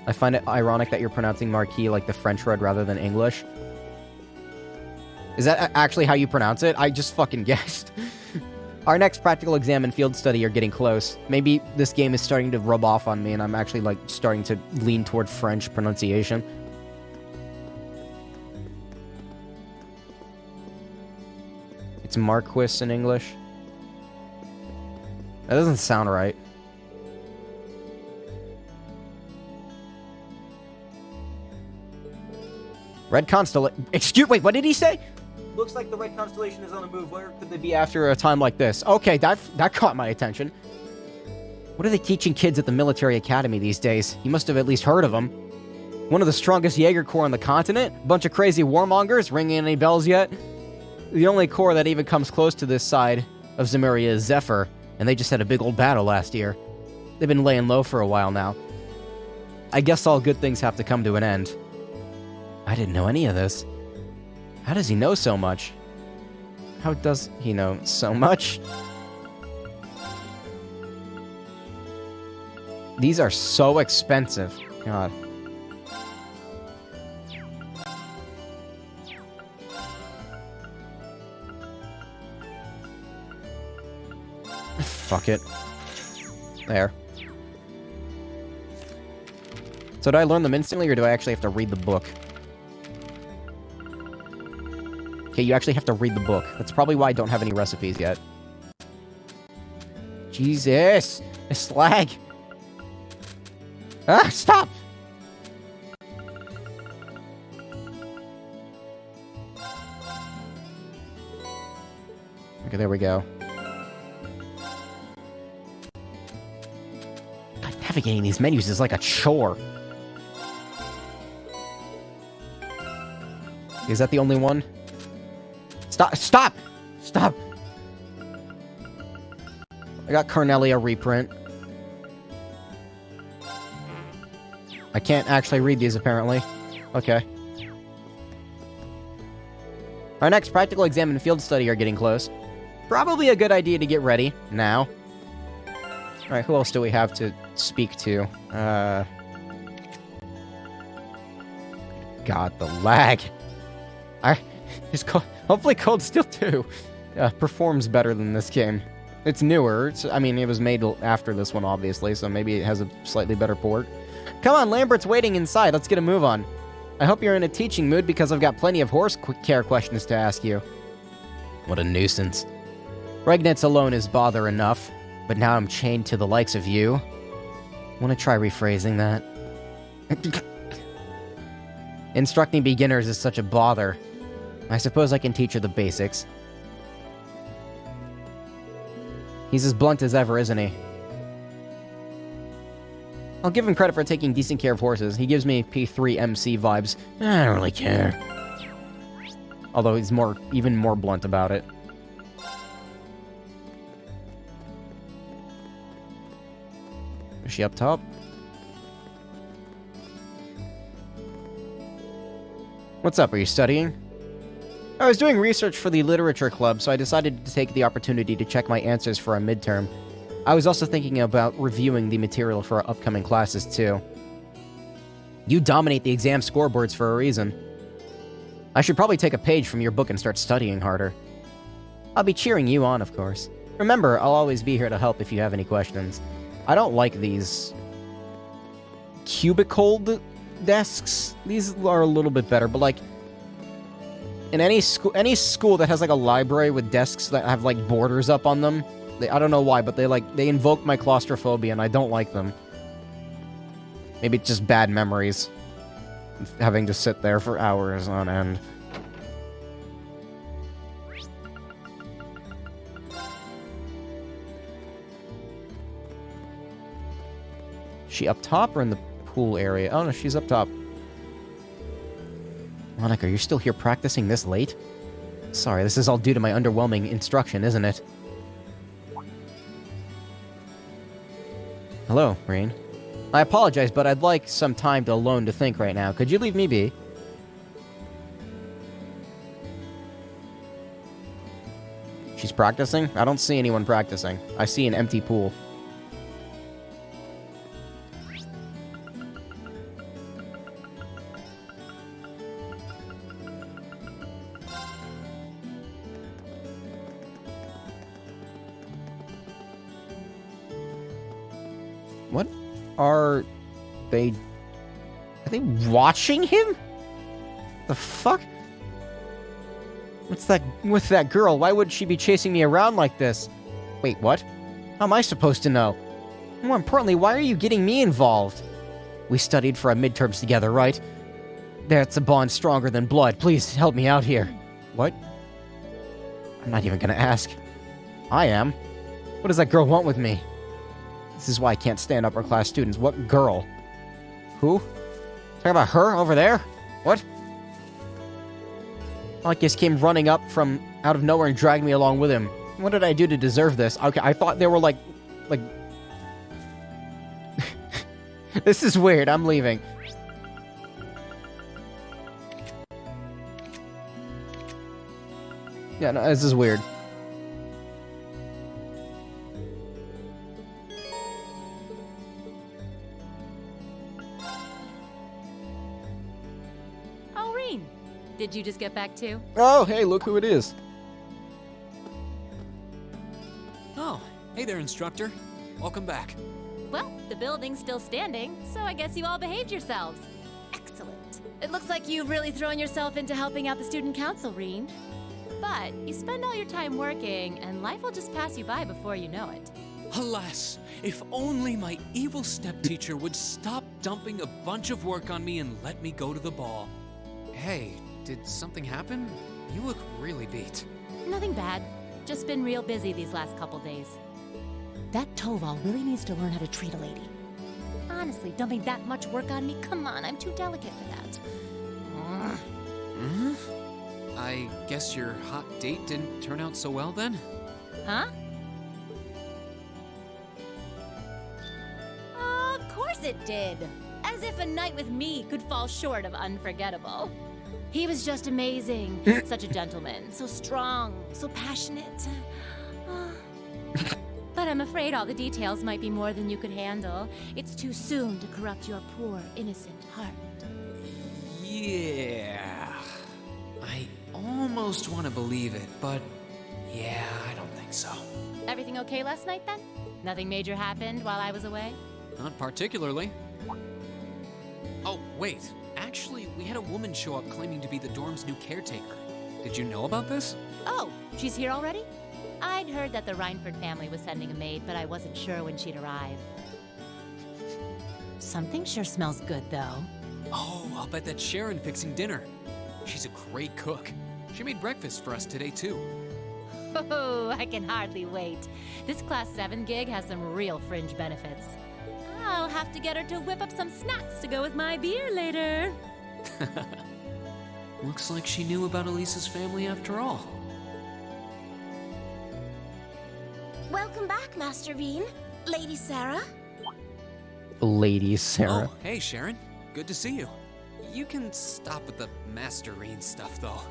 I find it ironic that you're pronouncing Marquis like the French word rather than English. Is that actually how you pronounce it? I just fucking guessed. Our next practical exam and field study are getting close. Maybe this game is starting to rub off on me and I'm actually, like, starting to lean toward French pronunciation. It's Marquis in English. That doesn't sound right. Red Constellation. Wait, what did he say? Looks like the Red Constellation is on the move. Where could they be after a time like this? Okay, that caught my attention. What are they teaching kids at the military academy these days? You must have at least heard of them. One of the strongest Jaeger Corps on the continent? Bunch of crazy warmongers? Ringing any bells yet? The only corps that even comes close to this side of Zemuria is Zephyr, and they just had a big old battle last year. They've been laying low for a while now. I guess all good things have to come to an end. I didn't know any of this. How does he know so much? How does he know so much? These are so expensive. God. Fuck it. There. So do I learn them instantly, or do I actually have to read the book? Okay, you actually have to read the book. That's probably why I don't have any recipes yet. Jesus! A slag! Ah, stop! Okay, there we go. God, navigating these menus is like a chore. Is that the only one? Stop! Stop! Stop! I got Carnelia reprint. I can't actually read these, apparently. Okay. Our next practical exam and field study are getting close. Probably a good idea to get ready now. Alright, who else do we have to speak to? God, the lag. Hopefully Cold Steel 2 performs better than this game. It's newer. I mean, it was made after this one, obviously, so maybe it has a slightly better port. Come on, Lambert's waiting inside. Let's get a move on. I hope you're in a teaching mood because I've got plenty of horse care questions to ask you. What a nuisance. Regnitz alone is bother enough, but now I'm chained to the likes of you. Want to try rephrasing that? Instructing beginners is such a bother. I suppose I can teach her the basics. He's as blunt as ever, isn't he? I'll give him credit for taking decent care of horses. He gives me P3 MC vibes. I don't really care. Although he's even more blunt about it. Is she up top? What's up, are you studying? I was doing research for the literature club, so I decided to take the opportunity to check my answers for a midterm. I was also thinking about reviewing the material for our upcoming classes, too. You dominate the exam scoreboards for a reason. I should probably take a page from your book and start studying harder. I'll be cheering you on, of course. Remember, I'll always be here to help if you have any questions. I don't like these cubicled desks. These are a little bit better, but like, In any school that has like a library with desks that have like borders up on them, I don't know why, but they invoke my claustrophobia, and I don't like them. Maybe it's just bad memories, having to sit there for hours on end. She up top or in the pool area? Oh no, she's up top. Monica, you're still here practicing this late? Sorry, this is all due to my underwhelming instruction, isn't it? Hello, Rain. I apologize, but I'd like some time alone to think right now. Could you leave me be? She's practicing? I don't see anyone practicing. I see an empty pool. What are they watching him? The fuck? What's that with that girl? Why would she be chasing me around like this? Wait, what? How am I supposed to know? More importantly, why are you getting me involved? We studied for our midterms together, right? That's a bond stronger than blood. Please help me out here. What? I'm not even gonna ask. I am. What does that girl want with me? This is why I can't stand upper class students. What girl? Who? Talking about her over there? What? Alkis came running up from out of nowhere and dragged me along with him. What did I do to deserve this? Okay, I thought they were like... This is weird. I'm leaving. Yeah, no, this is weird. Oh, Reen. Did you just get back too? Oh, hey, look who it is. Oh, hey there, instructor. Welcome back. Well, the building's still standing, so I guess you all behaved yourselves. Excellent. It looks like you've really thrown yourself into helping out the student council, Reen. But you spend all your time working, and life will just pass you by before you know it. Alas, if only my evil stepteacher would stop dumping a bunch of work on me and let me go to the ball. Hey, did something happen? You look really beat. Nothing bad. Just been real busy these last couple days. That Toval really needs to learn how to treat a lady. Honestly, dumping that much work on me? Come on, I'm too delicate for that. I guess your hot date didn't turn out so well then? Huh? Of course it did. As if a night with me could fall short of unforgettable. He was just amazing. Such a gentleman. So strong. So passionate. But I'm afraid all the details might be more than you could handle. It's too soon to corrupt your poor, innocent heart. Yeah. I almost want to believe it, but yeah, I don't think so. Everything okay last night then? Nothing major happened while I was away? Not particularly. Oh, wait. Actually, we had a woman show up claiming to be the dorm's new caretaker. Did you know about this? Oh, she's here already? I'd heard that the Reinford family was sending a maid, but I wasn't sure when she'd arrive. Something sure smells good, though. Oh, I'll bet that's Sharon fixing dinner. She's a great cook. She made breakfast for us today, too. Oh, I can hardly wait. This Class 7 gig has some real fringe benefits. I'll have to get her to whip up some snacks to go with my beer later. Looks like she knew about Elisa's family after all. Welcome back, Master Reen. Lady Sarah. Lady Sarah. Oh, hey, Sharon. Good to see you. You can stop with the Masterine stuff, though.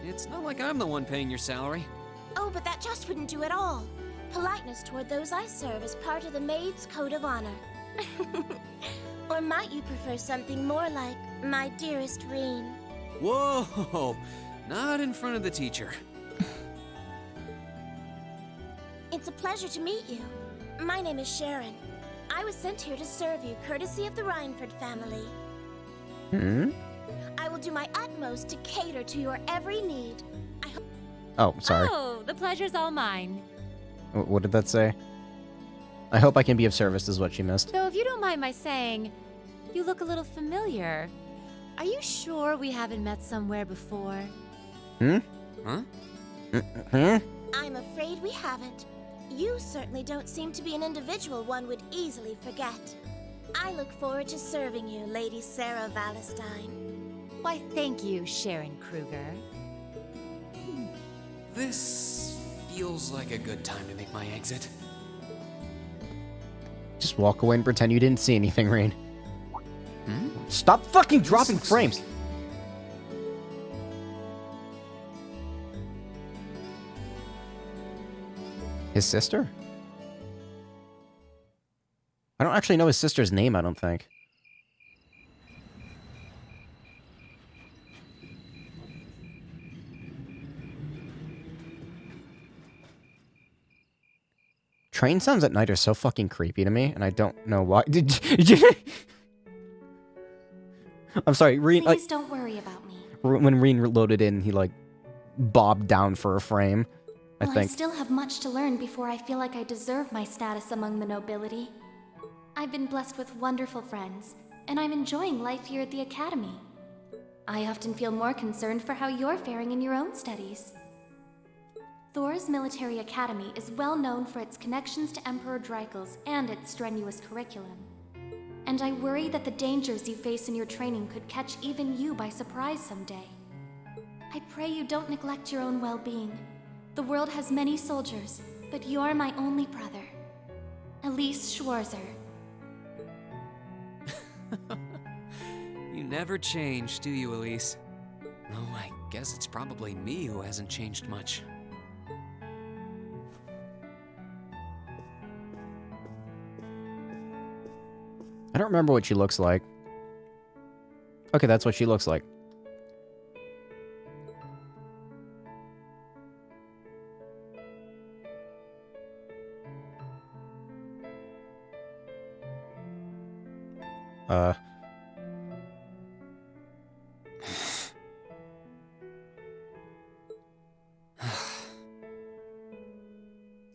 It's not like I'm the one paying your salary. Oh, but that just wouldn't do at all. Politeness toward those I serve is part of the maid's code of honor. Or might you prefer something more like, my dearest Reen? Whoa! Not in front of the teacher. It's a pleasure to meet you. My name is Sharon. I was sent here to serve you, courtesy of the Reinford family. Hmm? I will will do my utmost to cater to your every need. Oh, sorry. Oh, the pleasure's all mine. What did that say? I hope I can be of service is what she missed. Though if you don't mind my saying, you look a little familiar. Are you sure we haven't met somewhere before? Hmm? Huh? Hmm? I'm afraid we haven't. You certainly don't seem to be an individual one would easily forget. I look forward to serving you, Lady Sarah Valentine. Why, thank you, Sharon Kruger. This feels like a good time to make my exit. Just walk away and pretend you didn't see anything, Rain. Hmm? Stop fucking dropping looks frames! His sister? I don't actually know his sister's name, I don't think. Train sounds at night are so fucking creepy to me, and I don't know why. Did you... I'm sorry, Reen, like, Please don't worry about me. when Reen loaded in, he, like, bobbed down for a frame, I Well, think. I still have much to learn before I feel like I deserve my status among the nobility. I've been blessed with wonderful friends, and I'm enjoying life here at the Academy. I often feel more concerned for how you're faring in your own studies. Thor's Military Academy is well known for its connections to Emperor Dreikel's and its strenuous curriculum. And I worry that the dangers you face in your training could catch even you by surprise someday. I pray you don't neglect your own well-being. The world has many soldiers, but you're my only brother. Elise Schwarzer. You never change, do you, Elise? Oh, I guess it's probably me who hasn't changed much. I don't remember what she looks like. Okay, that's what she looks like.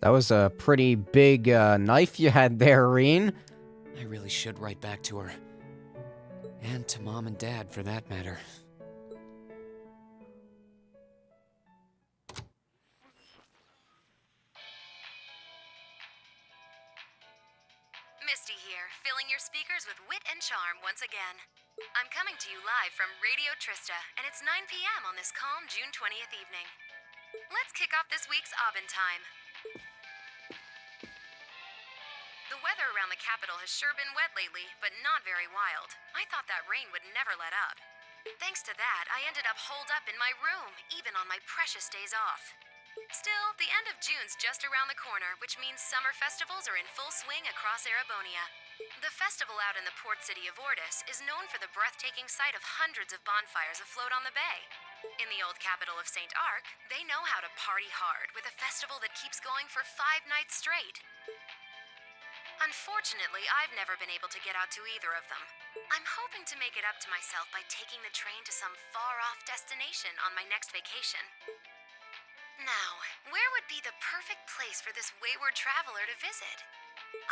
That was a pretty big knife you had there, Reen. I really should write back to her. And to Mom and Dad, for that matter. Misty here, filling your speakers with wit and charm once again. I'm coming to you live from Radio Trista, and it's 9 p.m. on this calm June 20th evening. Let's kick off this week's Aubin time. The weather around the capital has sure been wet lately, but not very wild. I thought that rain would never let up. Thanks to that, I ended up holed up in my room, even on my precious days off. Still, the end of June's just around the corner, which means summer festivals are in full swing across Erebonia. The festival out in the port city of Ordis is known for the breathtaking sight of hundreds of bonfires afloat on the bay. In the old capital of St. Arc, they know how to party hard with a festival that keeps going for 5 nights straight. Unfortunately, I've never been able to get out to either of them. I'm hoping to make it up to myself by taking the train to some far-off destination on my next vacation. Now, where would be the perfect place for this wayward traveler to visit?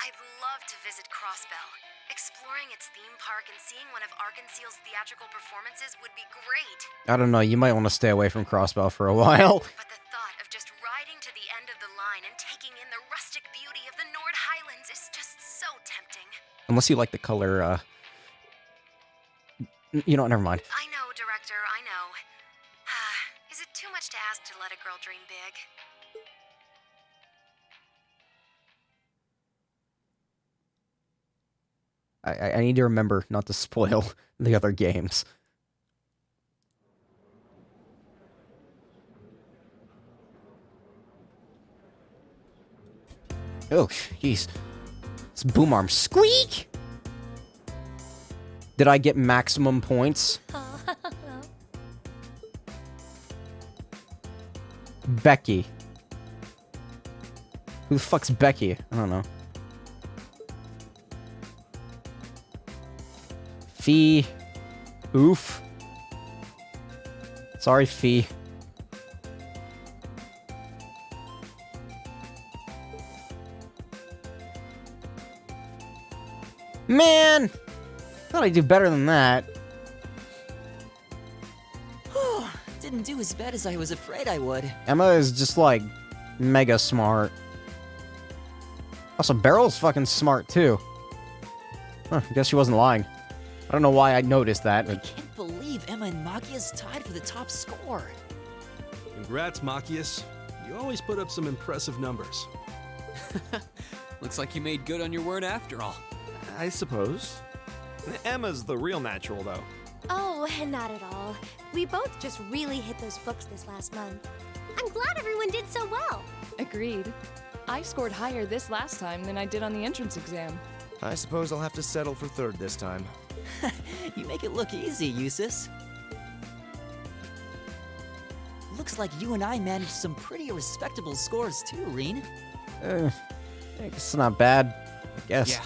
I'd love to visit Crossbell. Exploring its theme park and seeing one of Arkansas's theatrical performances would be great. I don't know, you might want to stay away from Crossbell for a while. But the thought of just riding to the end of the line and taking in the rustic beauty of the Nord Highlands is just so tempting. Unless you like the color, you know, never mind. I know, Director, I know. Is it too much to ask to let a girl dream big? I need to remember not to spoil the other games. Oh, jeez. This boom arm squeak! Did I get maximum points? Becky. Who the fuck's Becky? I don't know. Fee. Oof. Sorry, Fee. Man! Thought I'd do better than that. Didn't do as bad as I was afraid I would. Emma is just, like, mega smart. Also, Beryl's fucking smart, too. Huh, I guess she wasn't lying. I don't know why I noticed that, I but... can't believe Emma and Machias tied for the top score. Congrats, Machias. You always put up some impressive numbers. Looks like you made good on your word after all. I suppose. Emma's the real natural, though. Oh, not at all. We both just really hit those books this last month. I'm glad everyone did so well. Agreed. I scored higher this last time than I did on the entrance exam. I suppose I'll have to settle for third this time. You make it look easy, Eustace. Looks like you and I managed some pretty respectable scores too, Reen. It's not bad, I guess. Yeah.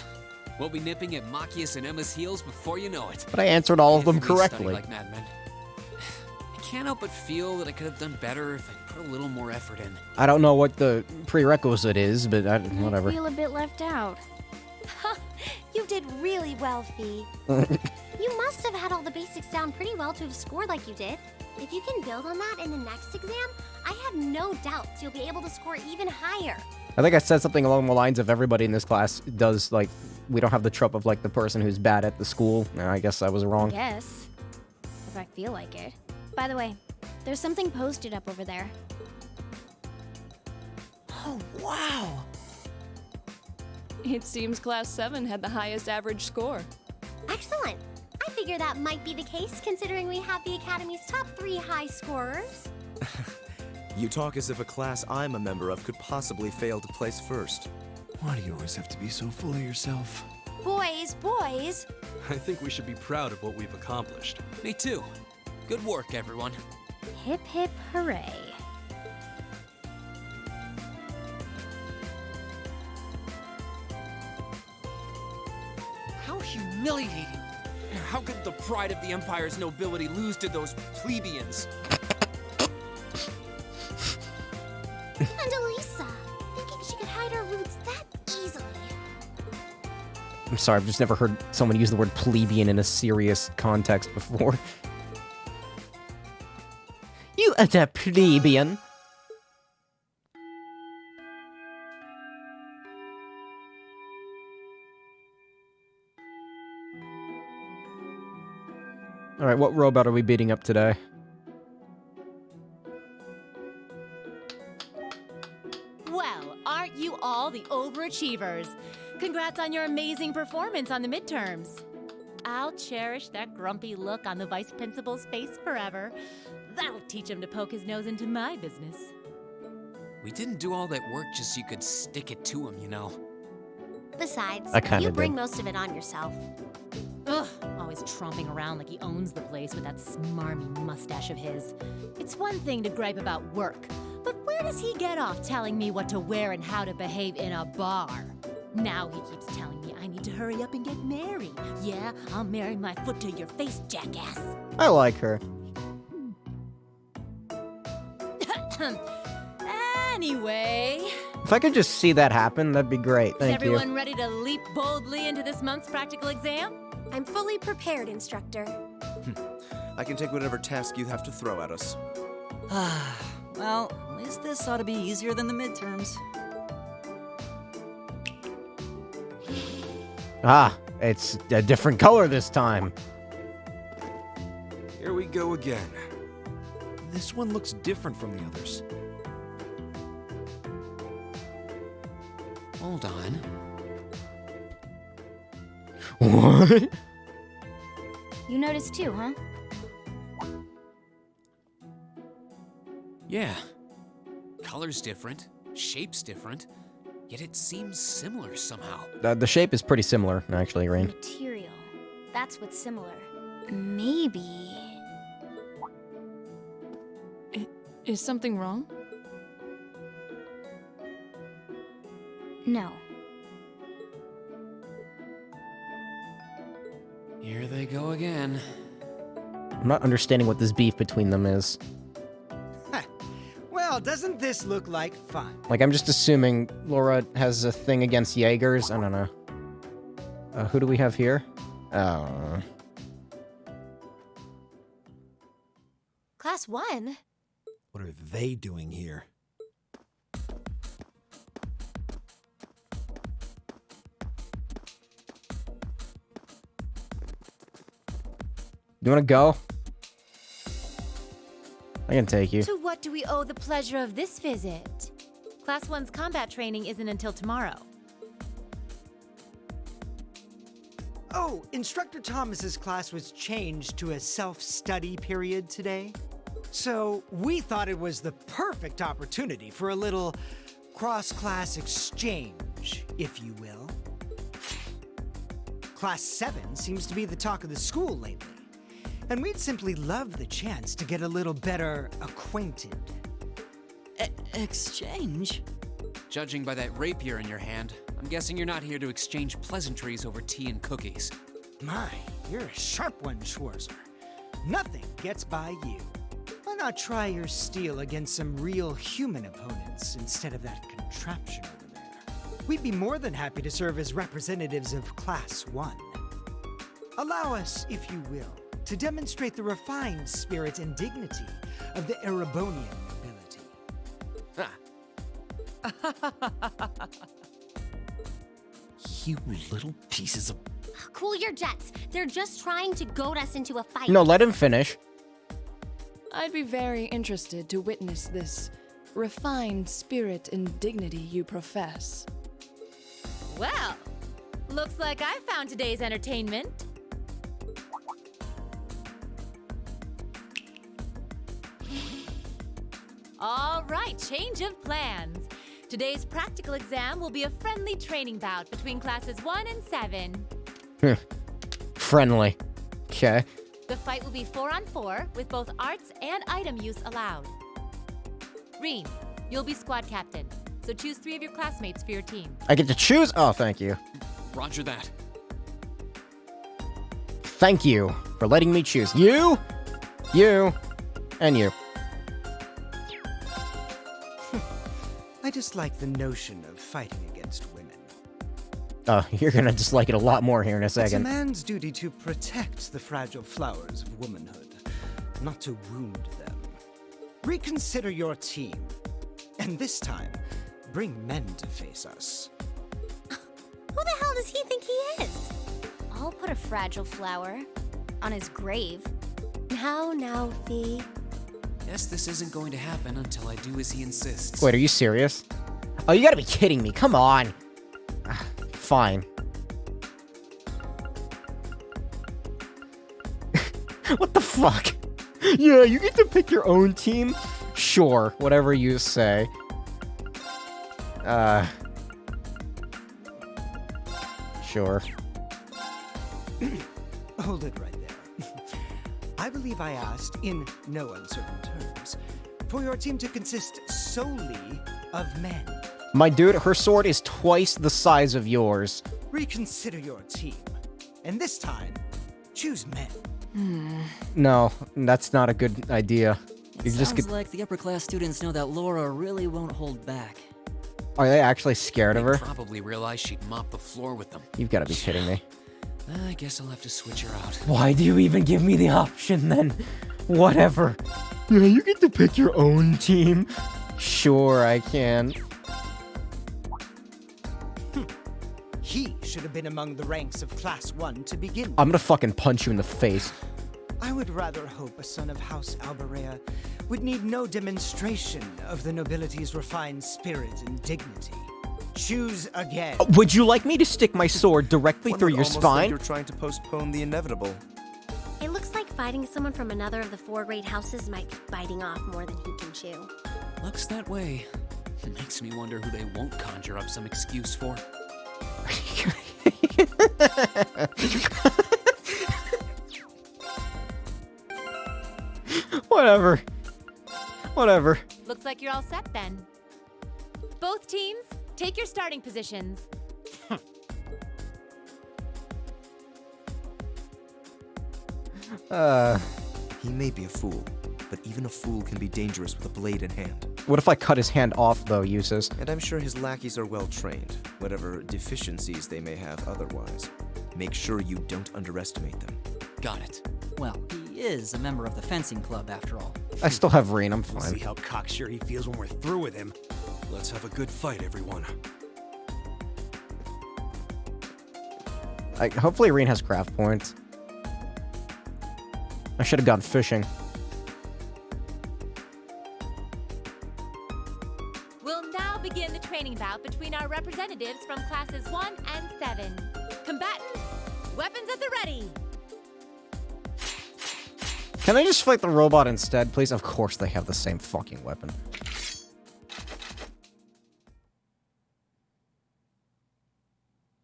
We'll be nipping at Machias and Emma's heels before you know it. But I answered all of them If we study correctly. like madmen. I can't help but feel that I could have done better if I put a little more effort in. I don't know what the prerequisite is, but whatever. I feel a bit left out. You did really well, Fee. You must have had all the basics down pretty well to have scored like you did. If you can build on that in the next exam, I have no doubts you'll be able to score even higher. I think I said something along the lines of everybody in this class does, like, we don't have the trope of, like, the person who's bad at the school. I guess I was wrong. Yes. If I feel like it. By the way, there's something posted up over there. Oh, wow! It seems Class 7 had the highest average score. Excellent. I figure that might be the case considering we have the Academy's top 3 high scorers. You talk as if a class I'm a member of could possibly fail to place first. Why do you always have to be so full of yourself? Boys. I think we should be proud of what we've accomplished. Me too. Good work, everyone. Hip hip hooray. How humiliating. How could the pride of the Empire's nobility lose to those plebeians? And Elisa, thinking she could hide her roots that easily. I'm sorry, I've just never heard someone use the word plebeian in a serious context before. You are a plebeian. Alright, what robot are we beating up today? Well, aren't you all the overachievers? Congrats on your amazing performance on the midterms. I'll cherish that grumpy look on the vice principal's face forever. That'll teach him to poke his nose into my business. We didn't do all that work just so you could stick it to him, you know. Besides, I kinda you bring did. most of it on yourself. Ugh, always tromping around like he owns the place with that smarmy mustache of his. It's one thing to gripe about work, but where does he get off telling me what to wear and how to behave in a bar? Now he keeps telling me I need to hurry up and get married. Yeah, I'll marry my foot to your face, jackass. I like her. Anyway, If I could just see that happen, that'd be great. is Thank you. everyone ready to leap boldly into this month's practical exam? I'm fully prepared, instructor. I can take whatever task you have to throw at us. Well, at least this ought to be easier than the midterms. Ah, it's a different color this time. Here we go again. This one looks different from the others. Hold on. What? You noticed too, huh? Yeah. Color's different, shape's different, yet it seems similar somehow. The shape is pretty similar, actually, Rain. Material. That's what's similar. Maybe. Is something wrong? No. Here they go again. I'm not understanding what this beef between them is. Well, doesn't this look like fun? Like, I'm just assuming Laura has a thing against Jaegers. I don't know. Who do we have here? Oh. Class 1? What are they doing here? You wanna go? I can take you. To what do we owe the pleasure of this visit? Class 1's combat training isn't until tomorrow. Oh, Instructor Thomas's class was changed to a self-study period today. So we thought it was the perfect opportunity for a little cross-class exchange, if you will. Class 7 seems to be the talk of the school lately, and we'd simply love the chance to get a little better acquainted. Exchange? Judging by that rapier in your hand, I'm guessing you're not here to exchange pleasantries over tea and cookies. My, you're a sharp one, Schwarzer. Nothing gets by you. Why not try your steel against some real human opponents instead of that contraption over there? We'd be more than happy to serve as representatives of Class 1. Allow us, if you will, to demonstrate the refined spirit and dignity of the Erebonian nobility. You little pieces of... Cool your jets. They're just trying to goad us into a fight. No, let him finish. I'd be very interested to witness this refined spirit and dignity you profess. Well, looks like I found today's entertainment. All right, change of plans. Today's practical exam will be a friendly training bout between classes 1 and 7. Friendly. Okay. The fight will be 4-on-4 with both arts and item use allowed. Reen, you'll be squad captain, so choose 3 of your classmates for your team. I get to choose? Oh, thank you. Roger that. Thank you for letting me choose. You, and you. I just like the notion of fighting against women. Oh, you're gonna dislike it a lot more here in a It's a second. man's duty to protect the fragile flowers of womanhood, not to wound them. Reconsider your team, and this time, bring men to face us. Who the hell does he think he is? I'll put a fragile flower on his grave. Now, Fee. Guess this isn't going to happen until I do as he insists. Wait, are you serious? Oh, you gotta be kidding me. Come on. Fine. What the fuck? Yeah, you get to pick your own team? Sure, whatever you say. Sure. Hold it right there. I believe I asked, in no uncertain terms, for your team to consist solely of men. My dude, her sword is twice the size of yours. Reconsider your team, and this time, choose men. No, that's not a good idea. You just Sounds like the upper class students know that Laura really won't hold back. Are they actually scared of her? Probably realize she'd mop the floor with them. You've got to be kidding me. I guess I'll have to switch her out. Why do you even give me the option then? Whatever. Yeah, you get to pick your own team. Sure, I can. He should have been among the ranks of Class 1 to begin with. I'm gonna fucking punch you in the face. I would rather hope a son of House Alberea would need no demonstration of the nobility's refined spirit and dignity. Choose again. Would you like me to stick my sword directly One through would your almost think spine? you're trying to postpone the inevitable. It looks like fighting someone from another of the 4 great houses might be biting off more than he can chew. Looks that way. Makes me wonder who they won't conjure up some excuse for. Whatever. Whatever. Looks like you're all set then. Both teams, take your starting positions. He may be a fool, but even a fool can be dangerous with a blade in hand. What if I cut his hand off, though, Uses? And I'm sure his lackeys are well trained, whatever deficiencies they may have otherwise. Make sure you don't underestimate them. Got it. Well, he is a member of the fencing club after all. I still have Rean, I'm We'll see fine. how cocksure he feels when we're through with him. Let's have a good fight, everyone. Hopefully Rean has craft points. I should have gone fishing. We'll now begin the training bout between our representatives from classes 1 and 7. Combatants, weapons at the ready. Can I just fight the robot instead, please? Of course they have the same fucking weapon.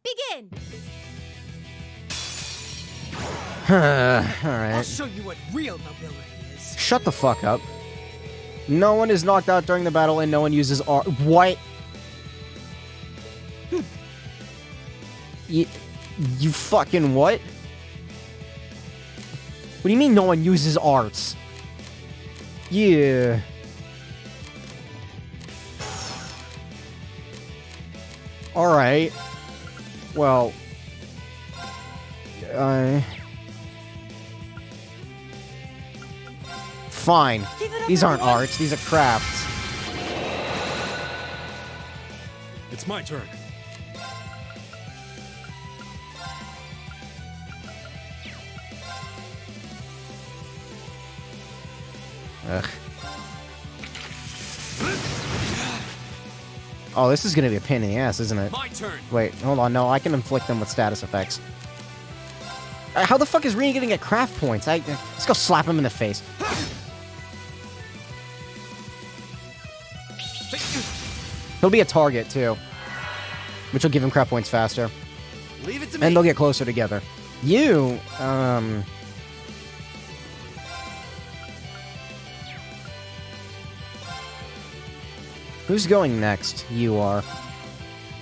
Begin. I'll Alright. show you what real nobility is. Shut the fuck up. No one is knocked out during the battle and no one uses R. What? You fucking what? What do you mean no one uses arts? Yeah. Alright. Well. Fine. These aren't arts, these are crafts. It's my turn. Ugh. Oh, this is gonna be a pain in the ass, isn't it? My turn. Wait, hold on. No, I can inflict them with status effects. How the fuck is Rean gonna get craft points? Let's go slap him in the face. He'll be a target, too. Which will give him craft points faster. Leave it to me. And they'll get closer together. You, Who's going next? You are.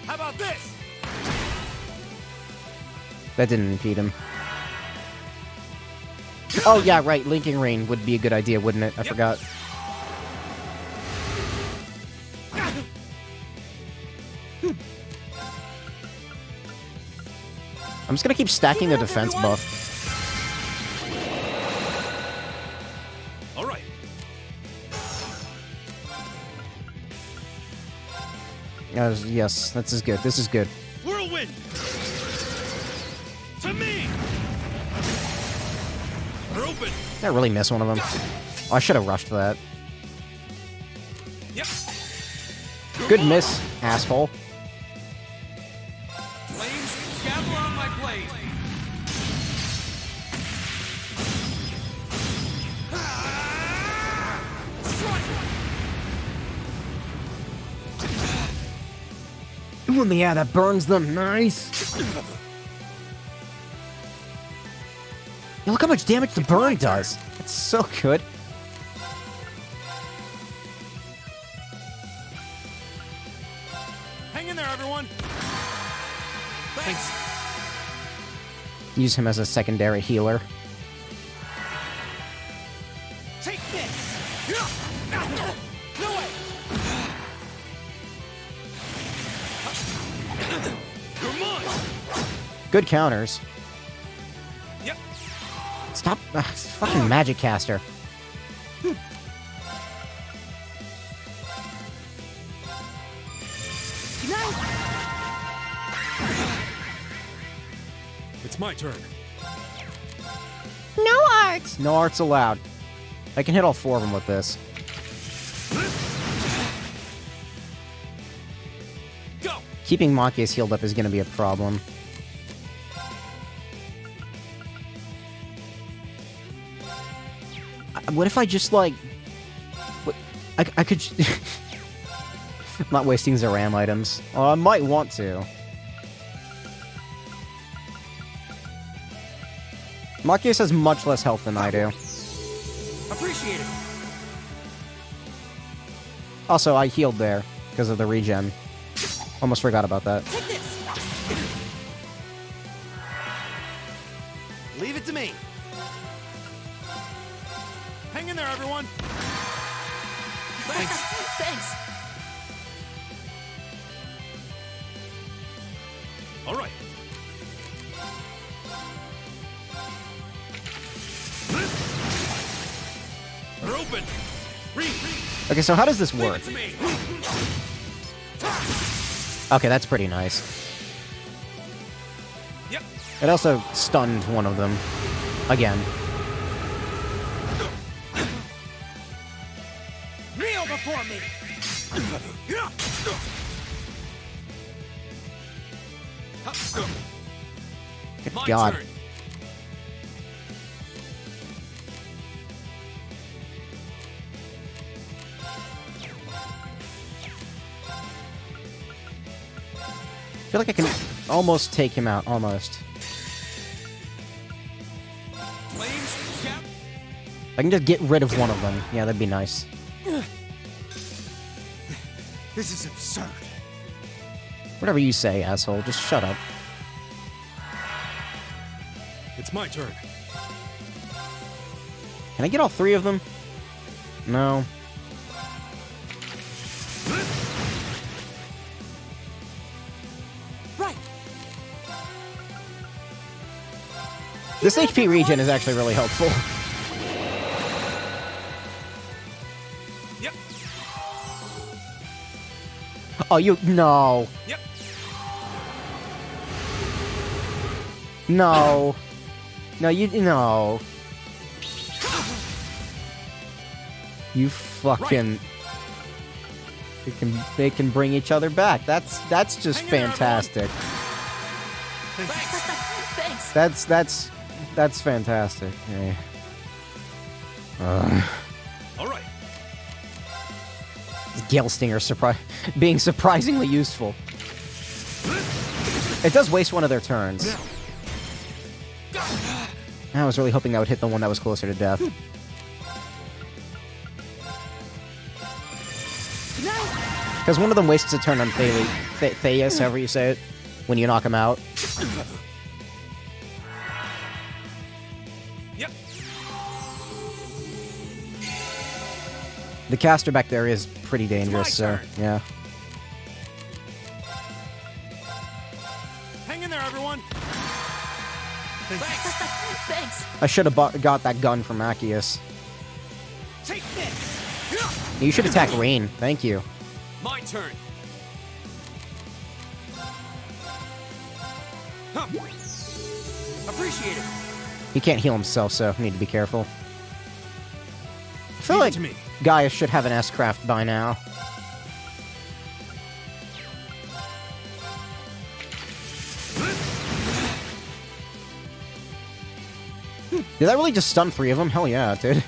How about this? That didn't impede him. Oh, yeah, right. Linking Rain would be a good idea, wouldn't it? I forgot. I'm just gonna keep stacking the defense buff. All right. Yes, this is good. This is good. Whirlwind. To me. We're open. Did I really miss one of them? Oh, I should have rushed that. Yep. Good miss, asshole. Flames, gather on my blade. Ooh, yeah, that burns them. Nice. Yo, look how much damage the burn does. It's so good. Hang in there, everyone. Thanks. Use him as a secondary healer. Take this. No way. You're mine. Good counters. Yep. Stop. Fucking magic caster. It's my turn. No arts! No arts allowed. I can hit all four of them with this. Go. Keeping Machias healed up is going to be a problem. What if I just, like... What, I could... I'm not wasting Zeram items. I might want to. Machias has much less health than I do. Appreciate it. Also, I healed there because of the regen. Almost forgot about that. Take this. Leave it to me. Hang in there, everyone. Thanks. Thanks. All right. They're open. Reed. Okay, so how does this Leave work? it to me. Okay, that's pretty nice. Yep. It also stunned one of them. Again. Kneel before me! Good My God. turn. I feel like I can almost take him out. Almost. Flames, Cap. I can just get rid of one of them. Yeah, that'd be nice. This is absurd. Whatever you say, asshole. Just shut up. It's my turn. Can I get all three of them? No. Right. This HP regen is actually really helpful. Yep. Oh, you... No. Yep. No. No, you... No. You fucking... They can bring each other back. That's just Hang in there, fantastic. Thanks. That's fantastic. Yeah. All right. Gale Stinger being surprisingly useful. It does waste one of their turns. I was really hoping that would hit the one that was closer to death. Because one of them wastes a turn on Theus, however you say it, when you knock him out. Yep. The caster back there is pretty dangerous, so turn. yeah. Hang in there, everyone. Thanks. I should have got that gun from Machias. Take this! You should attack Rain. Thank you. My turn. Appreciate it. He can't heal himself, so need to be careful. I feel Leave it like to me. Gaia should have an S-Craft by now. Did that really just stun 3 of them? Hell yeah, it did.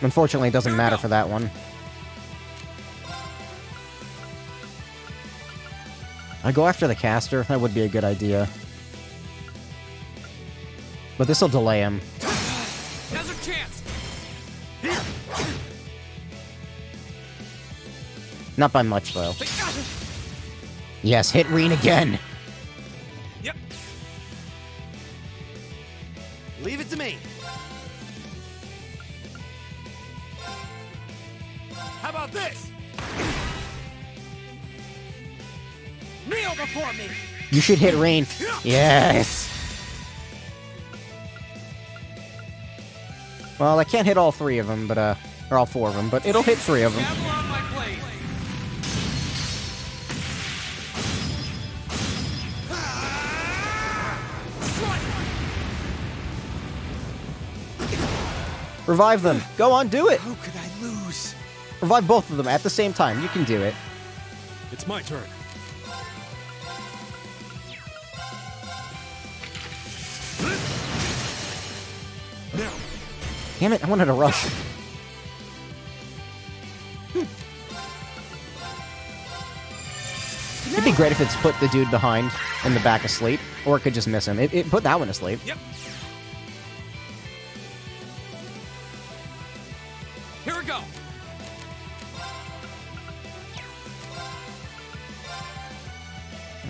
Unfortunately, it doesn't matter for that one. I go after the caster. That would be a good idea. But this'll delay him. Now's a chance. Not by much, though. Yes, hit Reen again. Yep. Leave it to me. How about this? Kneel before me. You should hit Rain. Yes. Well, I can't hit all 3 of them, but or all 4 of them, but it'll hit 3 of them. Gavel on my blade. Revive them. Go on, do it. How could I lose? Revive both of them at the same time. You can do it. It's my turn. Now. Damn it, I wanted to rush. It'd be great if it's put the dude behind in the back asleep, or it could just miss him. It put that one asleep. Yep. Here we go.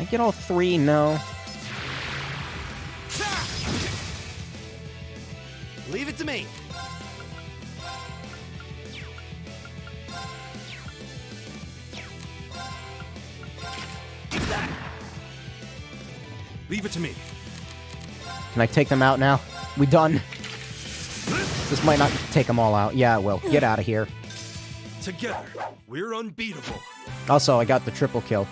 I get all 3? No. Leave it to me. Leave it to me. Can I take them out now? We done? This might not take them all out. Yeah, it will. Get out of here. Together, we're unbeatable. Also, I got the triple kill.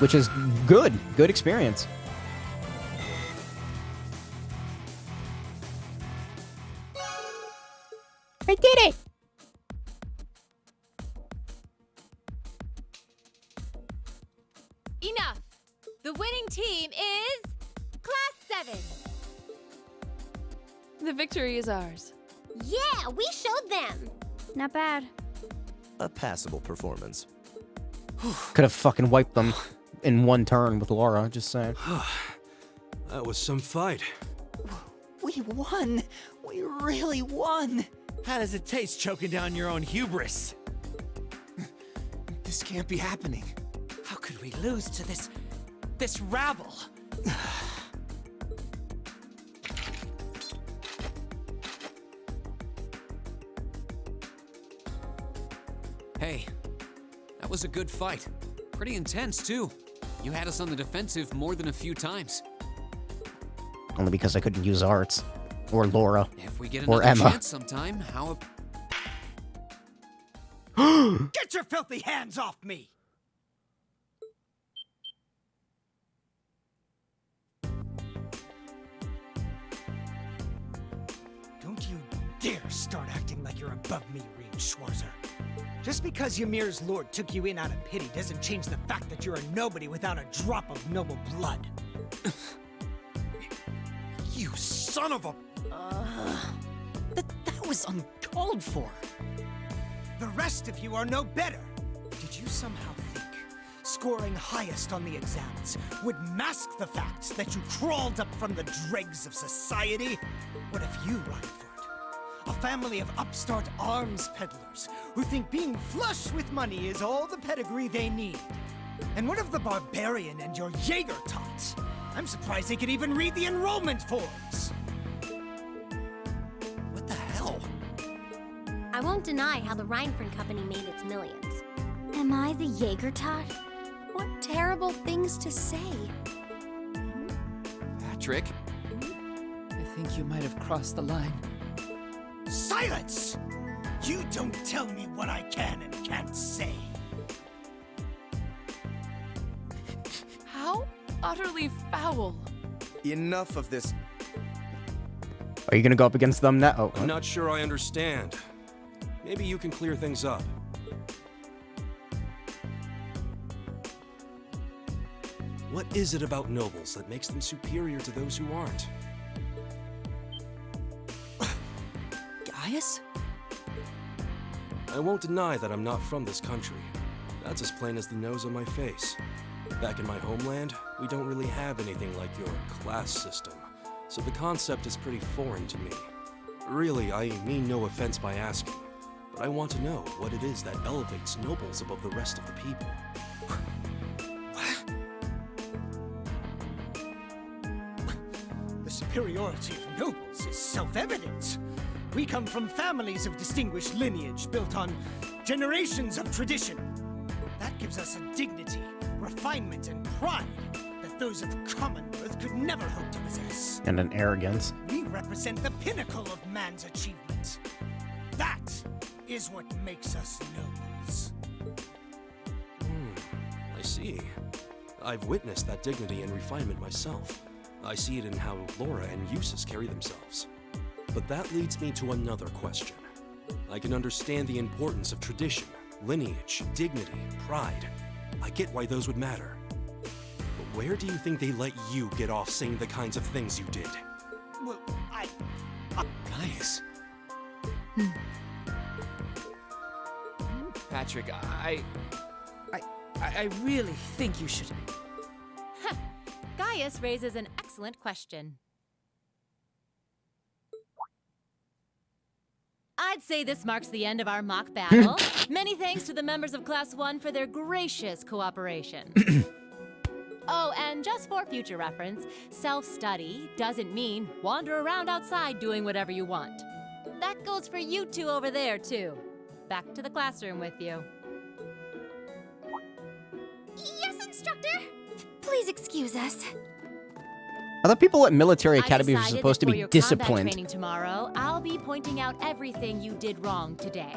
Which is good. Good experience. I did it! Enough! The winning team is Class 7. The victory is ours. Yeah, we showed them. Not bad. A passable performance. Could have fucking wiped them in one turn with Laura, just saying. That was some fight. We won! We really won! How does it taste choking down your own hubris? This can't be happening. How could we lose to this rabble? Hey, that was a good fight. Pretty intense, too. You had us on the defensive more than a few times. Only because I couldn't use arts. Or Laura. If we get or another Emma. chance sometime, how... Get your filthy hands off me! Don't you dare start acting like you're above me, Rean Schwarzer. Just because Ymir's lord took you in out of pity doesn't change the fact that you're a nobody without a drop of noble blood. You son of a... That was uncalled for. The rest of you are no better. Did you somehow think scoring highest on the exams would mask the fact that you crawled up from the dregs of society? What if you run for it? A family of upstart arms peddlers who think being flush with money is all the pedigree they need. And what of the barbarian and your Jaeger tots? I'm surprised they could even read the enrollment forms. What the hell? I won't deny how the Rhineford Company made its millions. Am I the Jaeger tot? What terrible things to say. Patrick? I think you might have crossed the line. Silence! You don't tell me what I can and can't say. How utterly foul. Enough of this. Are you gonna go up against them now? Oh, I'm not sure I understand. Maybe you can clear things up. What is it about nobles that makes them superior to those who aren't? Gaius? I won't deny that I'm not from this country. That's as plain as the nose on my face. Back in my homeland, we don't really have anything like your class system, so the concept is pretty foreign to me. Really, I mean no offense by asking, but I want to know what it is that elevates nobles above the rest of the people. The superiority of nobles is self-evident. We come from families of distinguished lineage built on generations of tradition. That gives us a dignity, refinement, and pride that those of Commonwealth could never hope to possess. and an arrogance. We represent the pinnacle of man's achievement. That is what makes us nobles. I see. I've witnessed that dignity and refinement myself. I see it in how Laura and Eustace carry themselves. But that leads me to another question. I can understand the importance of tradition, lineage, dignity, pride. I get why those would matter. But where do you think they let you get off saying the kinds of things you did? Well, Gaius. Patrick, I really think you should... Gaius raises an excellent question. I'd say this marks the end of our mock battle. Many thanks to the members of Class 1 for their gracious cooperation. Oh, and just for future reference, self-study doesn't mean wander around outside doing whatever you want. That goes for you two over there, too. Back to the classroom with you. Yes, instructor! Please excuse us. I thought people at military I academies were decided supposed to that for be your combat disciplined. training tomorrow, I'll be pointing out everything you did wrong today.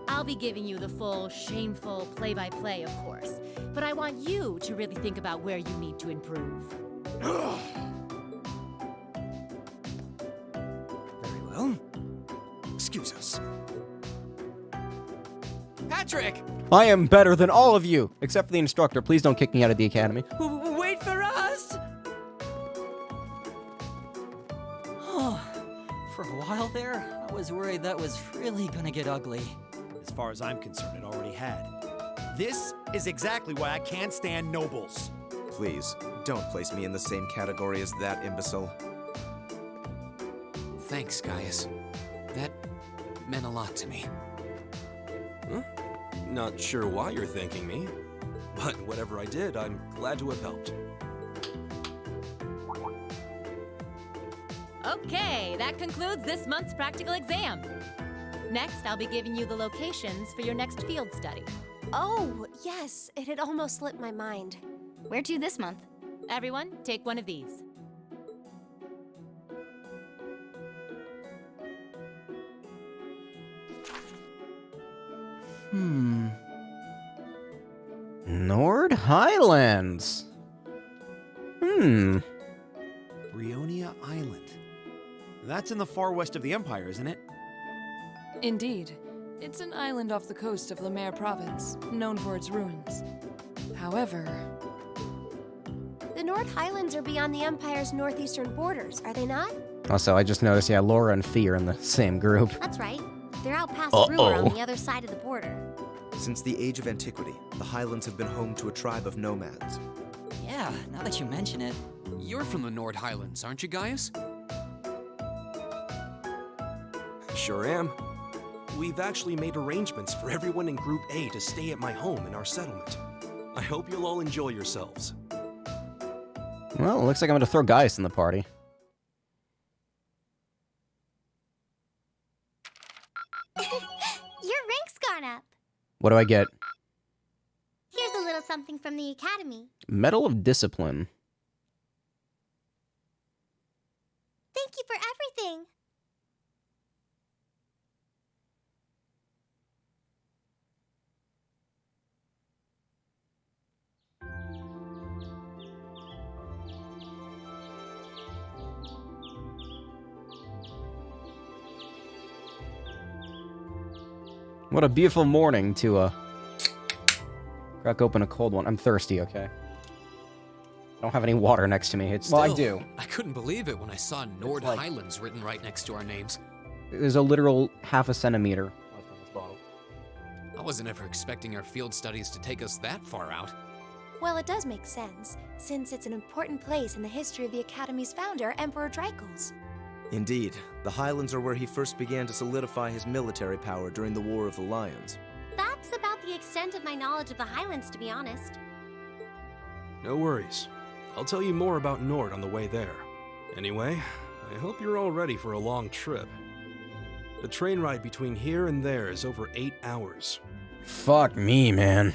I'll be giving you the full, shameful play-by-play, of course. But I want you to really think about where you need to improve. Very well. Excuse us. Patrick! I am better than all of you, except for the instructor. Please don't kick me out of the academy. Wait for us! Oh, for a while there, I was worried that was really gonna get ugly. As far as I'm concerned, it already had. This is exactly why I can't stand nobles. Please, don't place me in the same category as that imbecile. Thanks, Gaius. That meant a lot to me. Huh? Not sure why you're thanking me, but whatever I did, I'm glad to have helped. Okay, that concludes this month's practical exam. Next, I'll be giving you the locations for your next field study. Oh, yes, it had almost slipped my mind. Where to this month? Everyone, take one of these. Nord Highlands. Brionia Island. That's in the far west of the Empire, isn't it? Indeed. It's an island off the coast of Lemaire Province, known for its ruins. However... The Nord Highlands are beyond the Empire's northeastern borders, are they not? Also, I just noticed, yeah, Laura and Fee are in the same group. That's right. They're out past Uh-oh. Brewer on the other side of the border. Since the age of antiquity, the Highlands have been home to a tribe of nomads. Yeah, now that you mention it. You're from the Nord Highlands, aren't you, Gaius? Sure am. We've actually made arrangements for everyone in Group A to stay at my home in our settlement. I hope you'll all enjoy yourselves. Well, it looks like I'm going to throw Gaius in the party. Your rank's gone up. What do I get? Here's a little something from the Academy. Medal of Discipline. Thank you for everything. What a beautiful morning to, crack open a cold one. I'm thirsty, okay? I don't have any water next to me. It's well, I do. I couldn't believe it when I saw Nord Highlands written right next to our names. There's a literal half a centimeter. I wasn't ever expecting our field studies to take us that far out. Well, it does make sense, since it's an important place in the history of the Academy's founder, Emperor Dreichels. Indeed, the Highlands are where he first began to solidify his military power during the War of the Lions. That's about the extent of my knowledge of the Highlands, to be honest. No worries. I'll tell you more about Nord on the way there. Anyway, I hope you're all ready for a long trip. The train ride between here and there is over 8 hours. Fuck me, man.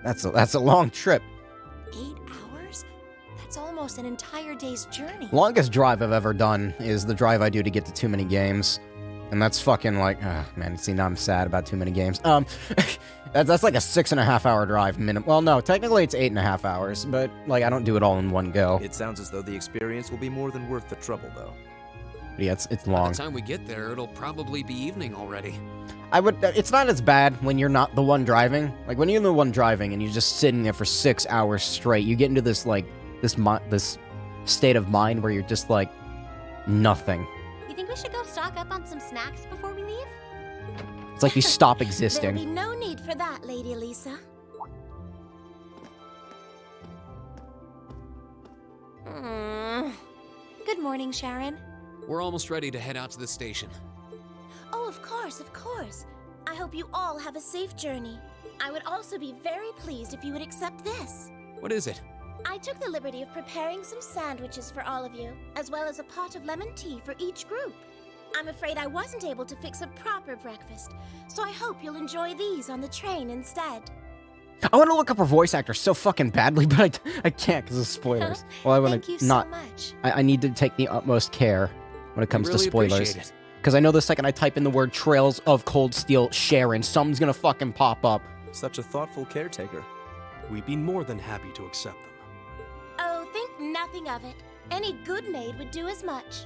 That's a long trip. 8 hours? That's almost an entire day's journey. Longest drive I've ever done is the drive I do to get to Too Many Games. And that's fucking like, man, see, now I'm sad about Too Many Games. That's like a 6.5 hour drive minimum. Well, no, technically it's 8.5 hours, but like I don't do it all in one go. It sounds as though the experience will be more than worth the trouble, though. But yeah, it's By long. the time we get there, it'll probably be evening already. It's not as bad when you're not the one driving. Like when you're the one driving and you're just sitting there for 6 hours straight, you get into this like this state of mind where you're just like nothing. You think we should go stock up on some snacks before we leave? It's like you stop existing. There'll be no need for that, Lady Elisa. Good morning, Sharon. We're almost ready to head out to the station. Oh, of course, of course. I hope you all have a safe journey. I would also be very pleased if you would accept this. What is it? I took the liberty of preparing some sandwiches for all of you, as well as a pot of lemon tea for each group. I'm afraid I wasn't able to fix a proper breakfast, so I hope you'll enjoy these on the train instead. I want to look up her voice actor so fucking badly, but I can't because of spoilers. Well, I want to not. So much. I need to take the utmost care when it comes really to spoilers. appreciate it. Because I know the second I type in the word Trails of Cold Steel Sharon, something's gonna fucking pop up. Such a thoughtful caretaker. We'd be more than happy to accept them. Oh, think nothing of it. Any good maid would do as much.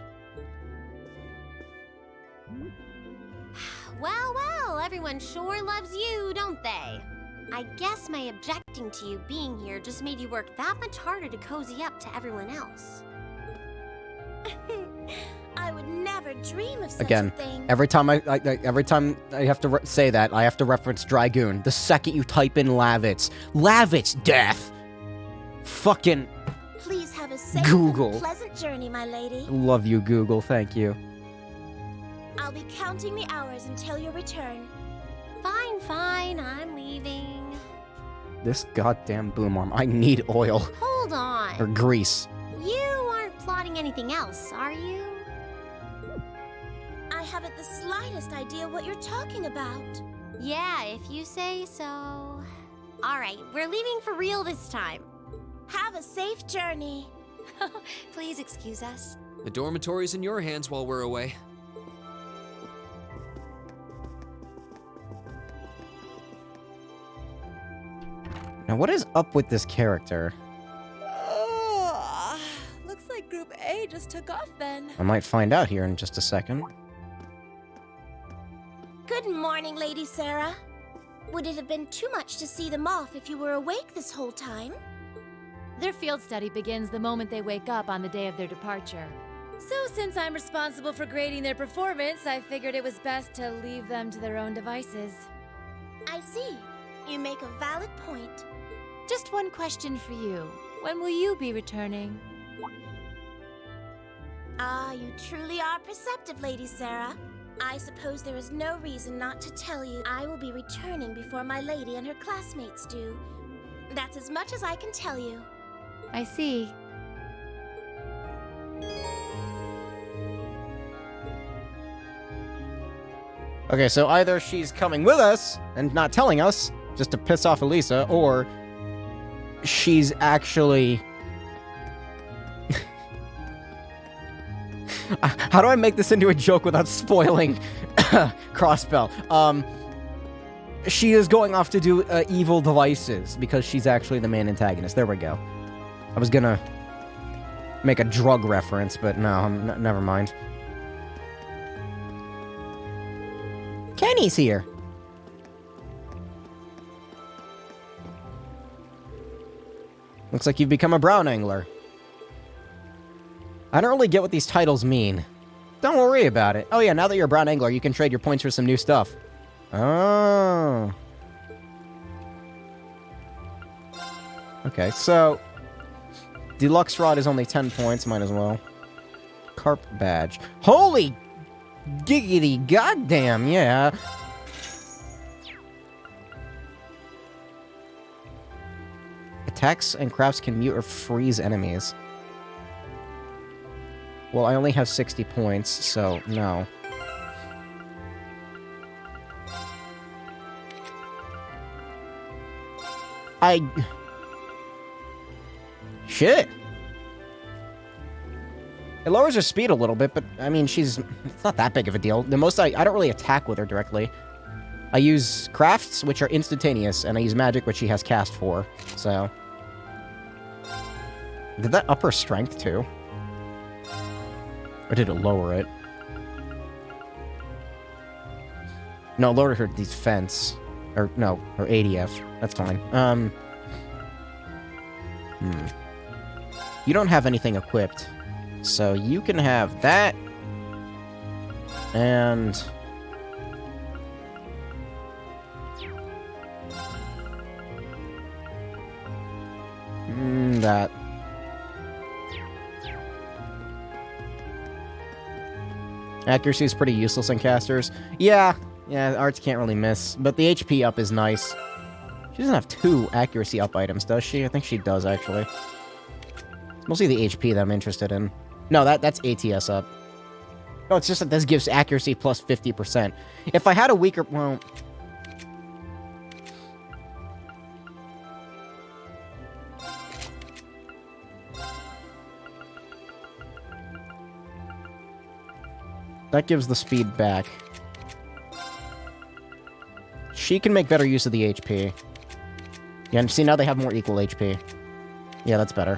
Well, everyone sure loves you, don't they? I guess my objecting to you being here just made you work that much harder to cozy up to everyone else. I would never dream of such Again, a thing. every time I have to say that, I have to reference Dragoon. The second you type in Lavitz death. Fucking Please have a safe Google. and pleasant journey, my lady. love you, Google. Thank you. I'll be counting the hours until your return. Fine, I'm leaving. This goddamn boom arm. I need oil Hold on. or grease. You aren't plotting anything else, are you? I haven't the slightest idea what you're talking about. Yeah, if you say so. Alright, we're leaving for real this time. Have a safe journey. Please excuse us. The dormitory's in your hands while we're away. Now, what is up with this character? Looks like Group A just took off then. I might find out here in just a second. Good morning, Lady Sarah. Would it have been too much to see them off if you were awake this whole time? Their field study begins the moment they wake up on the day of their departure. So since I'm responsible for grading their performance, I figured it was best to leave them to their own devices. I see. You make a valid point. Just one question for you. When will you be returning? Ah, you truly are perceptive, Lady Sarah. I suppose there is no reason not to tell you I will be returning before my lady and her classmates do. That's as much as I can tell you. I see. Okay, so either she's coming with us and not telling us, just to piss off Elisa, or she's actually... How do I make this into a joke without spoiling Crossbell? She is going off to do evil devices because she's actually the main antagonist. There we go. I was gonna make a drug reference, but no, never mind. Kenny's here. Looks like you've become a brown angler. I don't really get what these titles mean. Don't worry about it. Oh yeah, now that you're a brown angler, you can trade your points for some new stuff. Oh. Okay, so... Deluxe Rod is only 10 points, might as well. Carp Badge. Holy giggity goddamn, yeah. Attacks and crafts can mute or freeze enemies. Well, I only have 60 points, so no. Shit. It lowers her speed a little bit, but, I mean, it's not that big of a deal. The most I don't really attack with her directly. I use crafts, which are instantaneous, and I use magic, which she has cast for, so... Did that up her strength, too? Or did it lower it? No, it lowered her defense. Or, no, her ADF. That's fine. You don't have anything equipped. So you can have that. And... that. Accuracy is pretty useless in casters. Yeah, arts can't really miss. But the HP up is nice. She doesn't have 2 accuracy up items, does she? I think she does, actually. It's mostly the HP that I'm interested in. No, that's ATS up. No, it's just that this gives accuracy plus 50%. If I had a weaker... Well... That gives the speed back. She can make better use of the HP. Yeah, and see, now they have more equal HP. Yeah, that's better.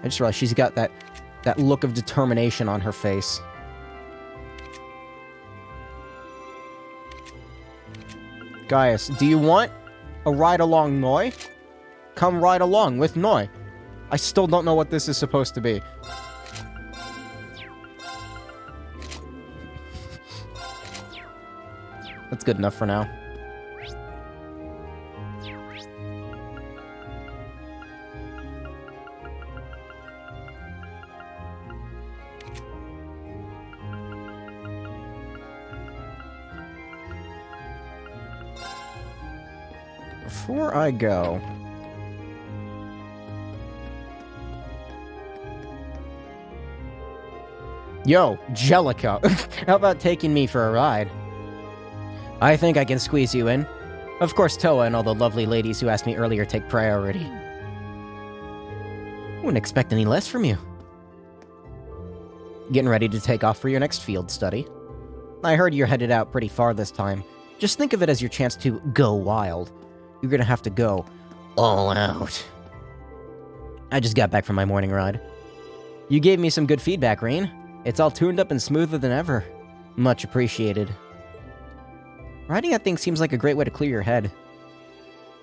I just realized she's got that look of determination on her face. Gaius, do you want a ride along Noi? Come ride along with Noi. I still don't know what this is supposed to be. That's good enough for now. Before I go... Yo, Jellica, how about taking me for a ride? I think I can squeeze you in. Of course, Toa and all the lovely ladies who asked me earlier take priority. Wouldn't expect any less from you. Getting ready to take off for your next field study. I heard you're headed out pretty far this time. Just think of it as your chance to go wild. You're gonna have to go all out. I just got back from my morning ride. You gave me some good feedback, Rain. It's all tuned up and smoother than ever. Much appreciated. Riding that thing seems like a great way to clear your head.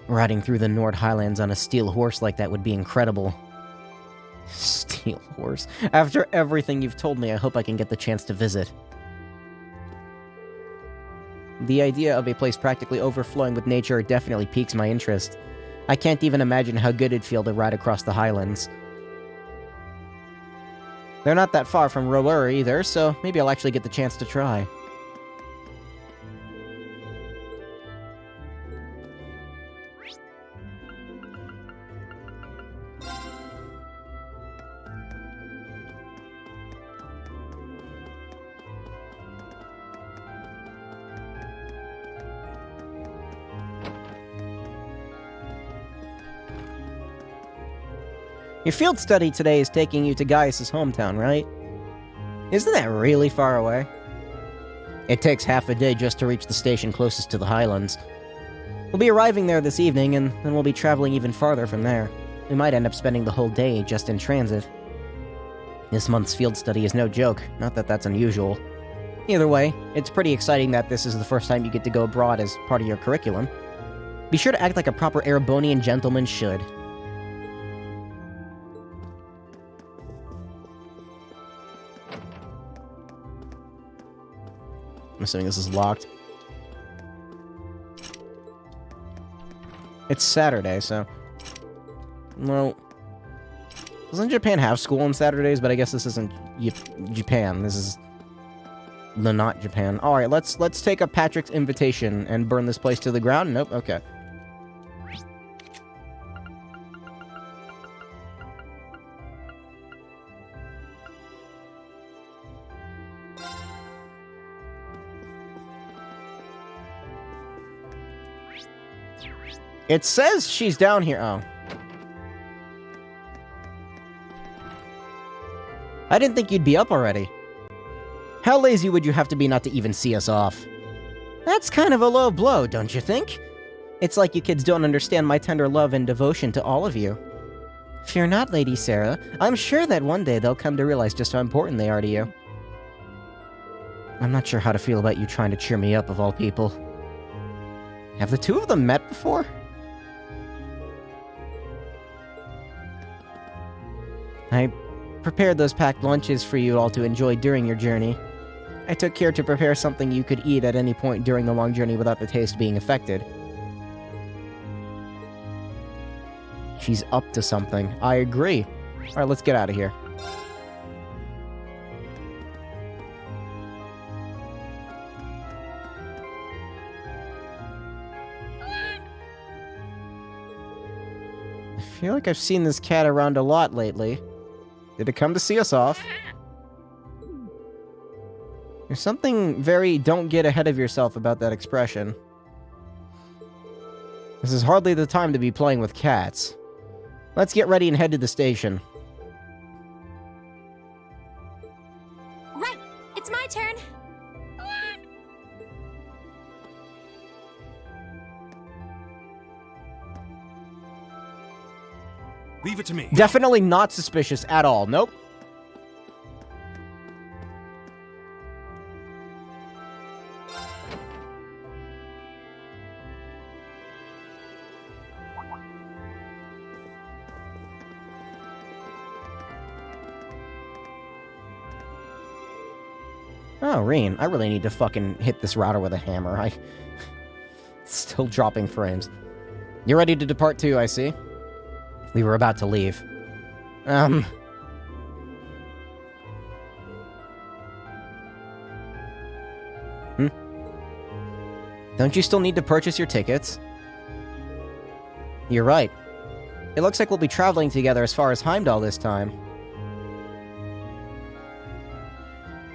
Riding through the Nord Highlands on a steel horse like that would be incredible. Steel horse. After everything you've told me, I hope I can get the chance to visit. The idea of a place practically overflowing with nature definitely piques my interest. I can't even imagine how good it'd feel to ride across the Highlands. They're not that far from Rolura either, so maybe I'll actually get the chance to try. Your field study today is taking you to Gaius' hometown, right? Isn't that really far away? It takes half a day just to reach the station closest to the Highlands. We'll be arriving there this evening, and then we'll be traveling even farther from there. We might end up spending the whole day just in transit. This month's field study is no joke, not that that's unusual. Either way, it's pretty exciting that this is the first time you get to go abroad as part of your curriculum. Be sure to act like a proper Erebonian gentleman should. I'm assuming this is locked. It's Saturday, so... Well... Doesn't Japan have school on Saturdays? But I guess this isn't Japan. This is... not Japan. Alright, let's take up Patrick's invitation and burn this place to the ground. Nope, okay. It says she's down here. Oh. I didn't think you'd be up already. How lazy would you have to be not to even see us off? That's kind of a low blow, don't you think? It's like you kids don't understand my tender love and devotion to all of you. Fear not, Lady Sarah. I'm sure that one day they'll come to realize just how important they are to you. I'm not sure how to feel about you trying to cheer me up, of all people. Have the two of them met before? I prepared those packed lunches for you all to enjoy during your journey. I took care to prepare something you could eat at any point during the long journey without the taste being affected. She's up to something. I agree. Alright, let's get out of here. feel like I've seen this cat around a lot lately. Did it come to see us off? There's something very don't get ahead of yourself about that expression. This is hardly the time to be playing with cats. Let's get ready and head to the station. Right, it's my turn. Leave it to me. Definitely not suspicious at all. Nope. Oh, Reen, I really need to fucking hit this router with a hammer. Still dropping frames. You're ready to depart too, I see. We were about to leave. Hmm? Don't you still need to purchase your tickets? You're right. It looks like we'll be traveling together as far as Heimdall this time.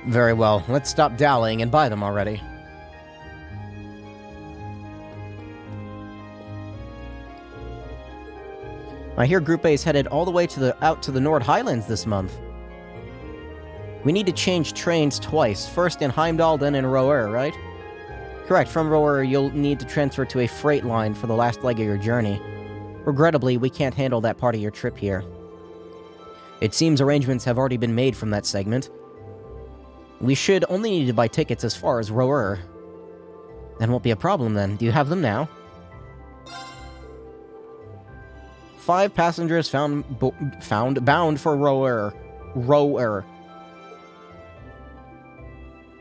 Very well, let's stop dallying and buy them already. I hear Group A is headed all the way out to the Nord Highlands this month. We need to change trains twice, first in Heimdall, then in Roer, right? Correct, from Roer you'll need to transfer to a freight line for the last leg of your journey. Regrettably, we can't handle that part of your trip here. It seems arrangements have already been made from that segment. We should only need to buy tickets as far as Roer. That won't be a problem then. Do you have them now? 5 passengers found bound for Roer. Roer.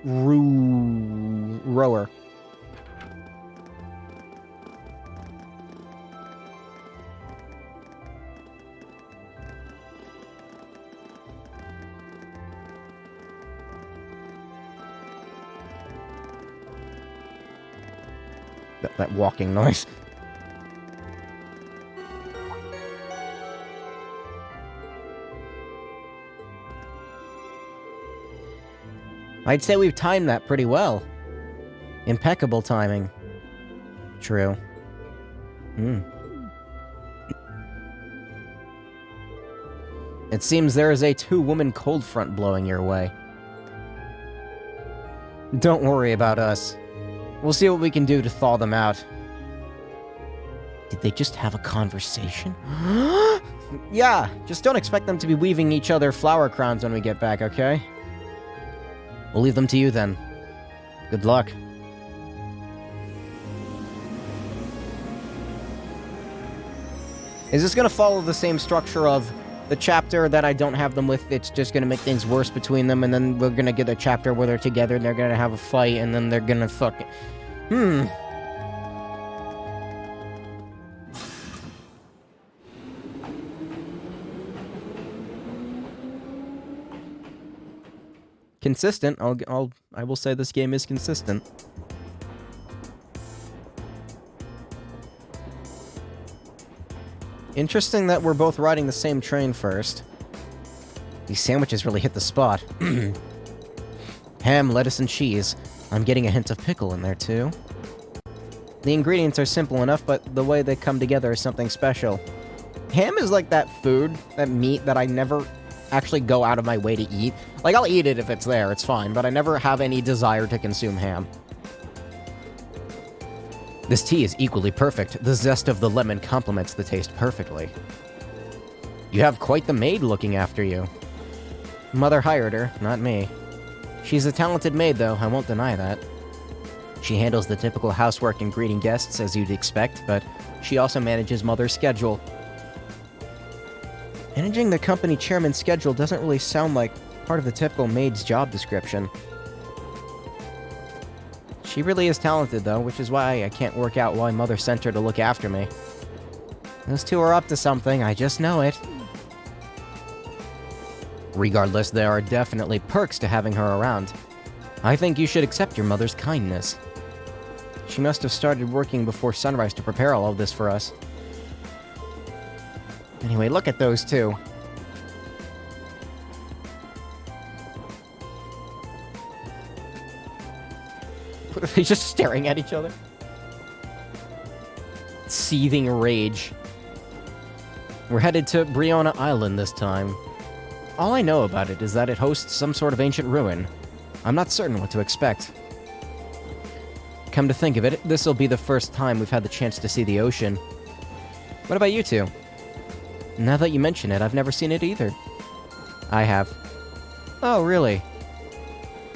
Roer. That walking noise. I'd say we've timed that pretty well. Impeccable timing. True. It seems there is a 2-woman cold front blowing your way. Don't worry about us. We'll see what we can do to thaw them out. Did they just have a conversation? Yeah, just don't expect them to be weaving each other flower crowns when we get back, okay? We'll leave them to you then. Good luck. Is this gonna follow the same structure of the chapter that I don't have them with? It's just gonna make things worse between them, and then we're gonna get a chapter where they're together and they're gonna have a fight, and then they're gonna fucking... Consistent. I will say this game is consistent. Interesting that we're both riding the same train first. These sandwiches really hit the spot. Ham, lettuce, and cheese. I'm getting a hint of pickle in there, too. The ingredients are simple enough, but the way they come together is something special. Ham is like that food, that meat, that I never actually go out of my way to eat. Like, I'll eat it if it's there, it's fine, but I never have any desire to consume ham. This tea is equally perfect. The zest of the lemon complements the taste perfectly. You have quite the maid looking after you. Mother hired her, not me. She's a talented maid, though, I won't deny that. She handles the typical housework and greeting guests, as you'd expect, but she also manages Mother's schedule. Managing the company chairman's schedule doesn't really sound like part of the typical maid's job description. She really is talented, though, which is why I can't work out why Mother sent her to look after me. Those two are up to something, I just know it. Regardless, there are definitely perks to having her around. I think you should accept your mother's kindness. She must have started working before sunrise to prepare all of this for us. Anyway, look at those two. What are they just staring at each other? Seething rage. We're headed to Briona Island this time. All I know about it is that it hosts some sort of ancient ruin. I'm not certain what to expect. Come to think of it, this'll be the first time we've had the chance to see the ocean. What about you two? Now that you mention it, I've never seen it either. I have. Oh, really?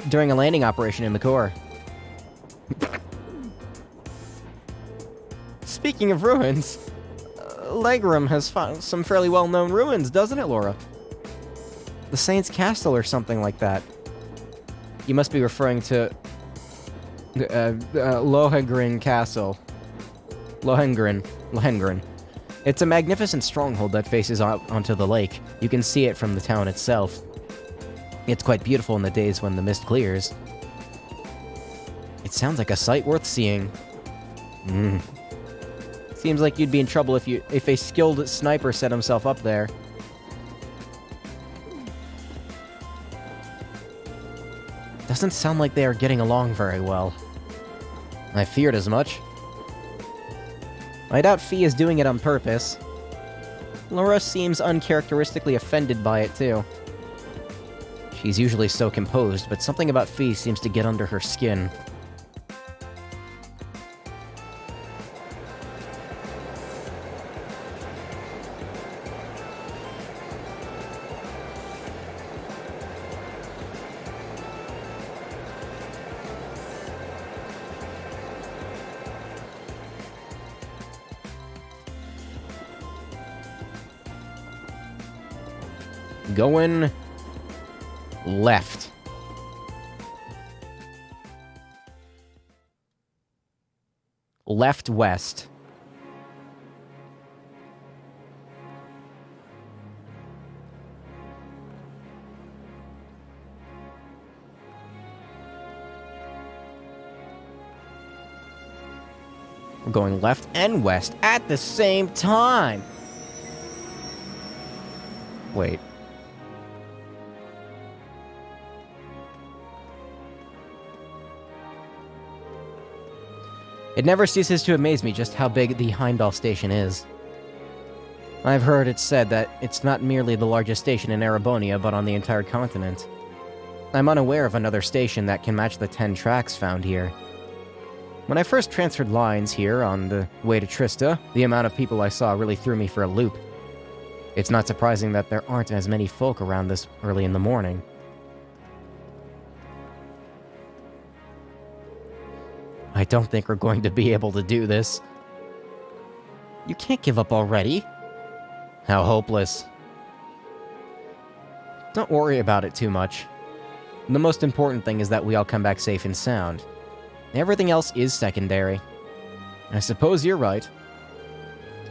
During a landing operation in the core. Speaking of ruins, Legram has found some fairly well-known ruins, doesn't it, Laura? The Saint's Castle or something like that. You must be referring to Lohengrin Castle. Lohengrin. It's a magnificent stronghold that faces out onto the lake. You can see it from the town itself. It's quite beautiful in the days when the mist clears. It sounds like a sight worth seeing. Seems like you'd be in trouble if a skilled sniper set himself up there. Doesn't sound like they are getting along very well. I feared as much. I doubt Fee is doing it on purpose. Laura seems uncharacteristically offended by it, too. She's usually so composed, but something about Fee seems to get under her skin. Going left. Left west. We're going left and west at the same time. Wait. It never ceases to amaze me just how big the Heimdall station is. I've heard it said that it's not merely the largest station in Erebonia, but on the entire continent. I'm unaware of another station that can match the 10 tracks found here. When I first transferred lines here on the way to Trista, the amount of people I saw really threw me for a loop. It's not surprising that there aren't as many folk around this early in the morning. I don't think we're going to be able to do this. You can't give up already. How hopeless. Don't worry about it too much. The most important thing is that we all come back safe and sound. Everything else is secondary. I suppose you're right.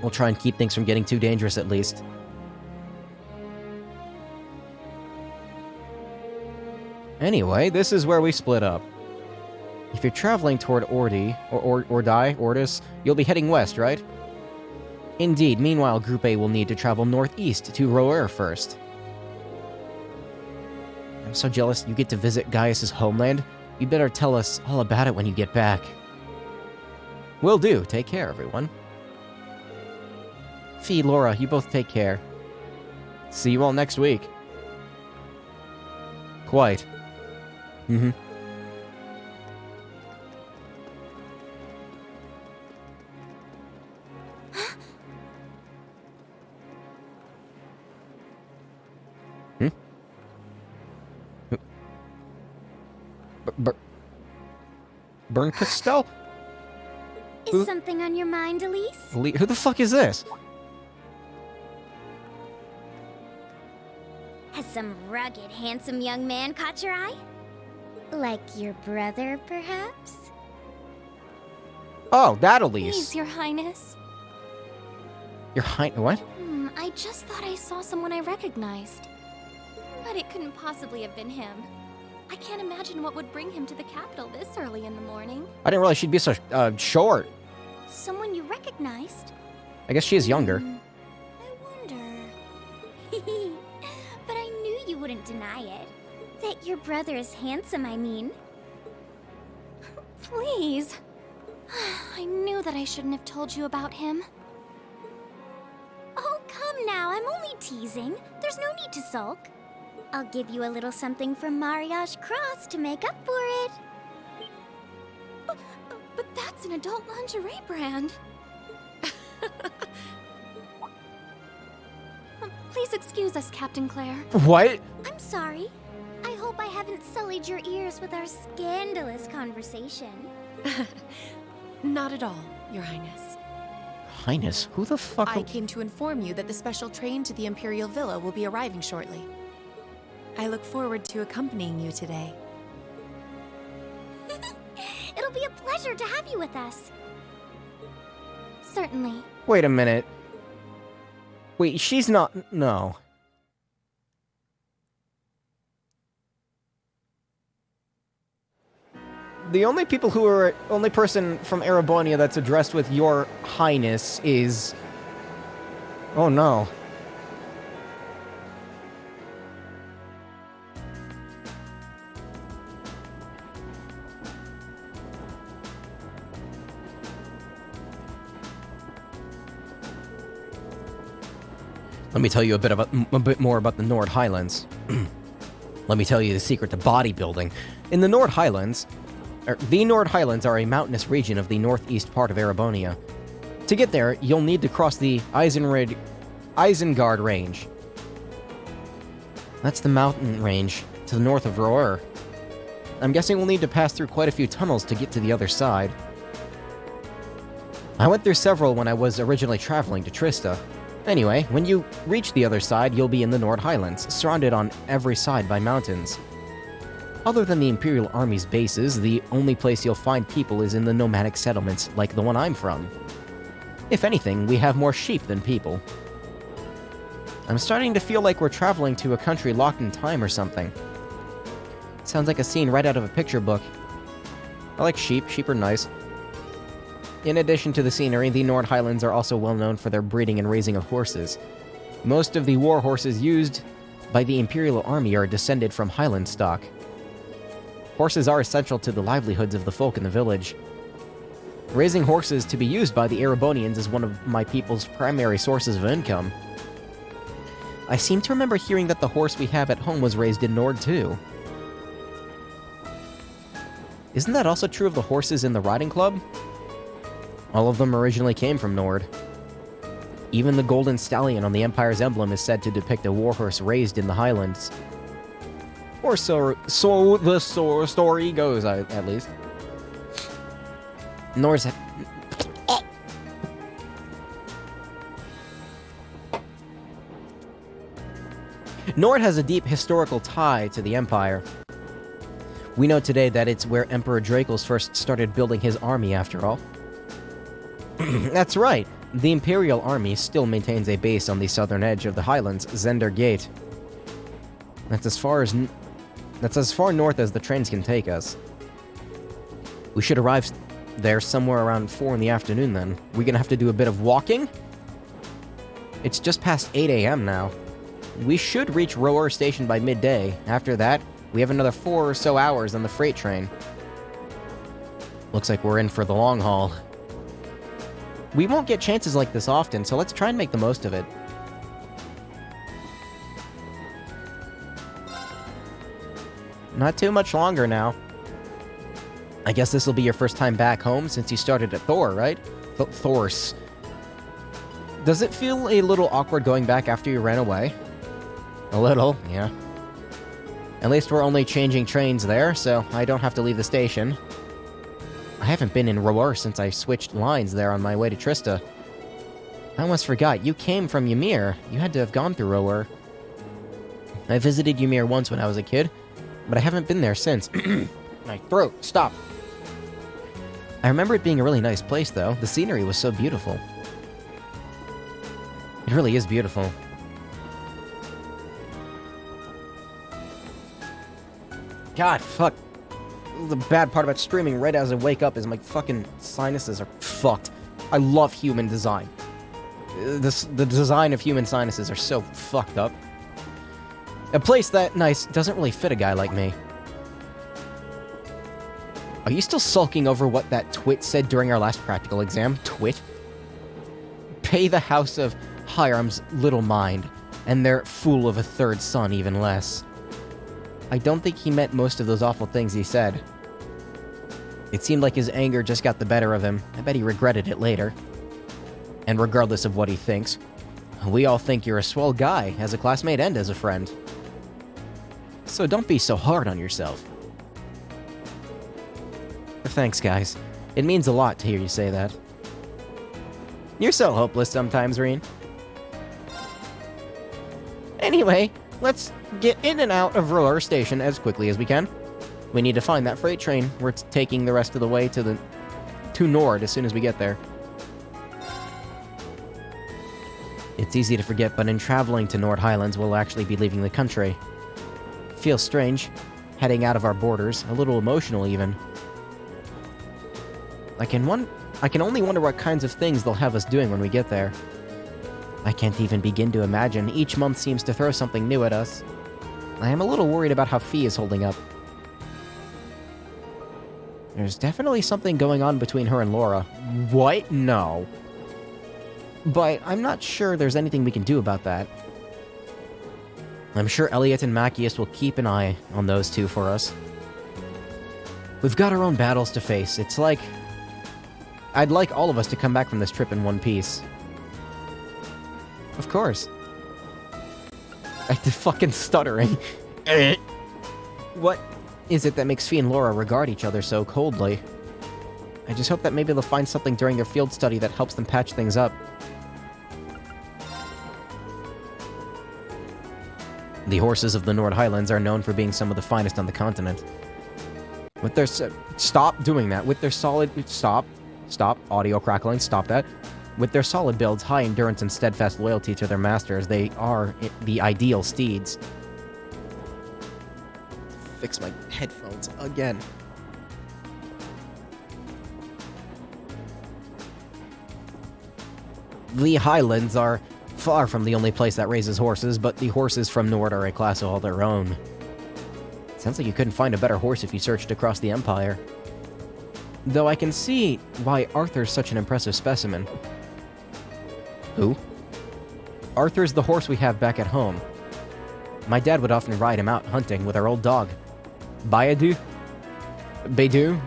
We'll try and keep things from getting too dangerous at least. Anyway, this is where we split up. If you're traveling toward Ordis, you'll be heading west, right? Indeed, meanwhile, Group A will need to travel northeast to Roer first. I'm so jealous you get to visit Gaius' homeland. You better tell us all about it when you get back. Will do. Take care, everyone. Fee, Laura, you both take care. See you all next week. Quite. Mm-hmm. Bernkastel? Is something on your mind, Elise? Who the fuck is this? Has some rugged, handsome young man caught your eye? Like your brother, perhaps? Oh, that Elise. Please, Your Highness. Your Highness? What? I just thought I saw someone I recognized. But it couldn't possibly have been him. I can't imagine what would bring him to the capital this early in the morning. I didn't realize she'd be so short. Someone you recognized? I guess she is younger. I wonder... But I knew you wouldn't deny it. That your brother is handsome, I mean. Please. I knew that I shouldn't have told you about him. Oh, come now, I'm only teasing. There's no need to sulk. I'll give you a little something from Mariage Cross to make up for it. But that's an adult lingerie brand. Please excuse us, Captain Claire. What? I'm sorry. I hope I haven't sullied your ears with our scandalous conversation. Not at all, Your Highness. Highness? Who the fuck? I came to inform you that the special train to the Imperial Villa will be arriving shortly. I look forward to accompanying you today. It'll be a pleasure to have you with us. Certainly. Wait a minute. Wait, she's not... No. The only person from Erebonia that's addressed with Your Highness is... Oh no. Let me tell you a bit more about the Nord Highlands. Let me tell you the secret to bodybuilding. In the Nord Highlands, the Nord Highlands are a mountainous region of the northeast part of Erebonia. To get there, you'll need to cross the Isengard Range. That's the mountain range to the north of Roer. I'm guessing we'll need to pass through quite a few tunnels to get to the other side. I went through several when I was originally traveling to Trista. Anyway, when you reach the other side, you'll be in the Nord Highlands, surrounded on every side by mountains. Other than the Imperial Army's bases, the only place you'll find people is in the nomadic settlements, like the one I'm from. If anything, we have more sheep than people. I'm starting to feel like we're traveling to a country locked in time or something. Sounds like a scene right out of a picture book. I like sheep. Sheep are nice. In addition to the scenery, the Nord Highlands are also well known for their breeding and raising of horses. Most of the war horses used by the Imperial Army are descended from Highland stock. Horses are essential to the livelihoods of the folk in the village. Raising horses to be used by the Erebonians is one of my people's primary sources of income. I seem to remember hearing that the horse we have at home was raised in Nord too. Isn't that also true of the horses in the riding club? All of them originally came from Nord. Even the golden stallion on the Empire's emblem is said to depict a warhorse raised in the Highlands. Or so the story goes, at least. Nord has a deep historical tie to the Empire. We know today that it's where Emperor Dracos first started building his army, after all. That's right. The Imperial Army still maintains a base on the southern edge of the Highlands, Zender Gate. That's as far north as the trains can take us. We should arrive there somewhere around 4 in the afternoon then. We gonna have to do a bit of walking? It's just past 8 a.m. now. We should reach Roer Station by midday. After that, we have another 4 or so hours on the freight train. Looks like we're in for the long haul. We won't get chances like this often, so let's try and make the most of it. Not too much longer now. I guess this will be your first time back home since you started at Thor, right? Thors. Does it feel a little awkward going back after you ran away? A little, yeah. At least we're only changing trains there, so I don't have to leave the station. I haven't been in Roer since I switched lines there on my way to Trista. I almost forgot, you came from Ymir. You had to have gone through Roer. I visited Ymir once when I was a kid, but I haven't been there since. My throat, stop. I remember it being a really nice place, though. The scenery was so beautiful. It really is beautiful. God, fuck. The bad part about streaming right as I wake up is my fucking sinuses are fucked. I love human design. The design of human sinuses are so fucked up. A place that nice doesn't really fit a guy like me. Are you still sulking over what that twit said during our last practical exam? Twit? Pay the House of Hiram's little mind, and their fool of a third son even less. I don't think he meant most of those awful things he said. It seemed like his anger just got the better of him. I bet he regretted it later. And regardless of what he thinks, we all think you're a swell guy, as a classmate and as a friend. So don't be so hard on yourself. Thanks, guys. It means a lot to hear you say that. You're so hopeless sometimes, Reen. Anyway, let's get in and out of Roar Station as quickly as we can. We need to find that freight train. We're taking the rest of the way to Nord as soon as we get there. It's easy to forget, but in traveling to Nord Highlands, we'll actually be leaving the country. Feels strange, heading out of our borders, a little emotional even. I can only wonder what kinds of things they'll have us doing when we get there. I can't even begin to imagine. Each month seems to throw something new at us. I am a little worried about how Fee is holding up. There's definitely something going on between her and Laura. What? No. But I'm not sure there's anything we can do about that. I'm sure Elliot and Machias will keep an eye on those two for us. We've got our own battles to face. It's like... I'd like all of us to come back from this trip in one piece. Of course. I did fucking stuttering. What is it that makes Fee and Laura regard each other so coldly? I just hope that maybe they'll find something during their field study that helps them patch things up. The horses of the Nord Highlands are known for being some of the finest on the continent. With their stop doing that. With their solid... Stop. Audio crackling. Stop that. With their solid builds, high endurance, and steadfast loyalty to their masters, they are the ideal steeds. Fix my headphones again. The Highlands are far from the only place that raises horses, but the horses from Nord are a class of all their own. Sounds like you couldn't find a better horse if you searched across the Empire. Though I can see why Arthur's such an impressive specimen. Who? Arthur's the horse we have back at home. My dad would often ride him out hunting with our old dog. Bayadu? Beidou?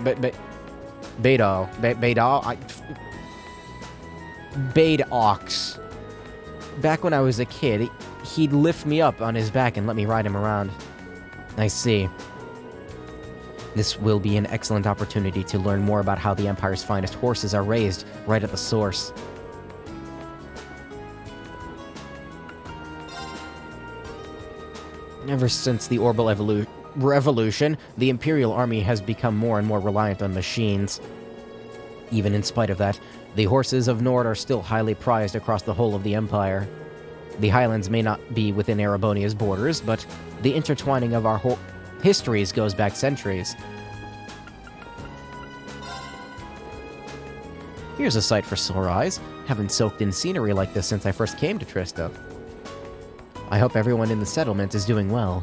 Ox. Back when I was a kid, he'd lift me up on his back and let me ride him around. I see. This will be an excellent opportunity to learn more about how the Empire's finest horses are raised right at the source. Ever since the Orbital Revolution, the Imperial Army has become more and more reliant on machines. Even in spite of that, the horses of Nord are still highly prized across the whole of the Empire. The Highlands may not be within Erebonia's borders, but the intertwining of our histories goes back centuries. Here's a sight for sore eyes. Haven't soaked in scenery like this since I first came to Trista. I hope everyone in the settlement is doing well.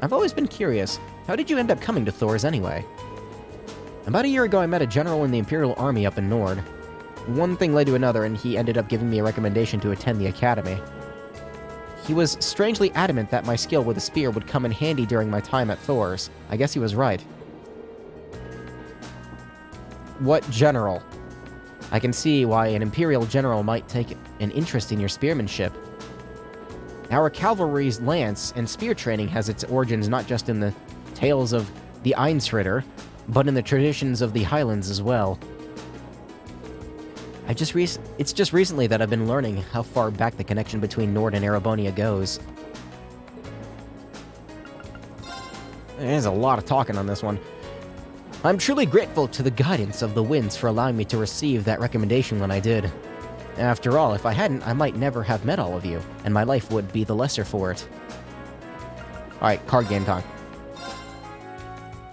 I've always been curious, how did you end up coming to Thors anyway? About a year ago I met a general in the Imperial Army up in Nord. One thing led to another and he ended up giving me a recommendation to attend the academy. He was strangely adamant that my skill with a spear would come in handy during my time at Thors. I guess he was right. What general? I can see why an Imperial general might take an interest in your spearmanship. Our cavalry's lance and spear training has its origins not just in the tales of the Einsritter, but in the traditions of the Highlands as well. It's just recently that I've been learning how far back the connection between Nord and Erebonia goes. There's a lot of talking on this one. I'm truly grateful to the guidance of the winds for allowing me to receive that recommendation when I did. After all, if I hadn't, I might never have met all of you, and my life would be the lesser for it. Alright, card game time.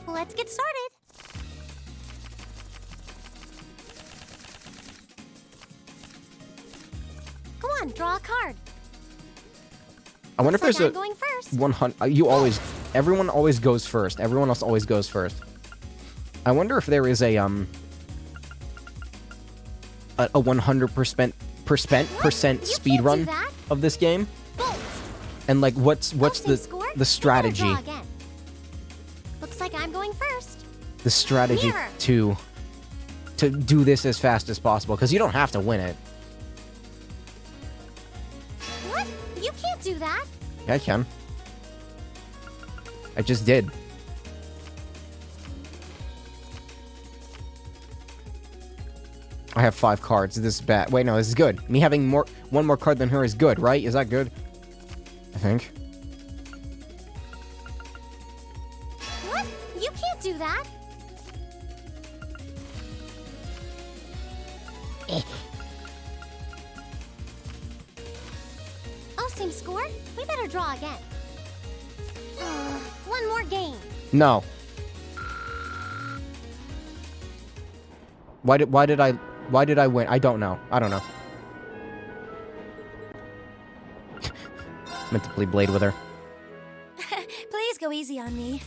Let's get started. Come on, draw a card. I wonder if Looks there's like I'm going first. 100. Everyone always goes first. Everyone else always goes first. I wonder if there is a 100% speed run of this game, and like what's the strategy? Looks like I'm going first. The strategy Mirror. to do this as fast as possible, because you don't have to win it. What? You can't do that. Yeah, I can. I just did. I have 5 cards. This is bad. Wait, no, this is good. Me having one more card than her is good, right? Is that good? I think. What? You can't do that. Oh, same score? We better draw again. One more game. No. Why did I win? I don't know. I don't know. Meant to play Blade with her. Please go easy on me.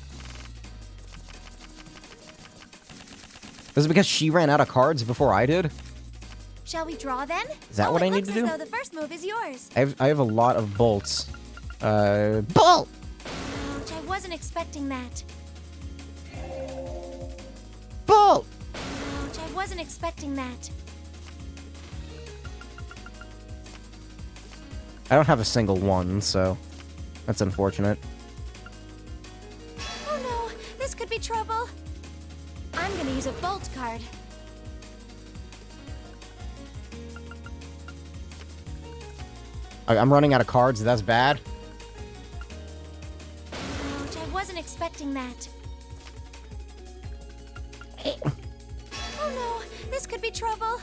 Is it because she ran out of cards before I did? Shall we draw then? Is that what I need to do? Looks as though the first move is yours. I have a lot of bolts. Bolt! Ouch, I wasn't expecting that. Bolt! Ouch, I wasn't expecting that. I don't have a single one, so that's unfortunate. Oh no, this could be trouble. I'm gonna use a bolt card. I'm running out of cards. That's bad. Ouch, I wasn't expecting that. Oh no, this could be trouble.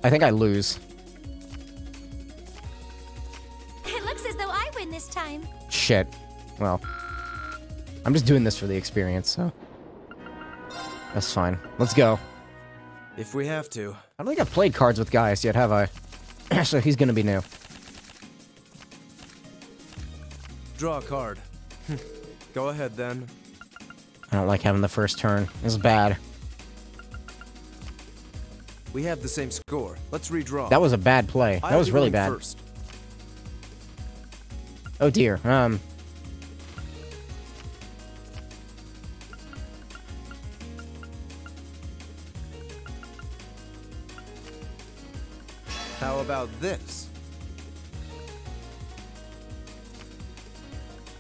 I think I lose. It looks as though I win this time. Shit. Well, I'm just doing this for the experience, so that's fine. Let's go. If we have to. I don't think I've played cards with Gaius yet, have I? So he's gonna be new. Draw a card. Go ahead then. I don't like having the first turn. It's bad. We have the same score. Let's redraw. That was a bad play. That was really bad. First. Oh dear. How about this?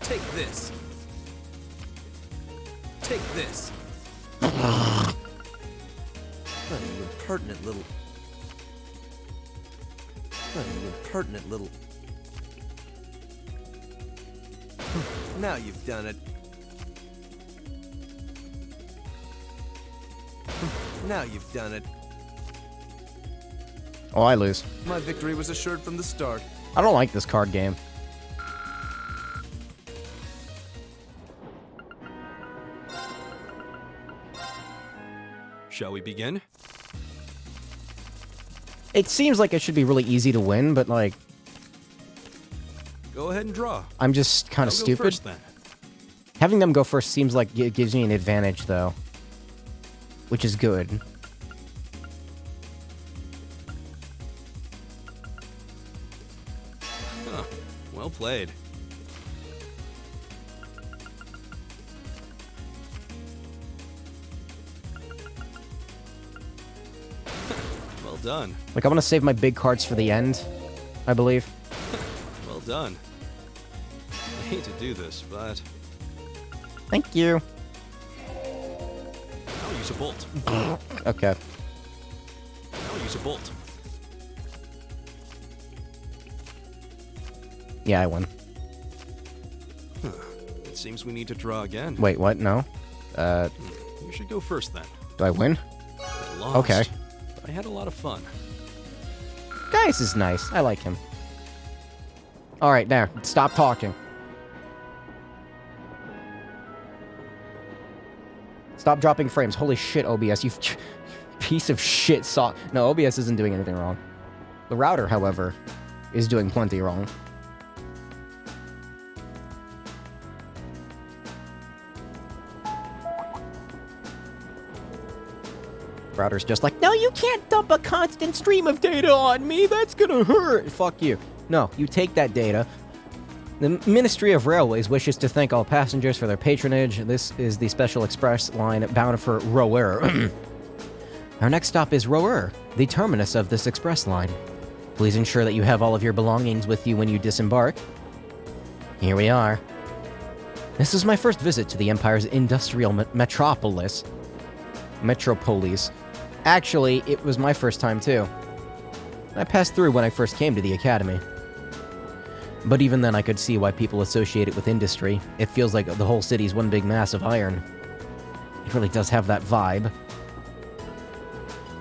Take this. Take this. Oh, you impertinent little... Oh, you impertinent little... Now you've done it. Now you've done it. Oh, I lose. My victory was assured from the start. I don't like this card game. Shall we begin? It seems like it should be really easy to win, but like... Go ahead and draw. I'm just kind of I'll go stupid. first, then. Having them go first seems like it gives me an advantage, though. Which is good. Huh. Well played. Well done. Like, I want to save my big cards for the end, I believe. Well done. I hate to do this, but Thank you. I'll use a bolt. Okay. I'll use a bolt. Yeah, I won. Huh. It seems we need to draw again. Wait, what? No? You should go first then. Do I win? I lost, Okay. but I had a lot of fun. Gaius is nice. I like him. Alright, now, stop talking. Stop dropping frames. Holy shit, OBS, you piece of shit No, OBS isn't doing anything wrong. The router, however, is doing plenty wrong. Router's just like, no, you can't dump a constant stream of data on me. That's gonna hurt. Fuck you. No, you take that data. The Ministry of Railways wishes to thank all passengers for their patronage. This is the special express line bound for Roer. Our next stop is Roer, the terminus of this express line. Please ensure that you have all of your belongings with you when you disembark. Here we are. This is my first visit to the Empire's industrial metropolis. Metropolis. Actually, it was my first time too. I passed through when I first came to the Academy. But even then I could see why people associate it with industry. It feels like the whole city's one big mass of iron. It really does have that vibe.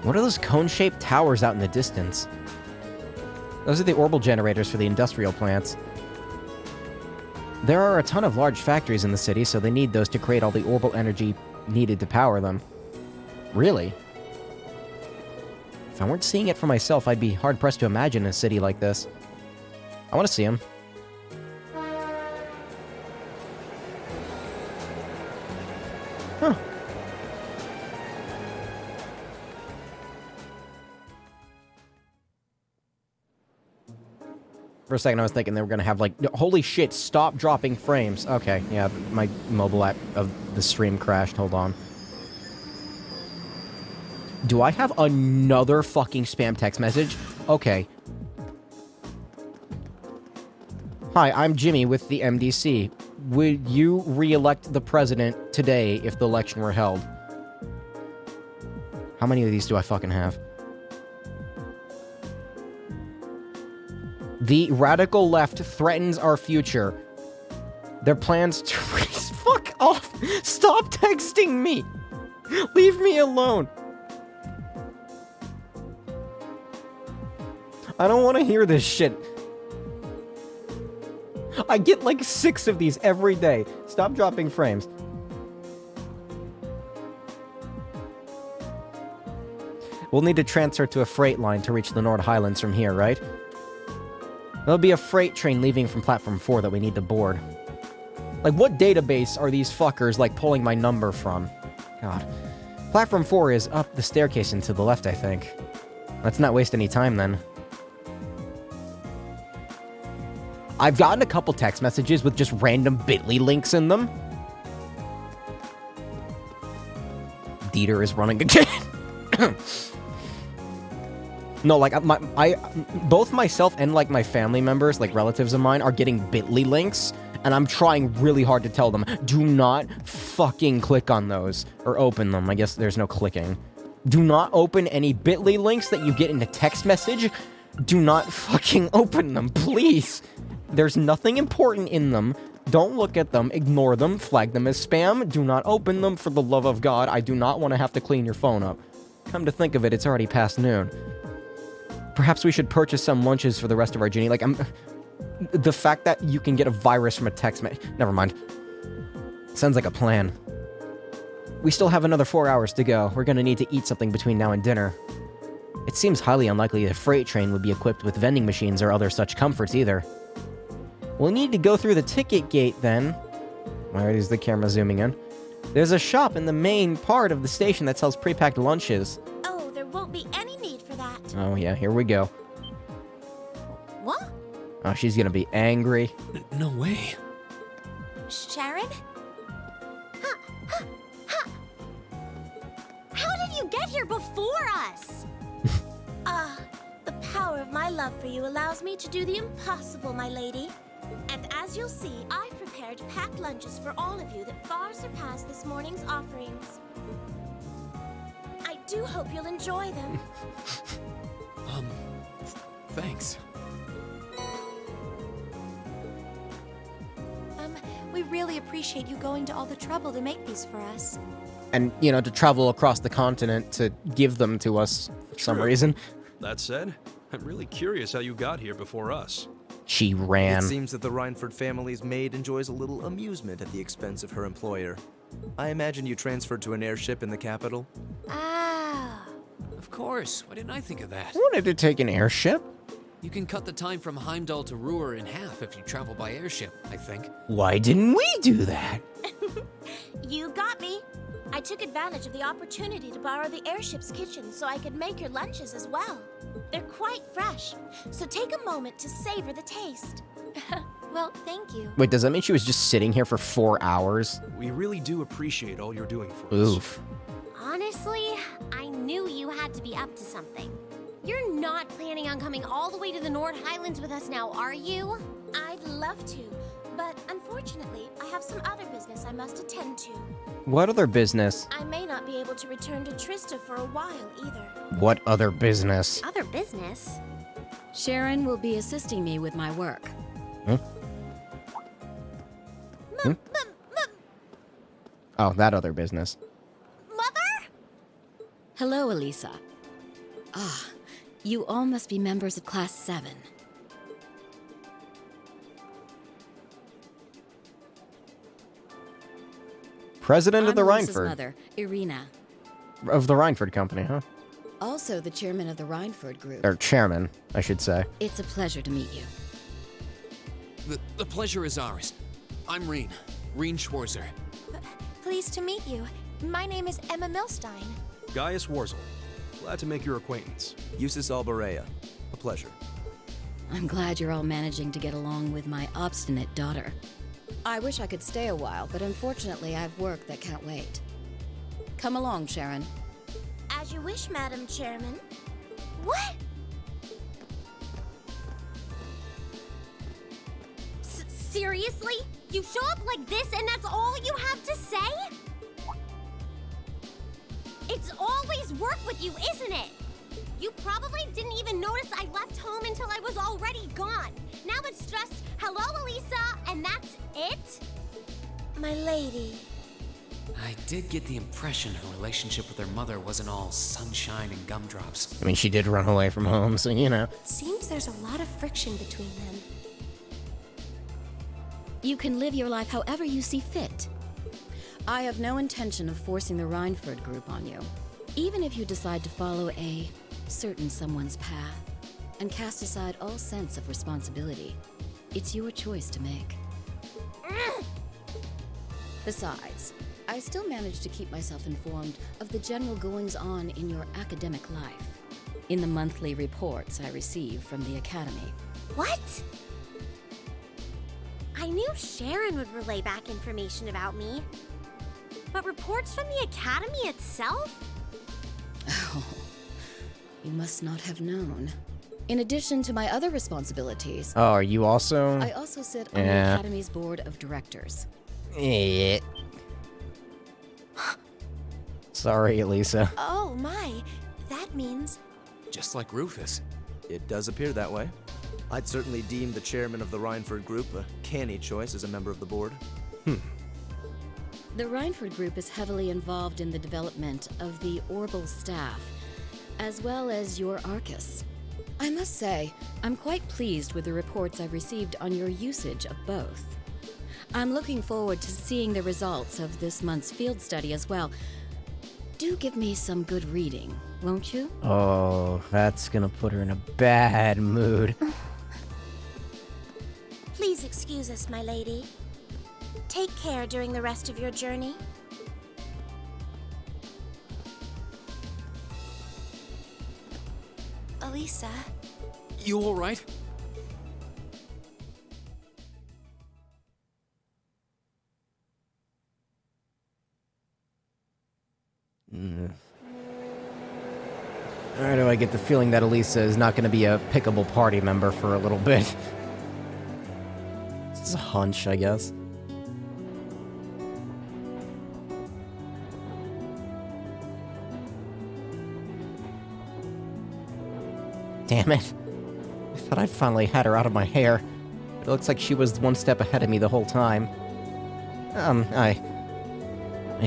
What are those cone-shaped towers out in the distance? Those are the orbital generators for the industrial plants. There are a ton of large factories in the city, so they need those to create all the orbital energy needed to power them. Really? If I weren't seeing it for myself, I'd be hard-pressed to imagine a city like this. I want to see him. Huh. For a second, I was thinking they were going to have, like, holy shit, stop dropping frames. Okay, yeah, my mobile app of the stream crashed. Hold on. Do I have another fucking spam text message? Okay. Hi, I'm Jimmy with the MDC. Would you re-elect the president today if the election were held? How many of these do I fucking have? The radical left threatens our future. Their plans to raise... Fuck off! Stop texting me! Leave me alone! I don't want to hear this shit. I get like 6 of these every day. Stop dropping frames. We'll need to transfer to a freight line to reach the Nord Highlands from here, right? There'll be a freight train leaving from Platform 4 that we need to board. Like, what database are these fuckers, like, pulling my number from? God. Platform 4 is up the staircase and to the left, I think. Let's not waste any time, then. I've gotten a couple text messages with just random bit.ly links in them. Dieter is running again. No, like, both myself and, like, my family members, like, relatives of mine, are getting bit.ly links, and I'm trying really hard to tell them, do not fucking click on those, or open them. I guess there's no clicking. Do not open any bit.ly links that you get in a text message. Do not fucking open them, please. There's nothing important in them. Don't look at them, ignore them, flag them as spam. Do not open them, for the love of God. I do not want to have to clean your phone up. Come to think of it, it's already past noon. Perhaps we should purchase some lunches for the rest of our journey. Like, the fact that you can get a virus from a text message... Never mind. Sounds like a plan. We still have another 4 hours to go. We're gonna need to eat something between now and dinner. It seems highly unlikely that a freight train would be equipped with vending machines or other such comforts either. We'll need to go through the ticket gate then. Where is the camera zooming in? There's a shop in the main part of the station that sells pre-packed lunches. Oh, there won't be any need for that. Oh yeah, here we go. What? Oh, she's gonna be angry. No way. Sharon? How did you get here before us? The power of my love for you allows me to do the impossible, my lady. And as you'll see, I've prepared packed lunches for all of you that far surpass this morning's offerings. I do hope you'll enjoy them. Thanks. We really appreciate you going to all the trouble to make these for us. And, you know, to travel across the continent to give them to us for some reason. That said, I'm really curious how you got here before us. She ran. It seems that the Reinford family's maid enjoys a little amusement at the expense of her employer. I imagine you transferred to an airship in the capital? Ah. Of course. Why didn't I think of that? I wanted to take an airship. You can cut the time from Heimdall to Ruhr in half if you travel by airship, I think. Why didn't we do that? You got me. I took advantage of the opportunity to borrow the airship's kitchen so I could make your lunches as well. They're quite fresh, so take a moment to savor the taste. Well, thank you. Wait, does that mean she was just sitting here for 4 hours? We really do appreciate all you're doing for us. Oof. Honestly, I knew you had to be up to something. You're not planning on coming all the way to the Nord Highlands with us now, are you? I'd love to, but unfortunately, I have some other business I must attend to. What other business? I may not be able to return to Trista for a while either. What other business? Other business? Sharon will be assisting me with my work. Oh, that other business. Mother? Hello, Elisa. Ah, you all must be members of Class 7. President of the I'm Elisa's Rhineford. mother, Irina. Of the Rhineford Company, huh? Also the chairman of the Rhineford Group. Or chairman, I should say. It's a pleasure to meet you. The pleasure is ours. I'm Reen Schwarzer. Pleased to meet you. My name is Emma Milstein. Gaius Warzel. Glad to make your acquaintance. Eustace Alborea. A pleasure. I'm glad you're all managing to get along with my obstinate daughter. I wish I could stay a while, but unfortunately I've work that can't wait. Come along, Sharon. As you wish, Madam Chairman. What? Seriously? You show up like this and that's all you have to say? It's always work with you, isn't it? You probably didn't even notice I left home until I was already gone. Now it's just, hello, Elisa, and that's it? My lady. I did get the impression her relationship with her mother wasn't all sunshine and gumdrops. I mean, she did run away from home, so you know. Seems there's a lot of friction between them. You can live your life however you see fit. I have no intention of forcing the Rhineford Group on you. Even if you decide to follow a certain someone's path and cast aside all sense of responsibility, it's your choice to make. Besides, I still manage to keep myself informed of the general goings-on in your academic life, in the monthly reports I receive from the Academy. What? I knew Sharon would relay back information about me. But reports from the Academy itself? Oh, you must not have known. In addition to my other responsibilities, Oh, are you also? I also sit on the Yeah. Academy's board of directors. Yeah. Sorry, Elisa. Oh my, that means... Just like Rufus. It does appear that way. I'd certainly deem the chairman of the Rhineford Group a canny choice as a member of the board. The Rhineford Group is heavily involved in the development of the Orbital staff, as well as your Arcus. I must say, I'm quite pleased with the reports I've received on your usage of both. I'm looking forward to seeing the results of this month's field study as well. Do give me some good reading, won't you? Oh, that's gonna put her in a bad mood. Please excuse us, my lady. Take care during the rest of your journey. Elisa. You all right? Why do I get the feeling that Elisa is not gonna be a pickable party member for a little bit? It's a hunch, I guess. Damn it. I thought I'd finally had her out of my hair. But it looks like she was one step ahead of me the whole time. I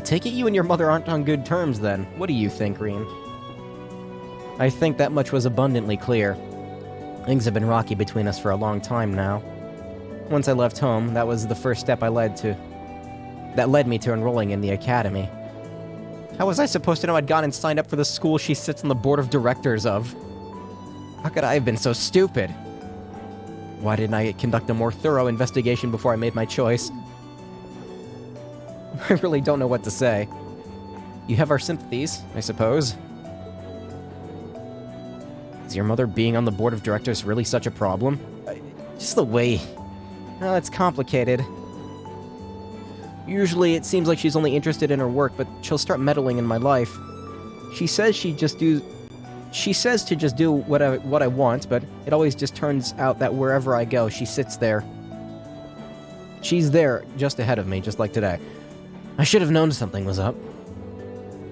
take it you and your mother aren't on good terms then. What do you think, Reen? I think that much was abundantly clear. Things have been rocky between us for a long time now. Once I left home, that was the first step that led me to enrolling in the academy. How was I supposed to know I'd gone and signed up for the school she sits on the board of directors of? How could I have been so stupid? Why didn't I conduct a more thorough investigation before I made my choice? I really don't know what to say. You have our sympathies, I suppose. Is your mother being on the board of directors really such a problem? Just the way... Well, it's complicated. Usually, it seems like she's only interested in her work, but she'll start meddling in my life. She says to just do what I want, but it always just turns out that wherever I go, she sits there. She's there, just ahead of me, just like today. I should have known something was up.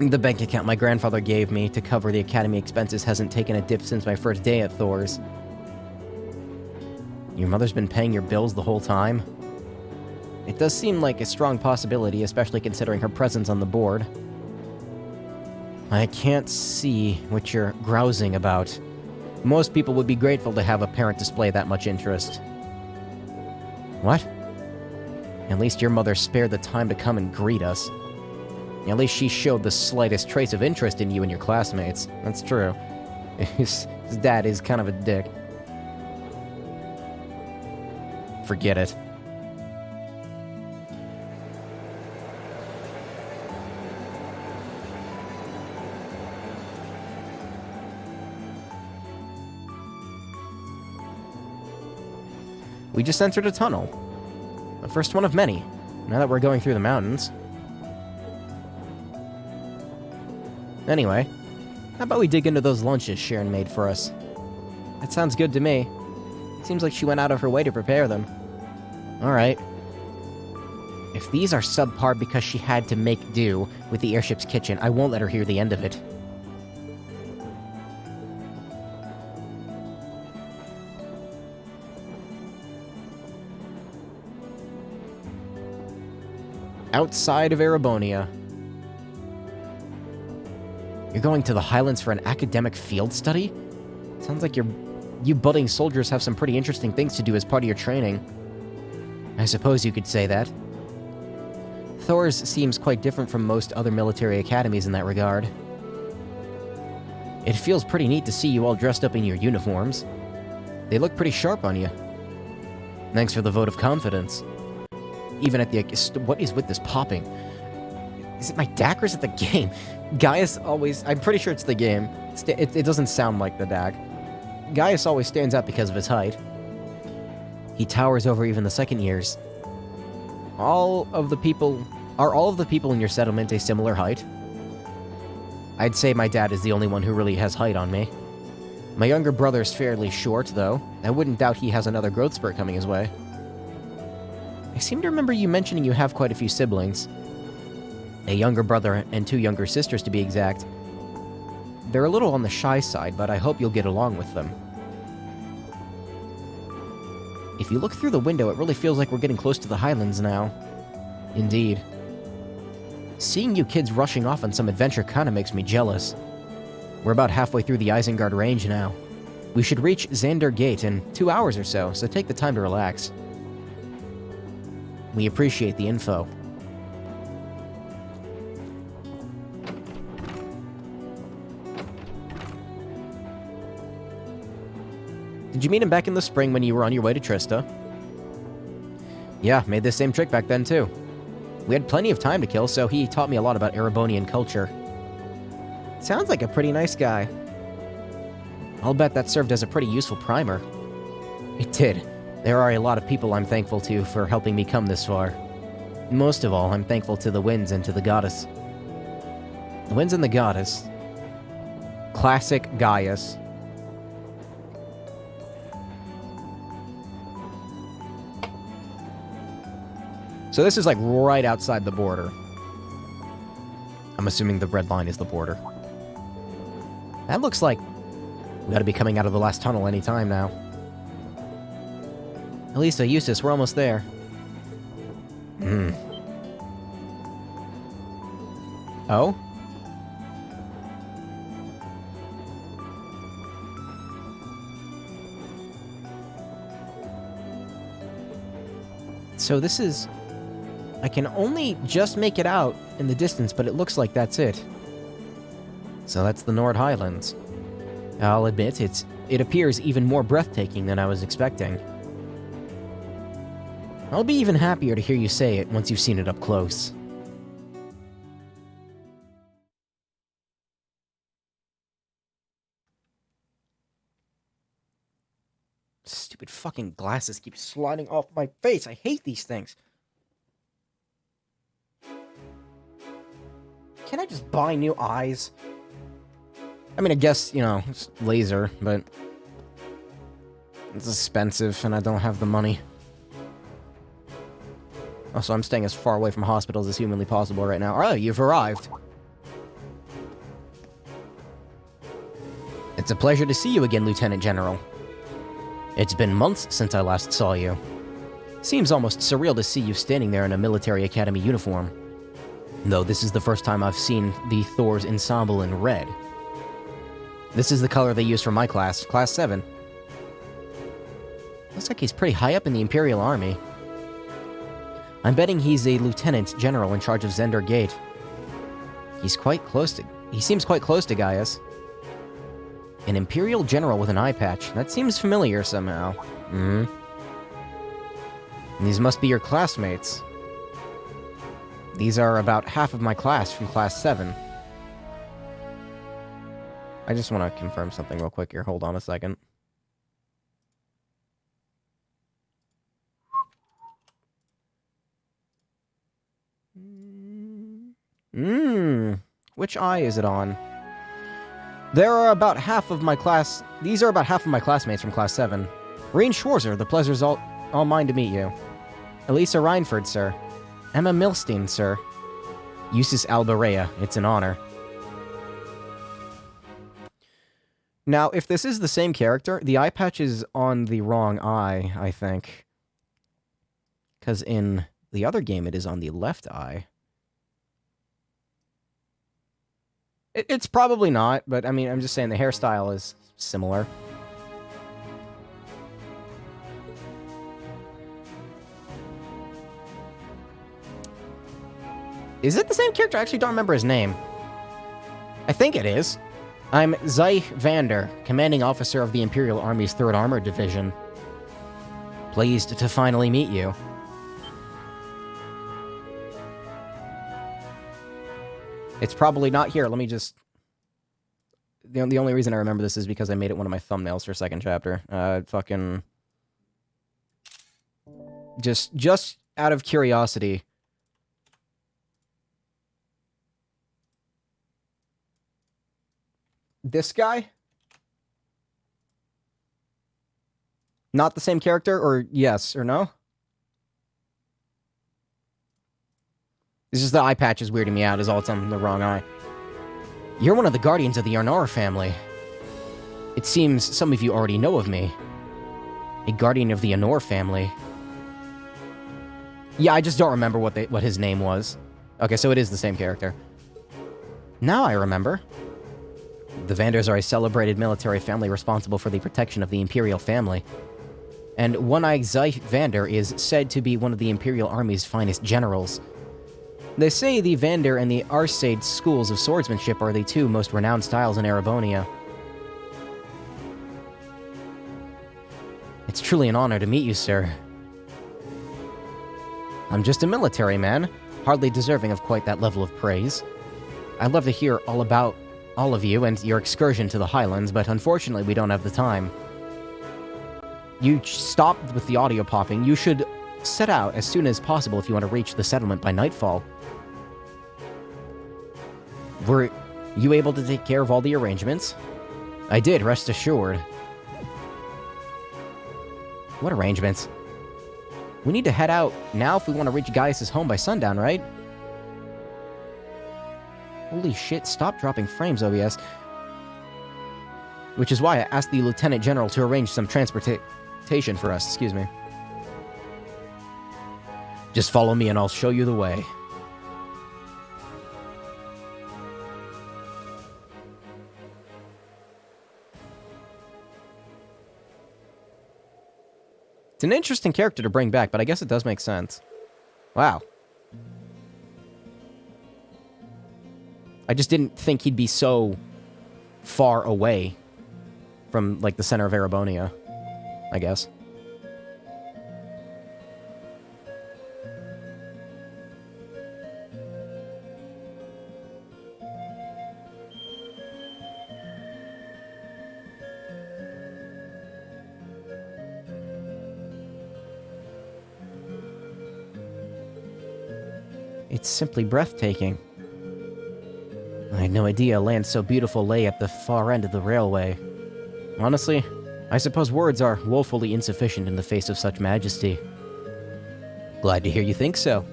The bank account my grandfather gave me to cover the academy expenses hasn't taken a dip since my first day at Thor's. Your mother's been paying your bills the whole time? It does seem like a strong possibility, especially considering her presence on the board. I can't see what you're grousing about. Most people would be grateful to have a parent display that much interest. What? At least your mother spared the time to come and greet us. At least she showed the slightest trace of interest in you and your classmates. That's true. His dad is kind of a dick. Forget it. We just entered a tunnel. The first one of many, now that we're going through the mountains. Anyway, how about we dig into those lunches Sharon made for us? That sounds good to me. It seems like she went out of her way to prepare them. Alright. If these are subpar because she had to make do with the airship's kitchen, I won't let her hear the end of it. Outside of Erebonia. You're going to the Highlands for an academic field study? Sounds like you budding soldiers have some pretty interesting things to do as part of your training. I suppose you could say that. Thor's seems quite different from most other military academies in that regard. It feels pretty neat to see you all dressed up in your uniforms. They look pretty sharp on you. Thanks for the vote of confidence. Even at the... What is with this popping? Is it my DAC or is it the game? Gaius always... I'm pretty sure it's the game. It doesn't sound like the DAC. Gaius always stands out because of his height. He towers over even the second years. Are all of the people in your settlement a similar height? I'd say my dad is the only one who really has height on me. My younger brother's fairly short, though. I wouldn't doubt he has another growth spurt coming his way. I seem to remember you mentioning you have quite a few siblings. A younger brother and 2 younger sisters, to be exact. They're a little on the shy side, but I hope you'll get along with them. If you look through the window, it really feels like we're getting close to the Highlands now. Indeed. Seeing you kids rushing off on some adventure kinda makes me jealous. We're about halfway through the Isengard range now. We should reach Xander Gate in 2 hours or so take the time to relax. We appreciate the info. Did you meet him back in the spring when you were on your way to Trista? Yeah, made this same trick back then too. We had plenty of time to kill, so he taught me a lot about Erebonian culture. Sounds like a pretty nice guy. I'll bet that served as a pretty useful primer. It did. There are a lot of people I'm thankful to for helping me come this far. Most of all, I'm thankful to the winds and to the goddess. The winds and the goddess. Classic Gaius. So this is like right outside the border. I'm assuming the red line is the border. That looks like we gotta be coming out of the last tunnel any time now. Elisa, Eustace, we're almost there. Oh? So this is... I can only just make it out in the distance, but it looks like that's it. So that's the Nord Highlands. I'll admit, it appears even more breathtaking than I was expecting. I'll be even happier to hear you say it once you've seen it up close. stupid fucking glasses keep sliding off my face. I hate these things. Can I just buy new eyes? I mean, I guess, you know, it's laser, but it's expensive and I don't have the money. Also, I'm staying as far away from hospitals as humanly possible right now. Oh, you've arrived. It's a pleasure to see you again, Lieutenant General. It's been months since I last saw you. Seems almost surreal to see you standing there in a military academy uniform. Though this is the first time I've seen the Thor's ensemble in red. This is the color they use for my class, Class 7. Looks like he's pretty high up in the Imperial Army. I'm betting he's a Lieutenant General in charge of Zender Gate. He seems quite close to Gaius. An Imperial General with an eye patch. That seems familiar somehow. These must be your classmates. These are about half of my class from Class 7. I just want to confirm something real quick here. Hold on a second. Which eye is it on? There are about half of my class... These are about half of my classmates from Class 7. Reen Schwarzer, the pleasure's all mine to meet you. Elisa Reinford, sir. Emma Milstein, sir. Eustace Albarea, it's an honor. Now, if this is the same character, the eye patch is on the wrong eye, I think. Because in the other game, it is on the left eye. It's probably not, but I mean, I'm just saying the hairstyle is similar. Is it the same character? I actually don't remember his name. I think it is. I'm Zeich Vander, commanding officer of the Imperial Army's 3rd Armored Division. Pleased to finally meet you. It's probably not here. Let me just... The only reason I remember this is because I made it one of my thumbnails for 2nd chapter. Fucking... Just out of curiosity. This guy? Not the same character, or yes, or no? It's just the eye patch is weirding me out, is all it's on the wrong eye. You're one of the guardians of the Arnor family. It seems some of you already know of me. A guardian of the Arnor family. Yeah, I just don't remember what his name was. Okay, so it is the same character. Now I remember. The Vanders are a celebrated military family responsible for the protection of the Imperial family. And One-Eye Zeich Vander is said to be one of the Imperial Army's finest generals. They say the Vander and the Arseid schools of swordsmanship are the 2 most renowned styles in Erebonia. It's truly an honor to meet you, sir. I'm just a military man, hardly deserving of quite that level of praise. I'd love to hear all about all of you and your excursion to the Highlands, but unfortunately we don't have the time. You stopped with the audio popping. You should set out as soon as possible if you want to reach the settlement by nightfall. Were you able to take care of all the arrangements? I did, rest assured. What arrangements? We need to head out now if we want to reach Gaius' home by sundown, right? Holy shit, stop dropping frames, OBS. Which is why I asked the Lieutenant General to arrange some transportation for us, excuse me. Just follow me and I'll show you the way. It's an interesting character to bring back, but I guess it does make sense. Wow. I just didn't think he'd be so far away from, like, the center of Erebonia, I guess. It's simply breathtaking. I had no idea land so beautiful lay at the far end of the railway. Honestly, I suppose words are woefully insufficient in the face of such majesty. Glad to hear you think so.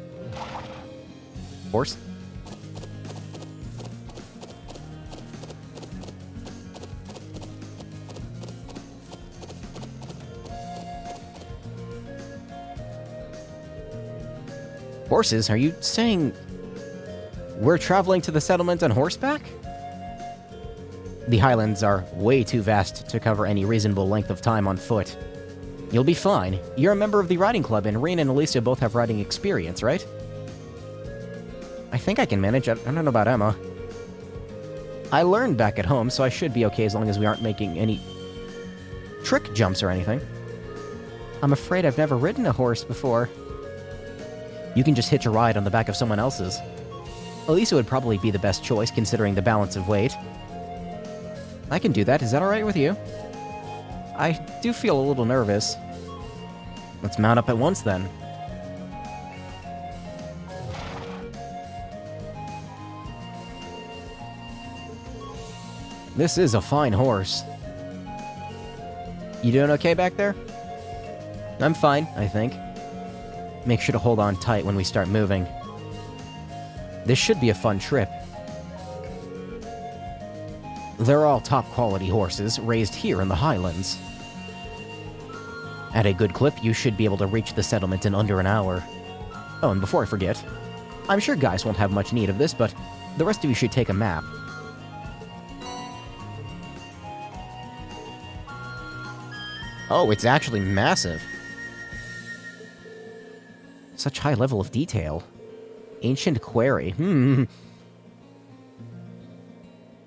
Horse? Horses? Are you saying we're traveling to the settlement on horseback? The Highlands are way too vast to cover any reasonable length of time on foot. You'll be fine. You're a member of the riding club, and Rean and Alicia both have riding experience, right? I think I can manage. I don't know about Emma. I learned back at home, so I should be okay as long as we aren't making any trick jumps or anything. I'm afraid I've never ridden a horse before. You can just hitch a ride on the back of someone else's. Alicia would probably be the best choice, considering the balance of weight. I can do that. Is that alright with you? I do feel a little nervous. Let's mount up at once, then. This is a fine horse. You doing okay back there? I'm fine, I think. Make sure to hold on tight when we start moving. This should be a fun trip. They're all top-quality horses, raised here in the Highlands. At a good clip, you should be able to reach the settlement in under an hour. Oh, and before I forget, I'm sure guys won't have much need of this, but the rest of you should take a map. Oh, it's actually massive. Such high level of detail. Ancient quarry.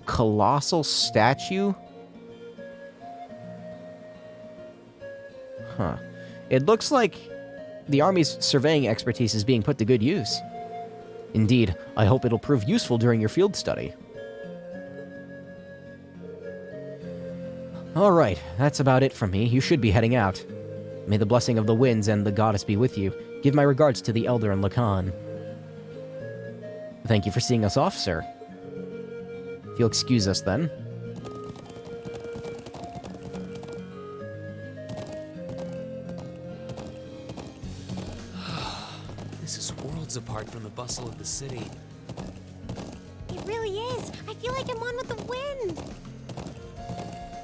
Colossal statue? Huh. It looks like the army's surveying expertise is being put to good use. Indeed, I hope it'll prove useful during your field study. Alright, that's about it from me. You should be heading out. May the blessing of the winds and the goddess be with you. Give my regards to the Elder and Lacan. Thank you for seeing us off, sir. If you'll excuse us, then. This is worlds apart from the bustle of the city. It really is. I feel like I'm one with the wind.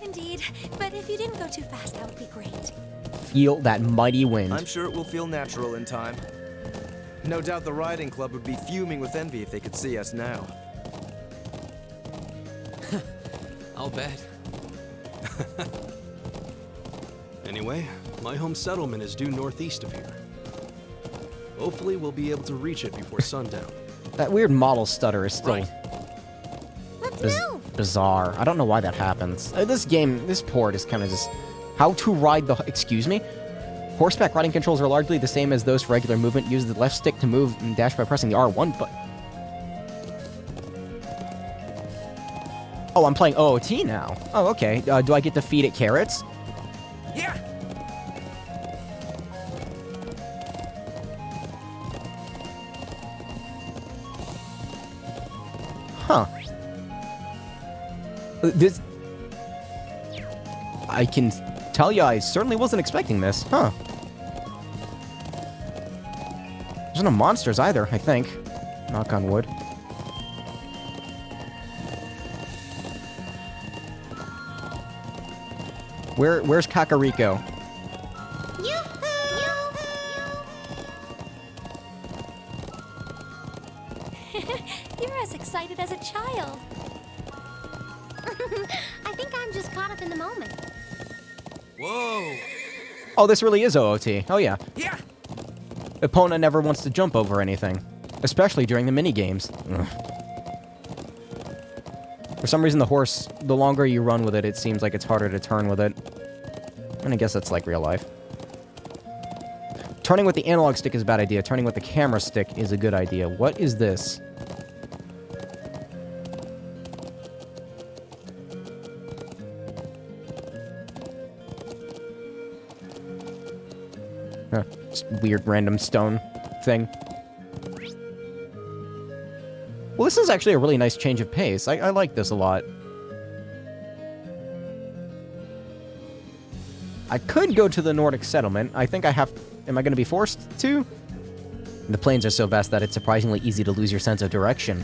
Indeed, but if you didn't go too fast, that would be great. Feel that mighty wind. I'm sure it will feel natural in time. No doubt the riding club would be fuming with envy if they could see us now. I'll bet. Anyway, my home settlement is due northeast of here. Hopefully we'll be able to reach it before sundown. That weird model stutter is still bizarre. I don't know why that happens. This port is kind of just... How to ride the... Excuse me? Horseback riding controls are largely the same as those for regular movement. Use the left stick to move and dash by pressing the R1 button. Oh, I'm playing OOT now. Oh, okay. Do I get to feed it carrots? Yeah! Huh. This... I can tell you I certainly wasn't expecting this. Huh. There's no monsters either, I think. Knock on wood. Where's Kakariko? You're as excited as a child. I think I'm just caught up in the moment. Whoa! Oh, this really is OOT. Oh, yeah. Yeah! Epona never wants to jump over anything. Especially during the minigames. For some reason, the horse, the longer you run with it, it seems like it's harder to turn with it. And I guess that's like real life. Turning with the analog stick is a bad idea. Turning with the camera stick is a good idea. What is this? Just weird random stone thing. Well, this is actually a really nice change of pace. I like this a lot. I could go to the Nordic settlement. I think I have... Am I going to be forced to? The plains are so vast that it's surprisingly easy to lose your sense of direction.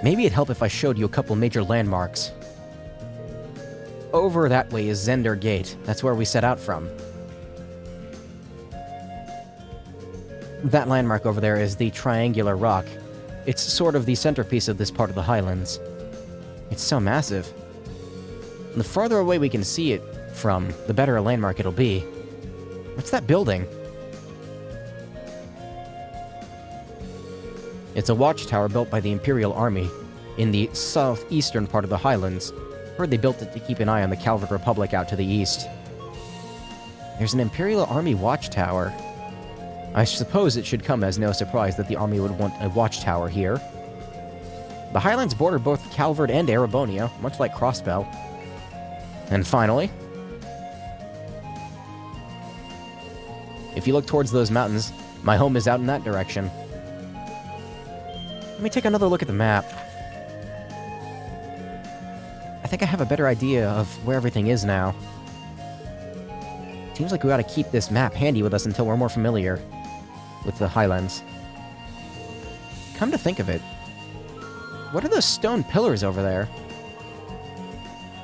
Maybe it'd help if I showed you a couple major landmarks. Over that way is Zender Gate. That's where we set out from. That landmark over there is the triangular rock. It's sort of the centerpiece of this part of the Highlands. It's so massive. The farther away we can see it from, the better a landmark it'll be. What's that building? It's a watchtower built by the Imperial Army in the southeastern part of the Highlands. Heard they built it to keep an eye on the Calvard Republic out to the east. There's an Imperial Army watchtower. I suppose it should come as no surprise that the army would want a watchtower here. The Highlands border both Calvard and Erebonia, much like Crossbell. And finally, if you look towards those mountains, my home is out in that direction. Let me take another look at the map. I think I have a better idea of where everything is now. Seems like we ought to keep this map handy with us until we're more familiar with the Highlands. Come to think of it, what are those stone pillars over there?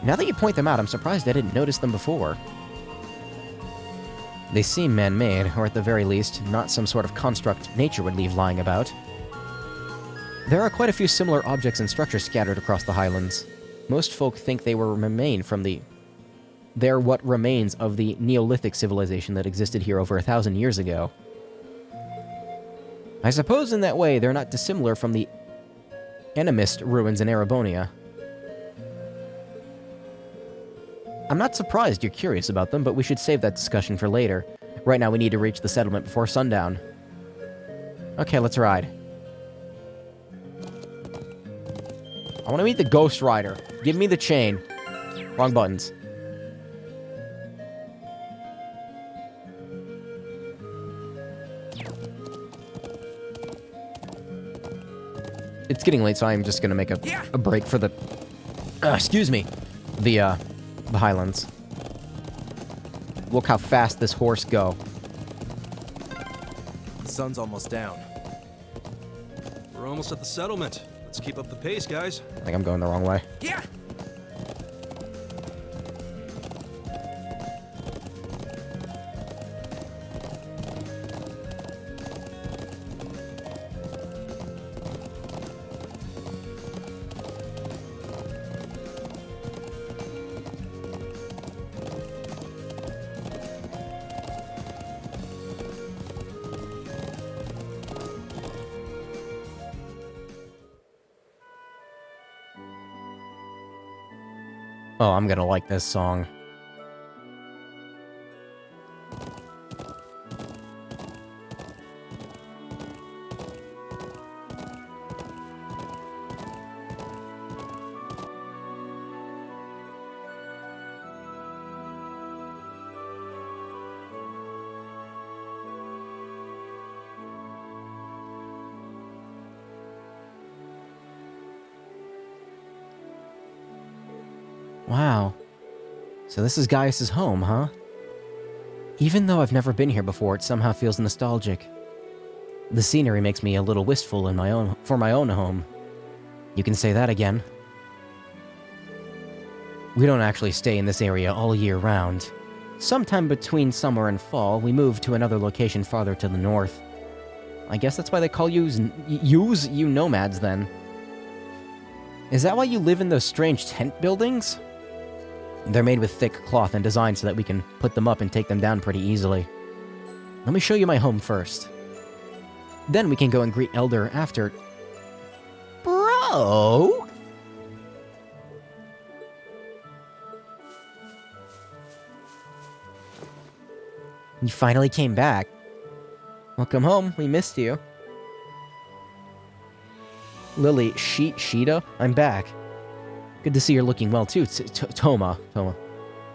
Now that you point them out, I'm surprised I didn't notice them before. They seem man-made, or at the very least, not some sort of construct nature would leave lying about. There are quite a few similar objects and structures scattered across the Highlands. Most folk think they they're what remains of the Neolithic civilization that existed here over 1,000 years ago. I suppose in that way they're not dissimilar from the Animist ruins in Erebonia. I'm not surprised you're curious about them, but we should save that discussion for later. Right now we need to reach the settlement before sundown. Okay, let's ride. I want to meet the Ghost Rider. Give me the chain. Wrong buttons. It's getting late, so I'm just gonna make a break for the... excuse me. The Highlands. Look how fast this horse go. The sun's almost down. We're almost at the settlement. Let's keep up the pace, guys. I think I'm going the wrong way. Yeah! Oh, I'm gonna like this song. Wow. So this is Gaius' home, huh? Even though I've never been here before, it somehow feels nostalgic. The scenery makes me a little wistful for my own home. You can say that again. We don't actually stay in this area all year round. Sometime between summer and fall, we move to another location farther to the north. I guess that's why they call you nomads, then. Is that why you live in those strange tent buildings? They're made with thick cloth and designed so that we can put them up and take them down pretty easily. Let me show you my home first. Then we can go and greet Elder after... Bro! You finally came back. Welcome home, we missed you. Lily, Sheeta, I'm back. Good to see you're looking well too, Toma.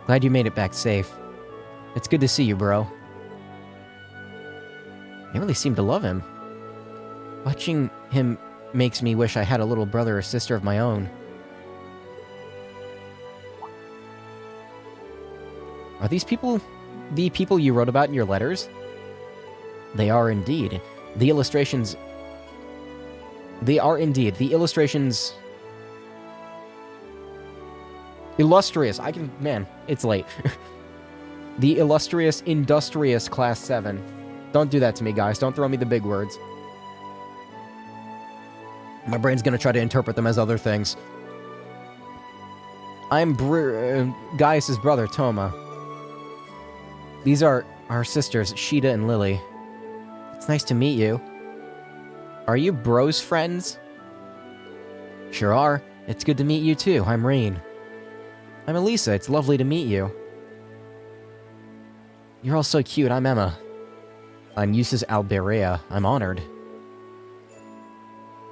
Glad you made it back safe. It's good to see you, bro. They really seem to love him. Watching him makes me wish I had a little brother or sister of my own. Are these people the people you wrote about in your letters? They are indeed. The illustrations... They are indeed. The illustrations... Illustrious. I can... Man, it's late. The illustrious, industrious Class 7. Don't do that to me, guys. Don't throw me the big words. My brain's gonna try to interpret them as other things. I'm Gaius' brother, Toma. These are our sisters, Sheeta and Lily. It's nice to meet you. Are you bros friends? Sure are. It's good to meet you too. I'm Rain. I'm Elisa. It's lovely to meet you. You're all so cute. I'm Emma. I'm Eustace Alberea. I'm honored.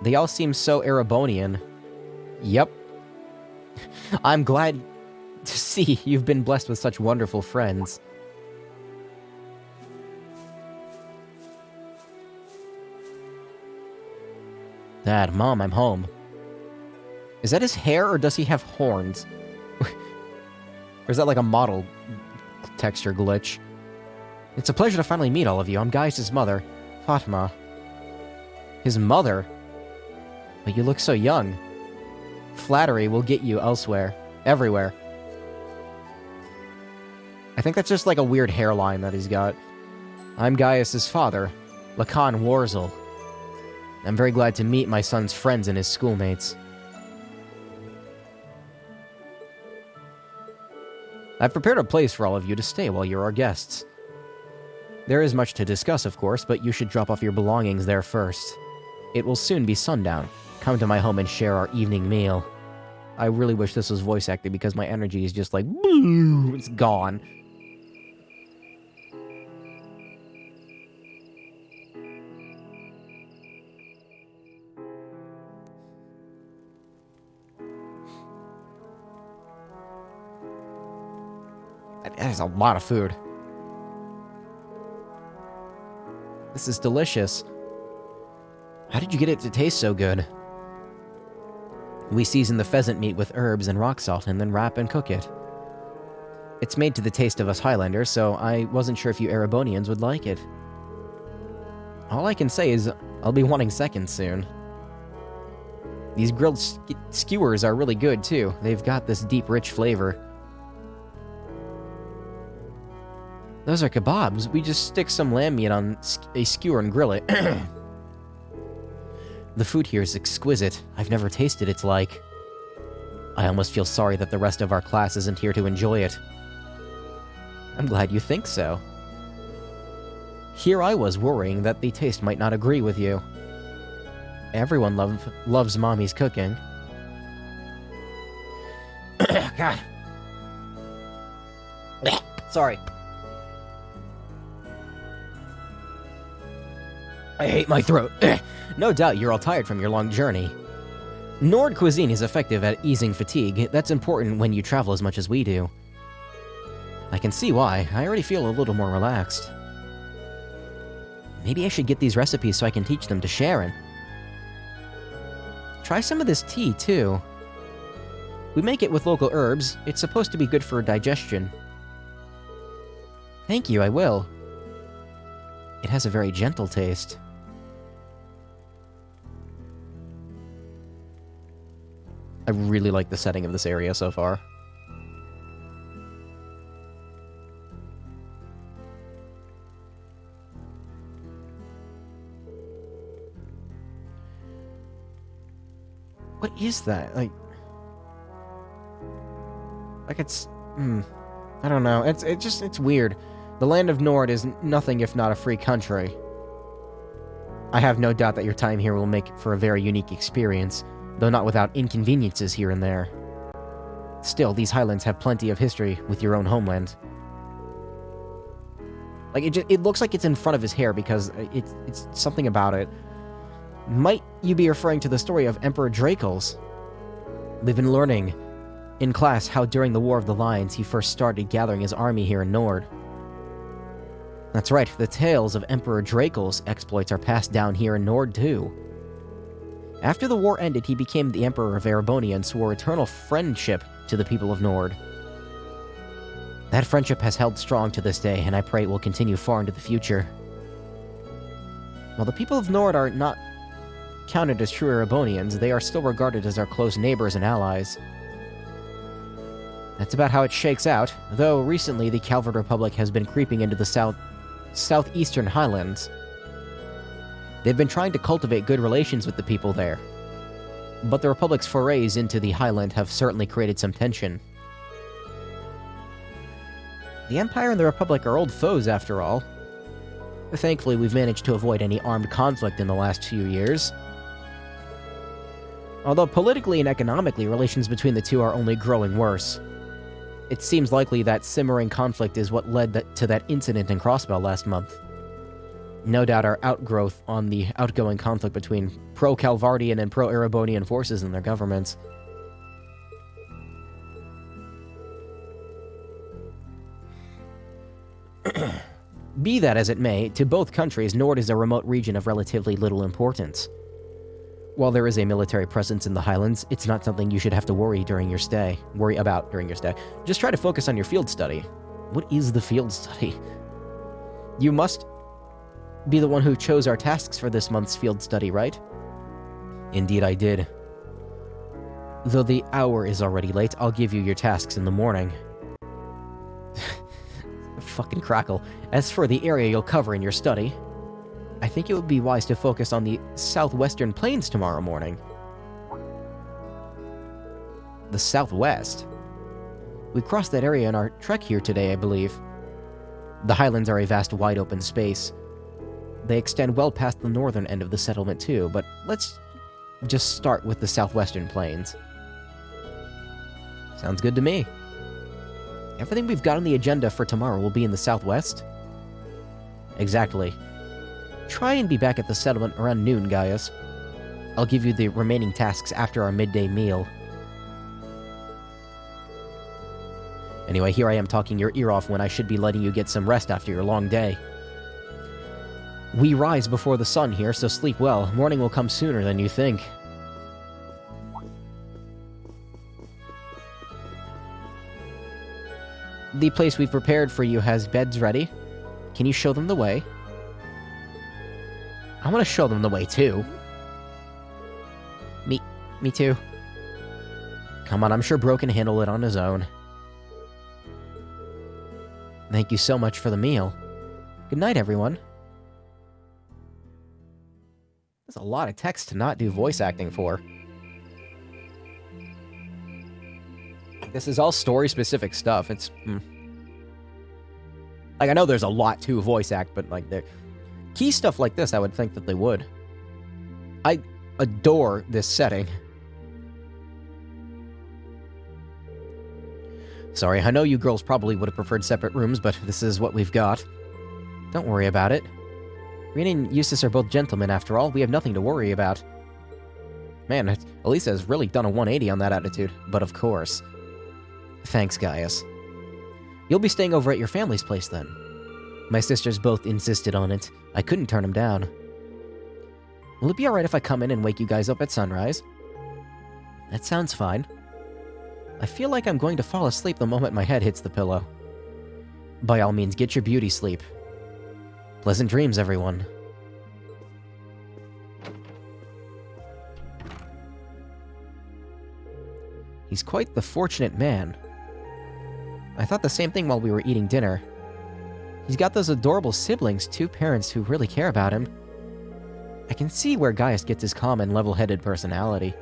They all seem so Erebonian. Yep. I'm glad to see you've been blessed with such wonderful friends. Dad, Mom, I'm home. Is that his hair, or does he have horns? Or is that like a model texture glitch? It's a pleasure to finally meet all of you. I'm Gaius' mother, Fatma. His mother? But you look so young. Flattery will get you elsewhere. Everywhere. I think that's just like a weird hairline that he's got. I'm Gaius' father, Lacan Warzel. I'm very glad to meet my son's friends and his schoolmates. I've prepared a place for all of you to stay while you're our guests. There is much to discuss, of course, but you should drop off your belongings there first. It will soon be sundown. Come to my home and share our evening meal. I really wish this was voice acted because my energy is just like, boo, it's gone. That is a lot of food. This is delicious. How did you get it to taste so good? We season the pheasant meat with herbs and rock salt and then wrap and cook it. It's made to the taste of us Highlanders, so I wasn't sure if you Erebonians would like it. All I can say is I'll be wanting seconds soon. These grilled skewers are really good, too. They've got this deep, rich flavor. Those are kebabs. We just stick some lamb meat on a skewer and grill it. The food here is exquisite. I've never tasted its like. I almost feel sorry that the rest of our class isn't here to enjoy it. I'm glad you think so. Here I was worrying that the taste might not agree with you. Everyone loves Mommy's cooking. God. Sorry. I hate my throat. No doubt you're all tired from your long journey. Nord cuisine is effective at easing fatigue. That's important when you travel as much as we do. I can see why. I already feel a little more relaxed. Maybe I should get these recipes so I can teach them to Sharon. Try some of this tea, too. We make it with local herbs. It's supposed to be good for digestion. Thank you, I will. It has a very gentle taste. I really like the setting of this area so far. What is that? Like it's... I don't know. It's weird. The land of Nord is nothing if not a free country. I have no doubt that your time here will make for a very unique experience, though not without inconveniences here and there. Still, these highlands have plenty of history with your own homeland. Like, it looks like it's in front of his hair because it's something about it. Might you be referring to the story of Emperor Dracos? We've been learning in class how during the War of the Lions he first started gathering his army here in Nord. That's right, the tales of Emperor Dracos' exploits are passed down here in Nord too. After the war ended, he became the Emperor of Erebonia and swore eternal friendship to the people of Nord. That friendship has held strong to this day, and I pray it will continue far into the future. While the people of Nord are not counted as true Erebonians, they are still regarded as our close neighbors and allies. That's about how it shakes out, though recently the Calvard Republic has been creeping into the southeastern highlands. They've been trying to cultivate good relations with the people there, but the Republic's forays into the highland have certainly created some tension. The Empire and the Republic are old foes, after all. Thankfully, we've managed to avoid any armed conflict in the last few years. Although politically and economically, relations between the two are only growing worse. It seems likely that simmering conflict is what led to that incident in Crossbell last month. No doubt our outgrowth on the outgoing conflict between pro-Calvardian and pro-Erebonian forces and their governments. Be that as it may, to both countries, Nord is a remote region of relatively little importance. While there is a military presence in the Highlands, it's not something you should have to worry about during your stay. Just try to focus on your field study. What is the field study? You must be the one who chose our tasks for this month's field study, right? Indeed I did. Though the hour is already late, I'll give you your tasks in the morning. Fucking crackle. As for the area you'll cover in your study, I think it would be wise to focus on the southwestern plains tomorrow morning. The southwest? We crossed that area in our trek here today, I believe. The highlands are a vast, wide-open space. They extend well past the northern end of the settlement, too, but let's just start with the southwestern plains. Sounds good to me. Everything we've got on the agenda for tomorrow will be in the southwest? Exactly. Try and be back at the settlement around noon, Gaius. I'll give you the remaining tasks after our midday meal. Anyway, here I am talking your ear off when I should be letting you get some rest after your long day. We rise before the sun here, so sleep well. Morning will come sooner than you think. The place we've prepared for you has beds ready. Can you show them the way? I want to show them the way, too. Me too. Come on, I'm sure Bro can handle it on his own. Thank you so much for the meal. Good night, everyone. That's a lot of text to not do voice acting for. This is all story-specific stuff. It's... Like, I know there's a lot to voice act, but, like, the key stuff like this, I would think that they would. I adore this setting. Sorry, I know you girls probably would have preferred separate rooms, but this is what we've got. Don't worry about it. Rena and Eustace are both gentlemen, after all. We have nothing to worry about. Man, Elisa has really done a 180 on that attitude, but of course. Thanks, Gaius. You'll be staying over at your family's place, then. My sisters both insisted on it. I couldn't turn them down. Will it be alright if I come in and wake you guys up at sunrise? That sounds fine. I feel like I'm going to fall asleep the moment my head hits the pillow. By all means, get your beauty sleep. Pleasant dreams, everyone. He's quite the fortunate man. I thought the same thing while we were eating dinner. He's got those adorable siblings, 2 parents who really care about him. I can see where Gaius gets his calm and level-headed personality.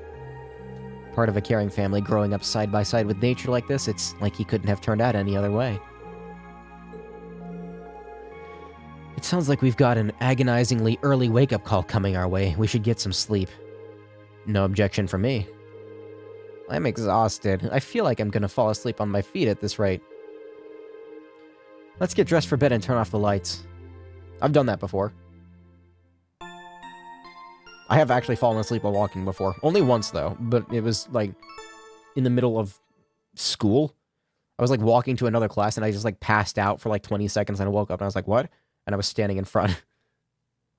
Part of a caring family growing up side by side with nature like this, it's like he couldn't have turned out any other way. It sounds like we've got an agonizingly early wake-up call coming our way. We should get some sleep. No objection from me. I'm exhausted. I feel like I'm gonna fall asleep on my feet at this rate. Let's get dressed for bed and turn off the lights. I've done that before. I have actually fallen asleep while walking before. Only once, though, but it was, like, in the middle of school. I was, like, walking to another class, and I just, like, passed out for, like, 20 seconds, and I woke up, and I was like, what? And I was standing in front.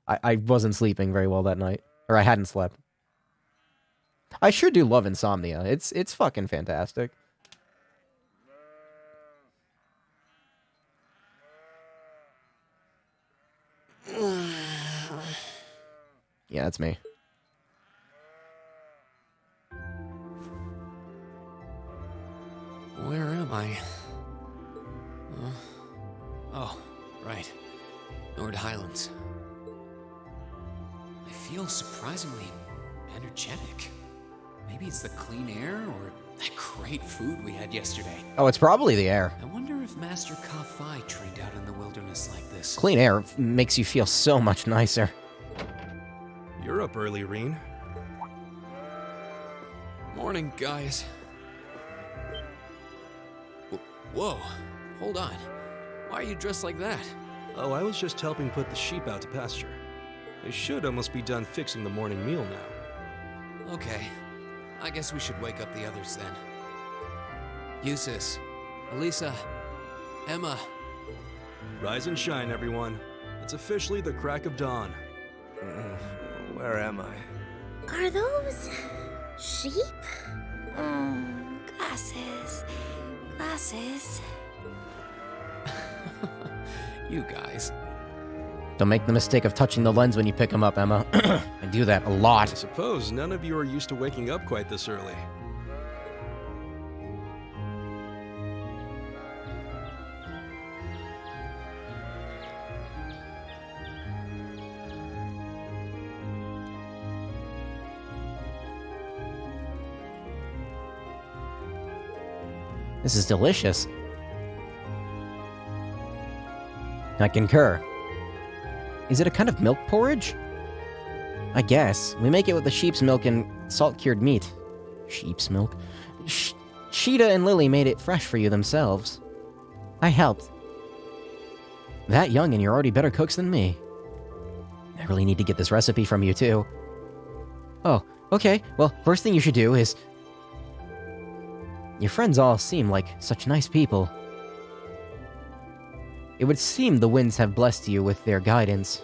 I wasn't sleeping very well that night. Or I hadn't slept. I sure do love Insomnia. It's fucking fantastic. Yeah, that's me. Where am I? Oh, right. Nord Highlands. I feel surprisingly energetic. Maybe it's the clean air or that great food we had yesterday. Oh, it's probably the air. I wonder if Master Ka-Fai trained out in the wilderness like this. Clean air makes you feel so much nicer. You're up early, Reen. Morning, guys. Whoa, hold on. Why are you dressed like that? Oh, I was just helping put the sheep out to pasture. They should almost be done fixing the morning meal now. Okay, I guess we should wake up the others then. Eustace, Elisa, Emma. Rise and shine, everyone. It's officially the crack of dawn. Where am I? Are those sheep? Glasses. Glasses. You guys. Don't make the mistake of touching the lens when you pick them up, Emma. I do that a lot. I suppose none of you are used to waking up quite this early. This is delicious. I concur. Is it a kind of milk porridge? I guess. We make it with the sheep's milk and salt-cured meat. Sheep's milk? Sheeta and Lily made it fresh for you themselves. I helped. That young and you're already better cooks than me. I really need to get this recipe from you, too. Oh, okay. Well, first thing you should do is... Your friends all seem like such nice people. It would seem the winds have blessed you with their guidance.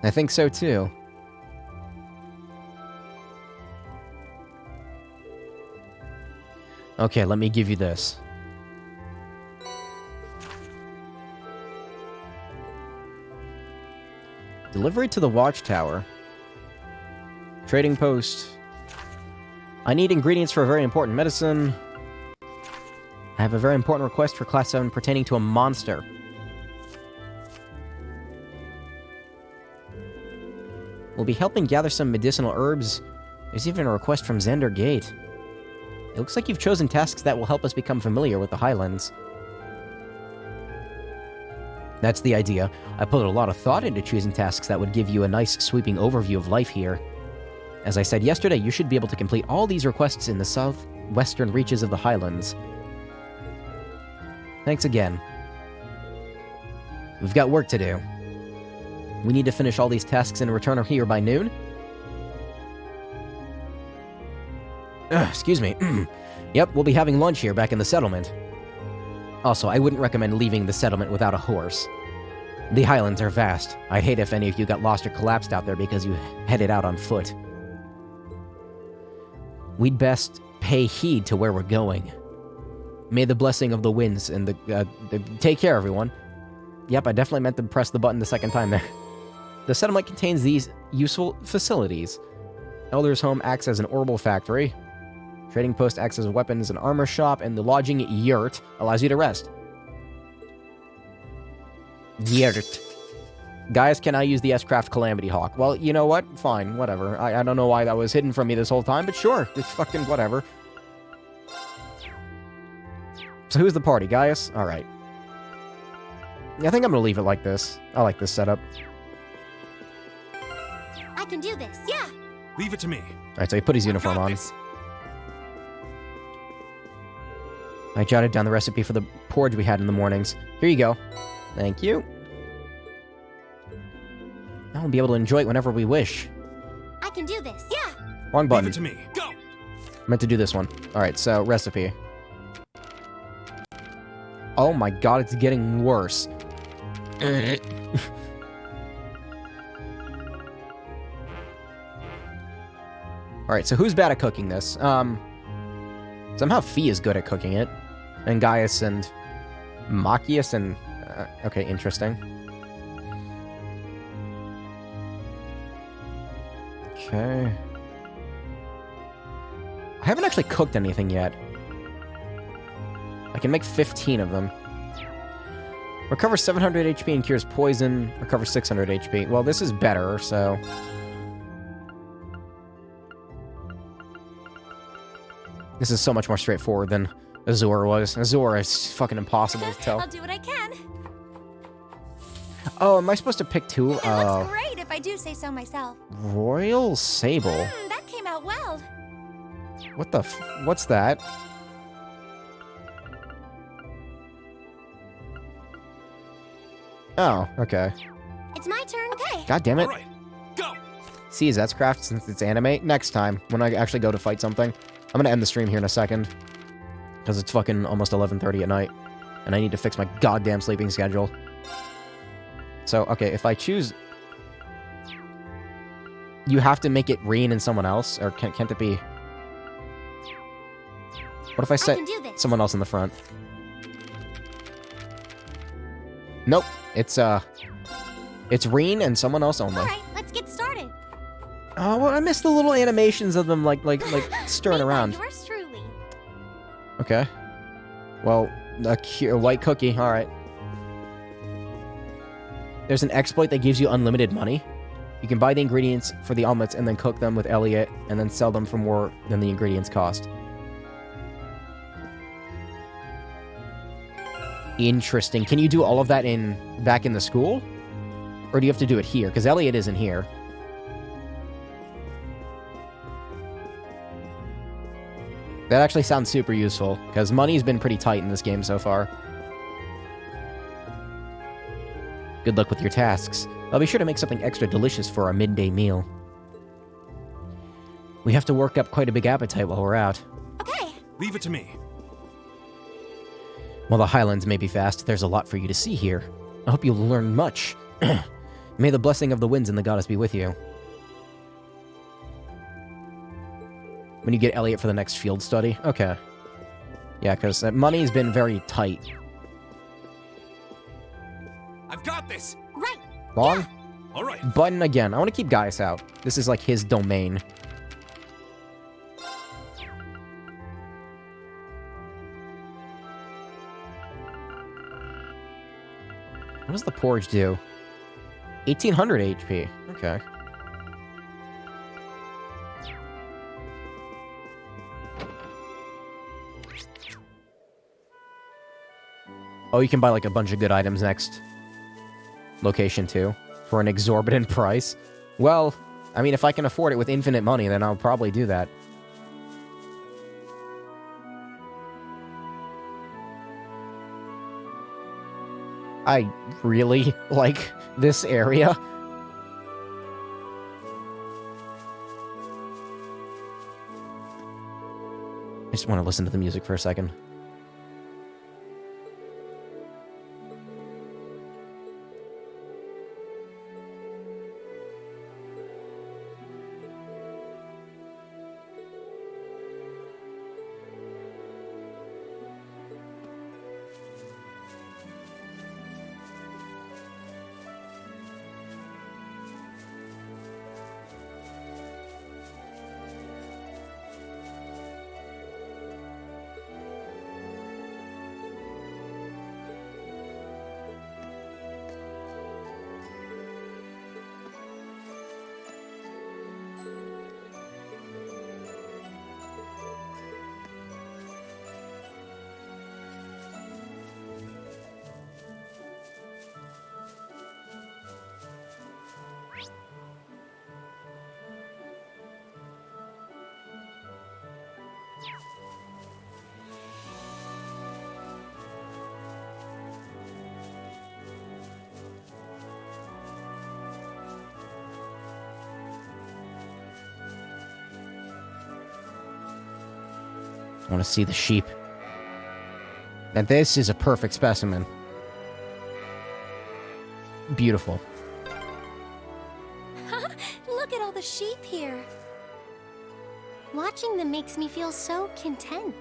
I think so too. Okay, let me give you this. Delivery to the Watchtower. Trading post. I need ingredients for a very important medicine. I have a very important request for Class 7 pertaining to a monster. We'll be helping gather some medicinal herbs. There's even a request from Xander Gate. It looks like you've chosen tasks that will help us become familiar with the Highlands. That's the idea. I put a lot of thought into choosing tasks that would give you a nice sweeping overview of life here. As I said yesterday, you should be able to complete all these requests in the southwestern reaches of the Highlands. Thanks again. We've got work to do. We need to finish all these tasks and return here by noon. Excuse me. Yep, we'll be having lunch here back in the settlement. Also, I wouldn't recommend leaving the settlement without a horse. The Highlands are vast. I'd hate if any of you got lost or collapsed out there because you headed out on foot. We'd best pay heed to where we're going. May the blessing of the winds and the take care, everyone. Yep, I definitely meant to press the button the second time there. The settlement contains these useful facilities. Elder's Home acts as an orbital factory. Trading Post acts as a weapons and armor shop, and the lodging yurt allows you to rest. Yurt. Gaius can now use the S-Craft Calamity Hawk. Well, you know what? Fine, whatever. I don't know why that was hidden from me this whole time, but sure, it's fucking whatever. So who's the party, Gaius? Alright. I think I'm gonna leave it like this. I like this setup. I can do this. Yeah. Leave it to me. Alright, so he put his uniform on. I jotted down the recipe for the porridge we had in the mornings. Here you go. Thank you. Now we'll be able to enjoy it whenever we wish. I can do this. Yeah. Wrong button. Leave it to me. Go. Meant to do this one. Alright, so recipe. Oh my god, it's getting worse. Alright, so who's bad at cooking this? Somehow Fee is good at cooking it. And Gaius and Machias and... okay, interesting. Okay. I haven't actually cooked anything yet. I can make 15 of them. Recovers 700 HP and cures poison. Recovers 600 HP. Well, this is better, so... This is so much more straightforward than Azure was. Azure is fucking impossible to tell. I'll do what I can. Oh, am I supposed to pick two? It looks great if I do say so myself. Royal Sable. That came out well. What the what's that? Oh, okay. It's my turn. Okay. God damn it. All right, go. See, is that's craft since it's anime? Next time, when I actually go to fight something. I'm gonna end the stream here in a second. Because it's fucking almost 11:30 at night. And I need to fix my goddamn sleeping schedule. So, okay, if I choose... You have to make it Reen and someone else? Or can't it be... What if I set someone else in the front? Nope. It's Reen and someone else only. Alright, let's get started. Oh, well, I missed the little animations of them, like stirring around. Yours truly. Okay. Well, a white cookie, alright. There's an exploit that gives you unlimited money. You can buy the ingredients for the omelets and then cook them with Elliot, and then sell them for more than the ingredients cost. Interesting. Can you do all of that back in the school? Or do you have to do it here? Because Elliot isn't here. That actually sounds super useful, because money's been pretty tight in this game so far. Good luck with your tasks. I'll be sure to make something extra delicious for our midday meal. We have to work up quite a big appetite while we're out. Okay. Leave it to me. While the Highlands may be vast, there's a lot for you to see here. I hope you'll learn much. May the blessing of the winds and the goddess be with you. When you get Elliot for the next field study? Okay. Yeah, because money's been very tight. I've got this! Right! Long? Yeah. All right. Button again. I want to keep Gaius out. This is like his domain. What does the porridge do? 1800 HP. Okay. Oh, you can buy like a bunch of good items next location too, for an exorbitant price. Well, I mean, if I can afford it with infinite money, then I'll probably do that. I really like this area. I just want to listen to the music for a second. I want to see the sheep. And this is a perfect specimen. Beautiful. Look at all the sheep here. Watching them makes me feel so content.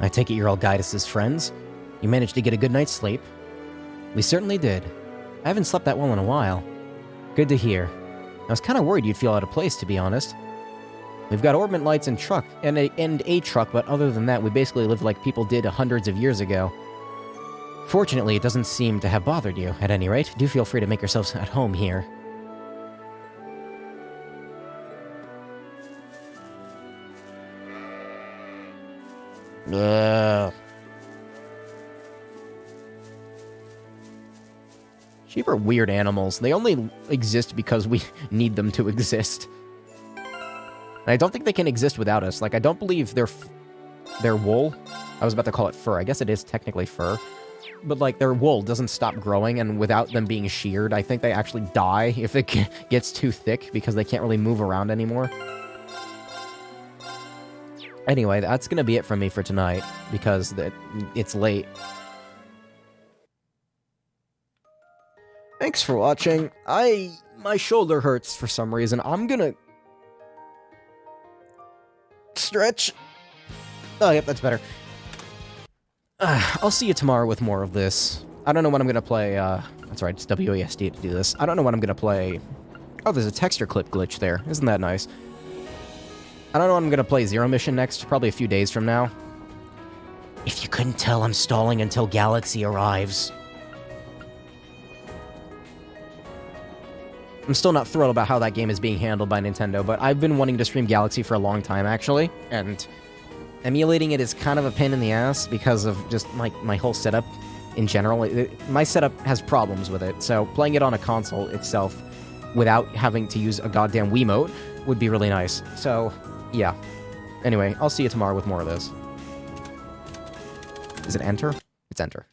I take it you're all Gaius' friends? You managed to get a good night's sleep? We certainly did. I haven't slept that well in a while. Good to hear. I was kind of worried you'd feel out of place, to be honest. We've got orbit lights and a truck, but other than that, we basically live like people did hundreds of years ago. Fortunately, it doesn't seem to have bothered you. At any rate, do feel free to make yourselves at home here. Sheep are weird animals. They only exist because we need them to exist. And I don't think they can exist without us. Like, I don't believe their wool... I was about to call it fur. I guess it is technically fur. But, like, their wool doesn't stop growing, and without them being sheared, I think they actually die if it gets too thick, because they can't really move around anymore. Anyway, that's gonna be it from me for tonight, because it's late. Thanks for watching. My shoulder hurts for some reason. I'm gonna... stretch. Oh, yep, that's better. I'll see you tomorrow with more of this. I don't know when I'm gonna play, that's right, it's WASD to do this. I don't know when I'm gonna play... Oh, there's a texture clip glitch there. Isn't that nice? I don't know when I'm gonna play Zero Mission next, probably a few days from now. If you couldn't tell, I'm stalling until Galaxy arrives. I'm still not thrilled about how that game is being handled by Nintendo, but I've been wanting to stream Galaxy for a long time, actually, and emulating it is kind of a pain in the ass because of just, like, my whole setup in general. My setup has problems with it, so playing it on a console itself without having to use a goddamn Wiimote would be really nice. So, yeah. Anyway, I'll see you tomorrow with more of this. Is it enter? It's enter.